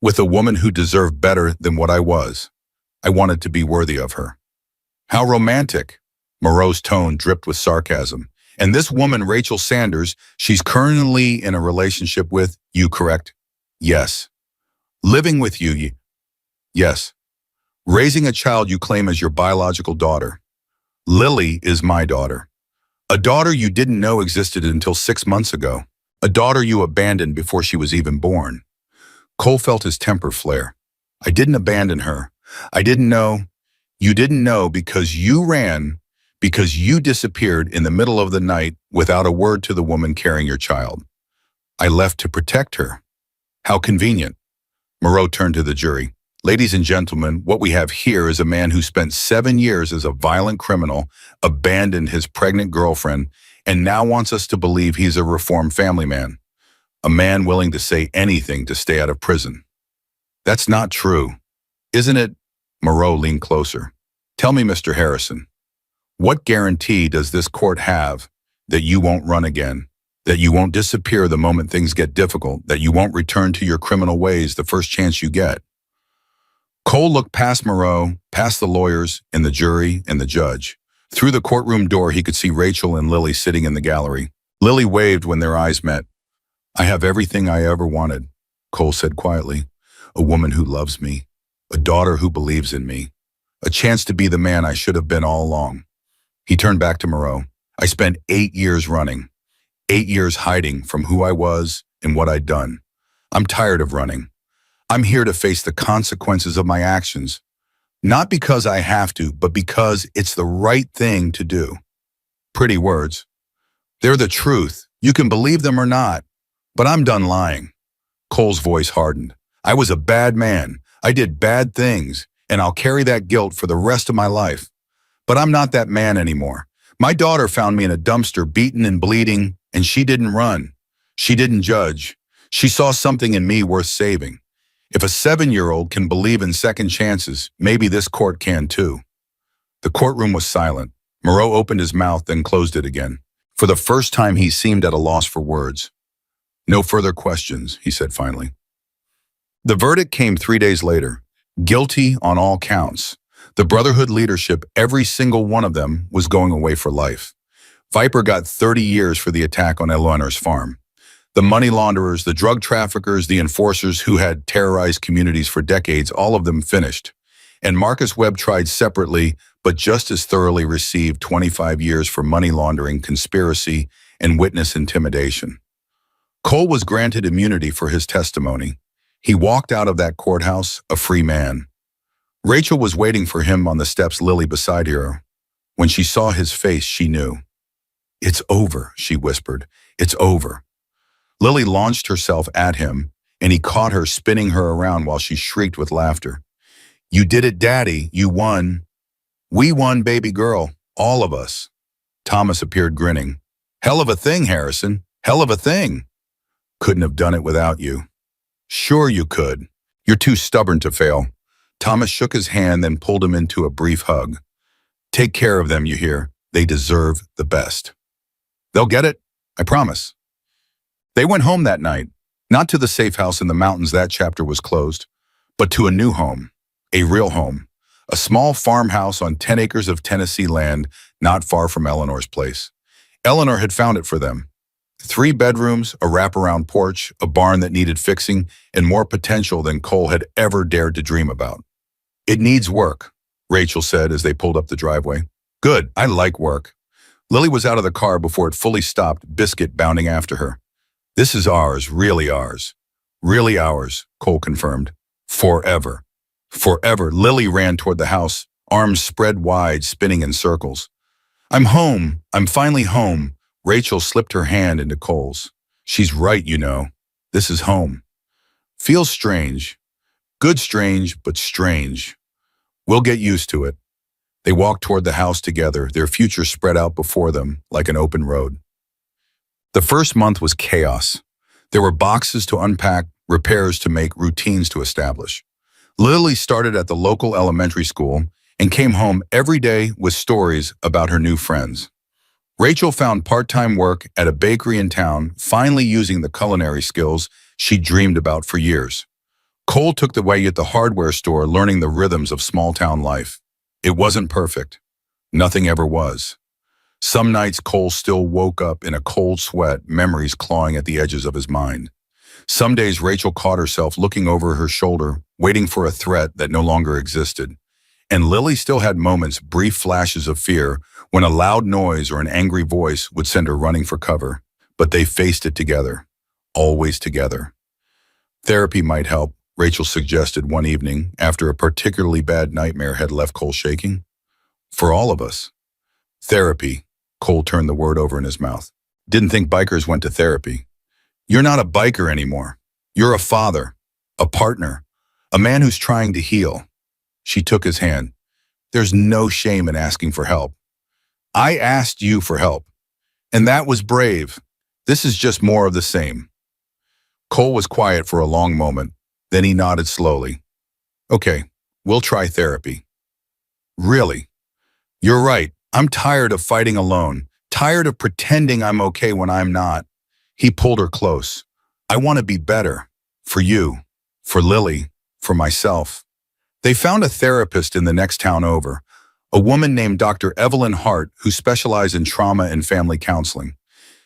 With a woman who deserved better than what I was. I wanted to be worthy of her. How romantic. Moreau's tone dripped with sarcasm. And this woman, Rachel Sanders, she's currently in a relationship with you, correct? Yes. Living with you, yes. Raising a child you claim as your biological daughter. Lily is my daughter. A daughter you didn't know existed until 6 months ago. A daughter you abandoned before she was even born. Cole felt his temper flare. I didn't abandon her. I didn't know. You didn't know because you ran because you disappeared in the middle of the night without a word to the woman carrying your child. I left to protect her. How convenient. Moreau turned to the jury. Ladies and gentlemen, what we have here is a man who spent 7 years as a violent criminal, abandoned his pregnant girlfriend, and now wants us to believe he's a reformed family man. A man willing to say anything to stay out of prison. That's not true, isn't it? Moreau leaned closer. Tell me, Mr. Harrison, what guarantee does this court have that you won't run again, that you won't disappear the moment things get difficult, that you won't return to your criminal ways the first chance you get? Cole looked past Moreau, past the lawyers and the jury and the judge. Through the courtroom door, he could see Rachel and Lily sitting in the gallery. Lily waved when their eyes met. I have everything I ever wanted, Cole said quietly. A woman who loves me, a daughter who believes in me, a chance to be the man I should have been all along. He turned back to Moreau. I spent 8 years running, 8 years hiding from who I was and what I'd done. I'm tired of running. I'm here to face the consequences of my actions, not because I have to, but because it's the right thing to do. Pretty words. They're the truth. You can believe them or not, but I'm done lying. Cole's voice hardened. I was a bad man. I did bad things, and I'll carry that guilt for the rest of my life. But I'm not that man anymore. My daughter found me in a dumpster, beaten and bleeding, and she didn't run. She didn't judge. She saw something in me worth saving. If a 7-year-old can believe in second chances, maybe this court can too. The courtroom was silent. Moreau opened his mouth, then closed it again. For the first time, he seemed at a loss for words. No further questions, he said finally. The verdict came 3 days later. Guilty on all counts. The Brotherhood leadership, every single one of them, was going away for life. Viper got 30 years for the attack on Eleanor's farm. The money launderers, the drug traffickers, the enforcers who had terrorized communities for decades, all of them finished. And Marcus Webb tried separately, but just as thoroughly received 25 years for money laundering, conspiracy, and witness intimidation. Cole was granted immunity for his testimony. He walked out of that courthouse a free man. Rachel was waiting for him on the steps, Lily beside her. When she saw his face, she knew. It's over, she whispered. It's over. Lily launched herself at him, and he caught her, spinning her around while she shrieked with laughter. You did it, Daddy. You won. We won, baby girl. All of us. Thomas appeared grinning. Hell of a thing, Harrison. Hell of a thing. Couldn't have done it without you. Sure you could. You're too stubborn to fail. Thomas shook his hand, then pulled him into a brief hug. Take care of them, you hear? They deserve the best. They'll get it, I promise. They went home that night, not to the safe house in the mountains, that chapter was closed, but to a new home, a real home, a small farmhouse on 10 acres of Tennessee land not far from Eleanor's place. Eleanor had found it for them. 3 bedrooms, a wraparound porch, a barn that needed fixing, and more potential than Cole had ever dared to dream about. It needs work, Rachel said as they pulled up the driveway. Good, I like work. Lily was out of the car before it fully stopped, Biscuit bounding after her. This is ours, really ours. Really ours, Cole confirmed. Forever. Forever. Lily ran toward the house, arms spread wide, spinning in circles. I'm home. I'm finally home. Rachel slipped her hand into Cole's. She's right, you know. This is home. Feels strange. Good strange, but strange. We'll get used to it. They walked toward the house together, their future spread out before them like an open road. The first month was chaos. There were boxes to unpack, repairs to make, routines to establish. Lily started at the local elementary school and came home every day with stories about her new friends. Rachel found part-time work at a bakery in town, finally using the culinary skills she dreamed about for years. Cole took the way at the hardware store, learning the rhythms of small-town life. It wasn't perfect. Nothing ever was. Some nights Cole still woke up in a cold sweat, memories clawing at the edges of his mind. Some days Rachel caught herself looking over her shoulder, waiting for a threat that no longer existed. And Lily still had moments, brief flashes of fear, when a loud noise or an angry voice would send her running for cover. But they faced it together, always together. Therapy might help, Rachel suggested one evening after a particularly bad nightmare had left Cole shaking. For all of us. Therapy. Cole turned the word over in his mouth. Didn't think bikers went to therapy. You're not a biker anymore. You're a father, a partner, a man who's trying to heal. She took his hand. There's no shame in asking for help. I asked you for help, and that was brave. This is just more of the same. Cole was quiet for a long moment. Then he nodded slowly. Okay, we'll try therapy. Really? You're right. I'm tired of fighting alone, tired of pretending I'm okay when I'm not. He pulled her close. I want to be better. For you, for Lily, for myself. They found a therapist in the next town over, a woman named Dr. Evelyn Hart who specialized in trauma and family counseling.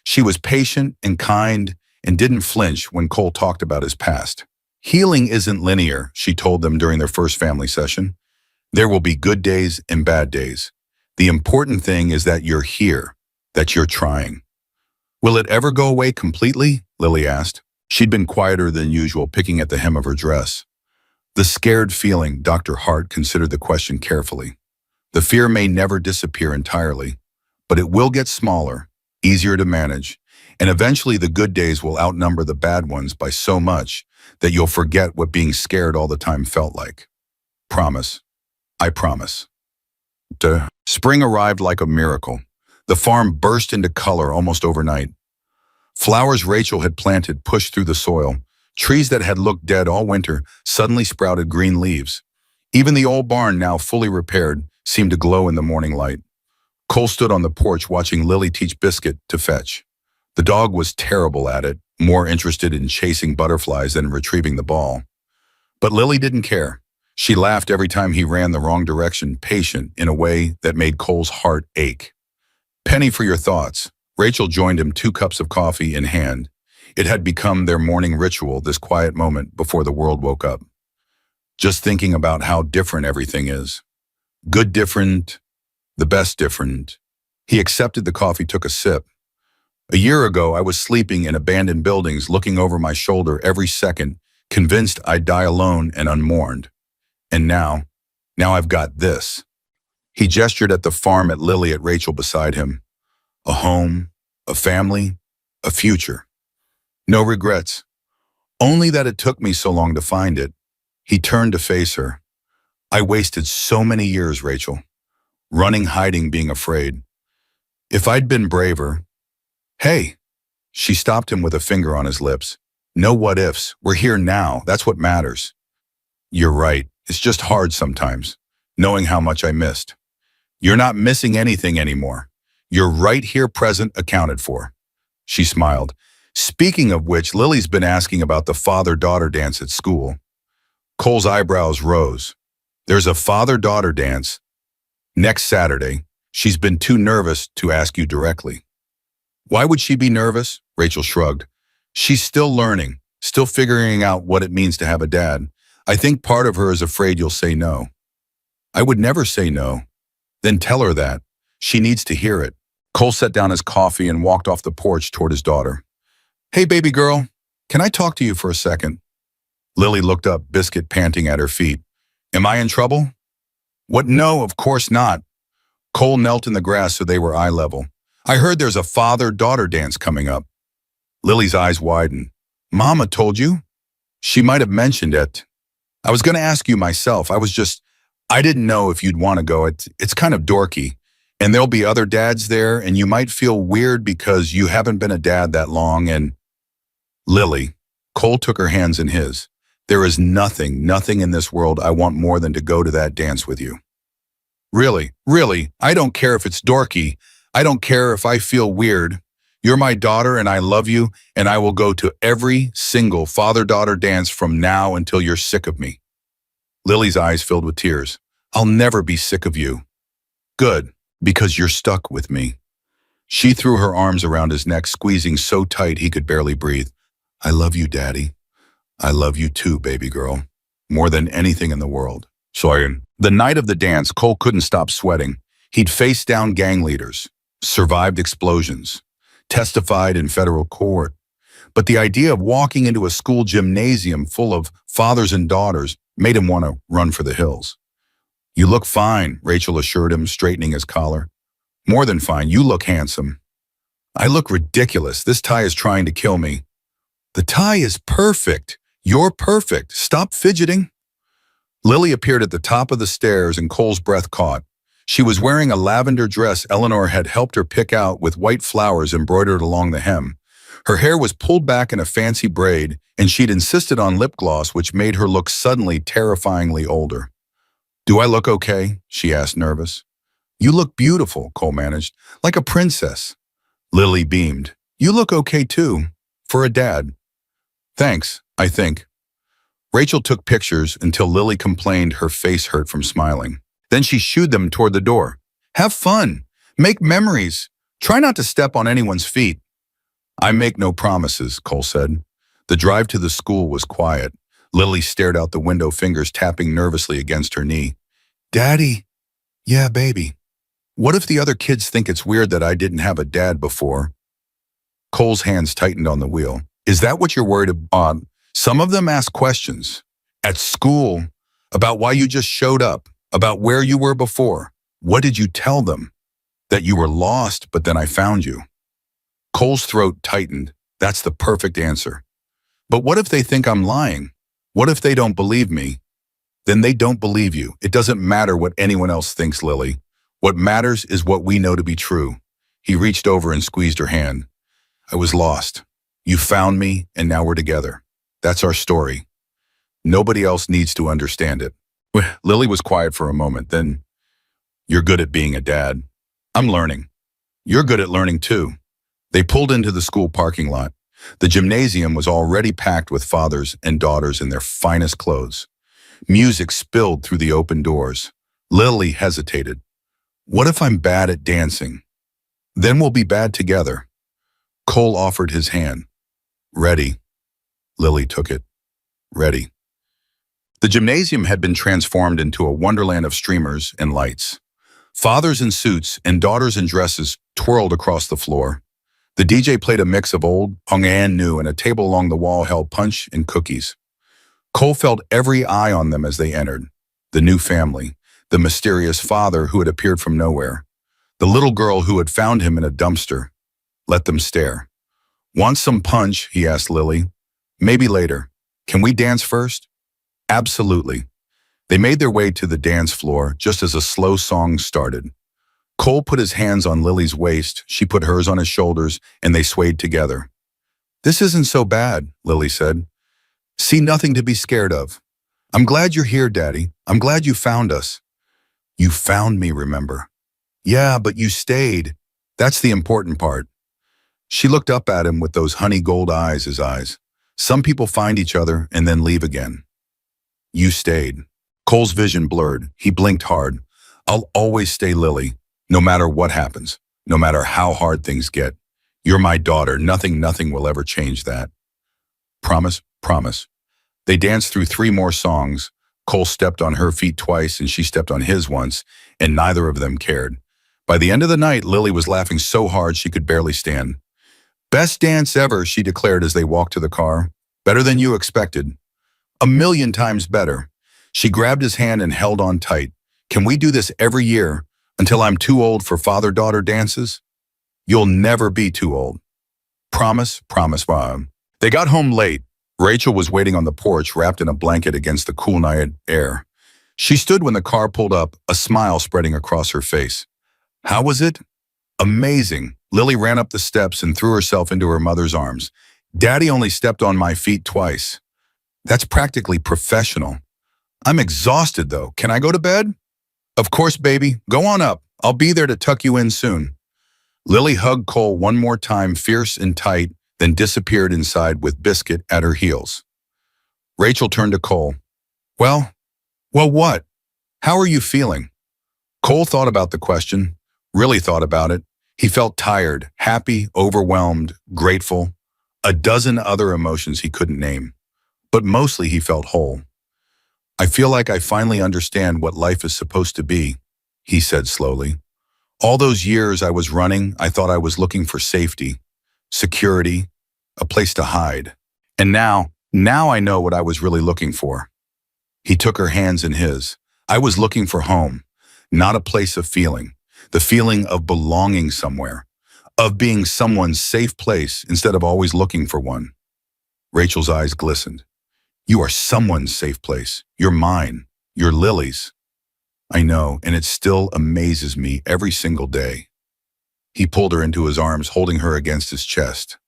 She was patient and kind and didn't flinch when Cole talked about his past. Healing isn't linear, she told them during their first family session. There will be good days and bad days. The important thing is that you're here, that you're trying. Will it ever go away completely? Lily asked. She'd been quieter than usual, picking at the hem of her dress. The scared feeling, Dr. Hart considered the question carefully. The fear may never disappear entirely, but it will get smaller, easier to manage, and eventually the good days will outnumber the bad ones by so much that you'll forget what being scared all the time felt like. Promise. I promise. Spring arrived like a miracle. The farm burst into color almost overnight. Flowers Rachel had planted pushed through the soil. Trees that had looked dead all winter suddenly sprouted green leaves. Even the old barn, now fully repaired, seemed to glow in the morning light. Cole stood on the porch watching Lily teach Biscuit to fetch. The dog was terrible at it, more interested in chasing butterflies than retrieving the ball. But Lily didn't care. She laughed every time he ran the wrong direction, patient in a way that made Cole's heart ache. Penny for your thoughts. Rachel joined him, 2 cups of coffee in hand. It had become their morning ritual, this quiet moment before the world woke up. Just thinking about how different everything is. Good different, the best different. He accepted the coffee, took a sip. A year ago, I was sleeping in abandoned buildings, looking over my shoulder every second, convinced I'd die alone and unmourned. And now I've got this. He gestured at the farm, at Lily, at Rachel beside him. A home, a family, a future. No regrets. Only that it took me so long to find it. He turned to face her. I wasted so many years, Rachel. Running, hiding, being afraid. If I'd been braver. Hey, she stopped him with a finger on his lips. No what ifs. We're here now. That's what matters. You're right. It's just hard sometimes, knowing how much I missed. You're not missing anything anymore. You're right here, present, accounted for. She smiled. Speaking of which, Lily's been asking about the father-daughter dance at school. Cole's eyebrows rose. There's a father-daughter dance next Saturday. She's been too nervous to ask you directly. Why would she be nervous? Rachel shrugged. She's still learning, still figuring out what it means to have a dad. I think part of her is afraid you'll say no. I would never say no. Then tell her that. She needs to hear it. Cole set down his coffee and walked off the porch toward his daughter. Hey, baby girl, can I talk to you for a second? Lily looked up, Biscuit panting at her feet. Am I in trouble? What? No, of course not. Cole knelt in the grass so they were eye level. I heard there's a father-daughter dance coming up. Lily's eyes widened. Mama told you? She might have mentioned it. I was going to ask you myself. I didn't know if you'd want to go. It's kind of dorky. And there'll be other dads there, and you might feel weird because you haven't been a dad that long, and... Lily, Cole took her hands in his. There is nothing in this world I want more than to go to that dance with you. Really, I don't care if it's dorky. I don't care if I feel weird. You're my daughter and I love you, and I will go to every single father-daughter dance from now until you're sick of me. Lily's eyes filled with tears. I'll never be sick of you. Good, because you're stuck with me. She threw her arms around his neck, squeezing so tight he could barely breathe. I love you, Daddy. I love you too, baby girl. More than anything in the world. The night of the dance, Cole couldn't stop sweating. He'd faced down gang leaders, survived explosions, testified in federal court. But the idea of walking into a school gymnasium full of fathers and daughters made him want to run for the hills. You look fine, Rachel assured him, straightening his collar. More than fine, you look handsome. I look ridiculous. This tie is trying to kill me. The tie is perfect. You're perfect. Stop fidgeting. Lily appeared at the top of the stairs and Cole's breath caught. She was wearing a lavender dress Eleanor had helped her pick out with white flowers embroidered along the hem. Her hair was pulled back in a fancy braid, and she'd insisted on lip gloss, which made her look suddenly terrifyingly older. "Do I look okay?" she asked, nervous. "You look beautiful," Cole managed, "like a princess." Lily beamed. "You look okay too, for a dad." "Thanks, I think." Rachel took pictures until Lily complained her face hurt from smiling. Then she shooed them toward the door. "Have fun. Make memories. Try not to step on anyone's feet." "I make no promises," Cole said. The drive to the school was quiet. Lily stared out the window, fingers tapping nervously against her knee. "Daddy." "Yeah, baby." "What if the other kids think it's weird that I didn't have a dad before?" Cole's hands tightened on the wheel. "Is that what you're worried about? Some of them ask questions. At school, about why you just showed up, about where you were before. What did you tell them? That you were lost, but then I found you." Cole's throat tightened. That's the perfect answer. "But what if they think I'm lying? What if they don't believe me?" "Then they don't believe you. It doesn't matter what anyone else thinks, Lily. What matters is what we know to be true." He reached over and squeezed her hand. "I was lost. You found me, and now we're together. That's our story. Nobody else needs to understand it." Lily was quiet for a moment, then, "You're good at being a dad." "I'm learning." "You're good at learning too." They pulled into the school parking lot. The gymnasium was already packed with fathers and daughters in their finest clothes. Music spilled through the open doors. Lily hesitated. "What if I'm bad at dancing? Then we'll be bad together." Cole offered his hand. "Ready." Lily took it. "Ready." The gymnasium had been transformed into a wonderland of streamers and lights. Fathers in suits and daughters in dresses twirled across the floor. The DJ played a mix of old, hung and new, and a table along the wall held punch and cookies. Cole felt every eye on them as they entered. The new family, the mysterious father who had appeared from nowhere, the little girl who had found him in a dumpster. Let them stare. "Want some punch?" he asked Lily. "Maybe later. Can we dance first?" "Absolutely." They made their way to the dance floor just as a slow song started. Cole put his hands on Lily's waist, she put hers on his shoulders, and they swayed together. "This isn't so bad," Lily said. "See, nothing to be scared of. I'm glad you're here, Daddy. I'm glad you found us." "You found me, remember?" "Yeah, but you stayed. That's the important part." She looked up at him with those honey gold eyes, his eyes. "Some people find each other and then leave again. You stayed." Cole's vision blurred. He blinked hard. "I'll always stay, Lily. No matter what happens, no matter how hard things get. You're my daughter. Nothing will ever change that." "Promise, promise." They danced through 3 more songs. Cole stepped on her feet twice and she stepped on his once, and neither of them cared. By the end of the night, Lily was laughing so hard she could barely stand. "Best dance ever," she declared as they walked to the car. "Better than you expected." "A million times better." She grabbed his hand and held on tight. "Can we do this every year? Until I'm too old for father-daughter dances?" "You'll never be too old." "Promise, promise, Mom." They got home late. Rachel was waiting on the porch, wrapped in a blanket against the cool night air. She stood when the car pulled up, a smile spreading across her face. "How was it?" "Amazing." Lily ran up the steps and threw herself into her mother's arms. "Daddy only stepped on my feet twice." "That's practically professional." "I'm exhausted, though. Can I go to bed?" "Of course, baby. Go on up. I'll be there to tuck you in soon." Lily hugged Cole one more time, fierce and tight, then disappeared inside with Biscuit at her heels. Rachel turned to Cole. Well, what? How are you feeling?" Cole thought about the question, really thought about it. He felt tired, happy, overwhelmed, grateful, a dozen other emotions he couldn't name. But mostly he felt whole. "I feel like I finally understand what life is supposed to be," he said slowly. "All those years I was running, I thought I was looking for safety, security, a place to hide. And now I know what I was really looking for." He took her hands in his. "I was looking for home, not a place of feeling. the feeling of belonging somewhere, of being someone's safe place instead of always looking for one. Rachel's eyes glistened. You are someone's safe place. You're mine. You're Lily's. I know, and it still amazes me every single day. He pulled her into his arms, holding her against his chest.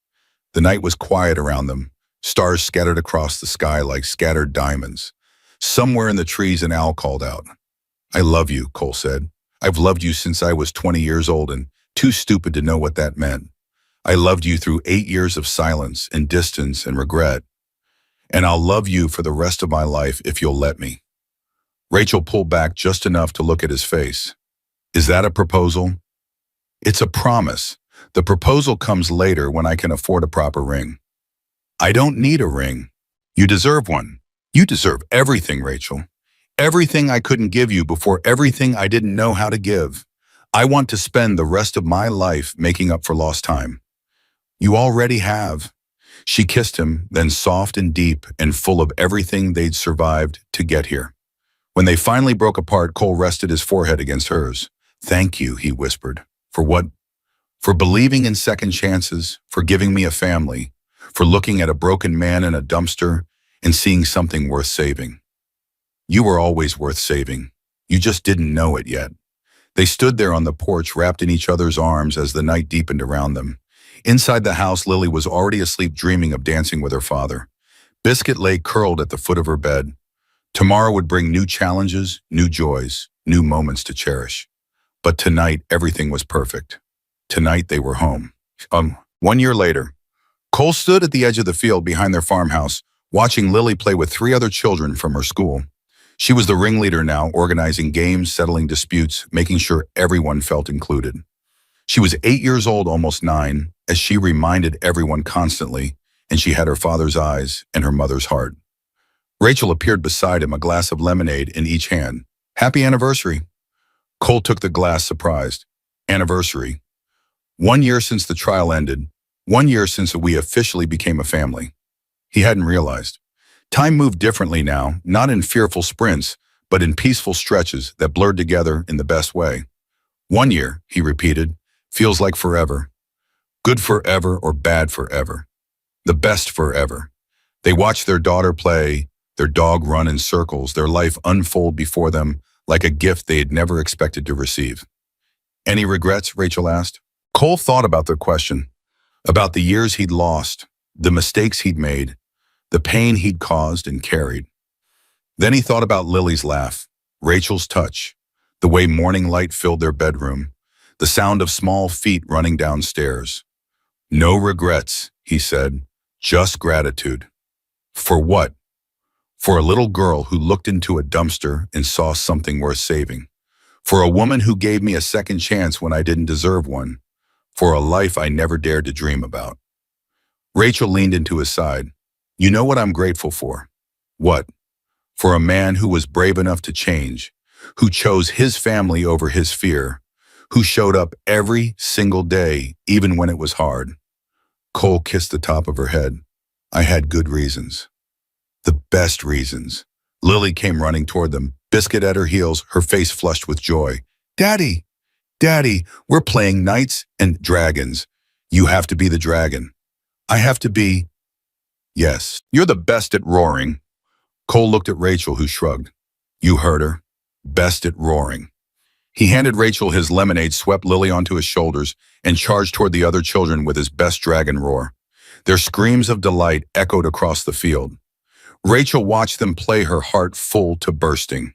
The night was quiet around them, stars scattered across the sky like scattered diamonds. Somewhere in the trees, an owl called out. I love you, Cole said. I've loved you since I was 20 years old and too stupid to know what that meant. I loved you through 8 years of silence and distance and regret. And I'll love you for the rest of my life if you'll let me. Rachel pulled back just enough to look at his face. Is that a proposal? It's a promise. The proposal comes later when I can afford a proper ring. I don't need a ring. You deserve one. You deserve everything, Rachel. Everything I couldn't give you before, everything I didn't know how to give. I want to spend the rest of my life making up for lost time. You already have. She kissed him, then soft and deep and full of everything they'd survived to get here. When they finally broke apart, Cole rested his forehead against hers. Thank you, he whispered. For what? For believing in second chances, for giving me a family, for looking at a broken man in a dumpster and seeing something worth saving. You were always worth saving. You just didn't know it yet. They stood there on the porch, wrapped in each other's arms as the night deepened around them. Inside the house, Lily was already asleep, dreaming of dancing with her father. Biscuit lay curled at the foot of her bed. Tomorrow would bring new challenges, new joys, new moments to cherish. But tonight, everything was perfect. Tonight, they were home. 1 year later, Cole stood at the edge of the field behind their farmhouse, watching Lily play with 3 other children from her school. She was the ringleader now, organizing games, settling disputes, making sure everyone felt included. She was 8 years old, almost 9, as she reminded everyone constantly, and she had her father's eyes and her mother's heart. Rachel appeared beside him, a glass of lemonade in each hand. Happy anniversary. Cole took the glass, surprised. Anniversary. 1 year since the trial ended. 1 year since we officially became a family. He hadn't realized. Time moved differently now, not in fearful sprints, but in peaceful stretches that blurred together in the best way. 1 year, he repeated, feels like forever. Good forever or bad forever. The best forever. They watched their daughter play, their dog run in circles, their life unfold before them like a gift they had never expected to receive. Any regrets? Rachel asked. Cole thought about the question, about the years he'd lost, the mistakes he'd made, the pain he'd caused and carried. Then he thought about Lily's laugh, Rachel's touch, the way morning light filled their bedroom, the sound of small feet running downstairs. No regrets, he said, just gratitude. For what? For a little girl who looked into a dumpster and saw something worth saving. For a woman who gave me a second chance when I didn't deserve one. For a life I never dared to dream about. Rachel leaned into his side. You know what I'm grateful for? What? For a man who was brave enough to change, who chose his family over his fear, who showed up every single day, even when it was hard. Cole kissed the top of her head. I had good reasons. The best reasons. Lily came running toward them, Biscuit at her heels, her face flushed with joy. Daddy, Daddy, we're playing knights and dragons. You have to be the dragon. I have to be... Yes, you're the best at roaring. Cole looked at Rachel, who shrugged. You heard her. Best at roaring. He handed Rachel his lemonade, swept Lily onto his shoulders, and charged toward the other children with his best dragon roar. Their screams of delight echoed across the field. Rachel watched them play, her heart full to bursting.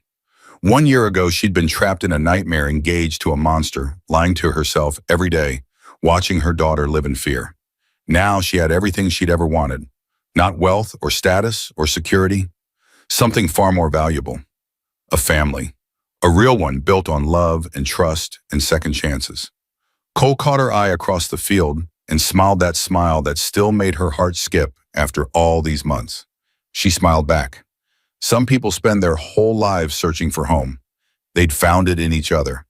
1 year ago, she'd been trapped in a nightmare, engaged to a monster, lying to herself every day, watching her daughter live in fear. Now she had everything she'd ever wanted. Not wealth or status or security. Something far more valuable. A family. A real one built on love and trust and second chances. Cole caught her eye across the field and smiled that smile that still made her heart skip after all these months. She smiled back. Some people spend their whole lives searching for home. They'd found it in each other,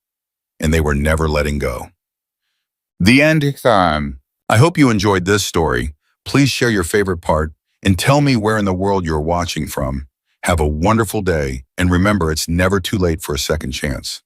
and they were never letting go. The end time. I hope you enjoyed this story. Please share your favorite part and tell me where in the world you're watching from. Have a wonderful day, and remember, it's never too late for a second chance.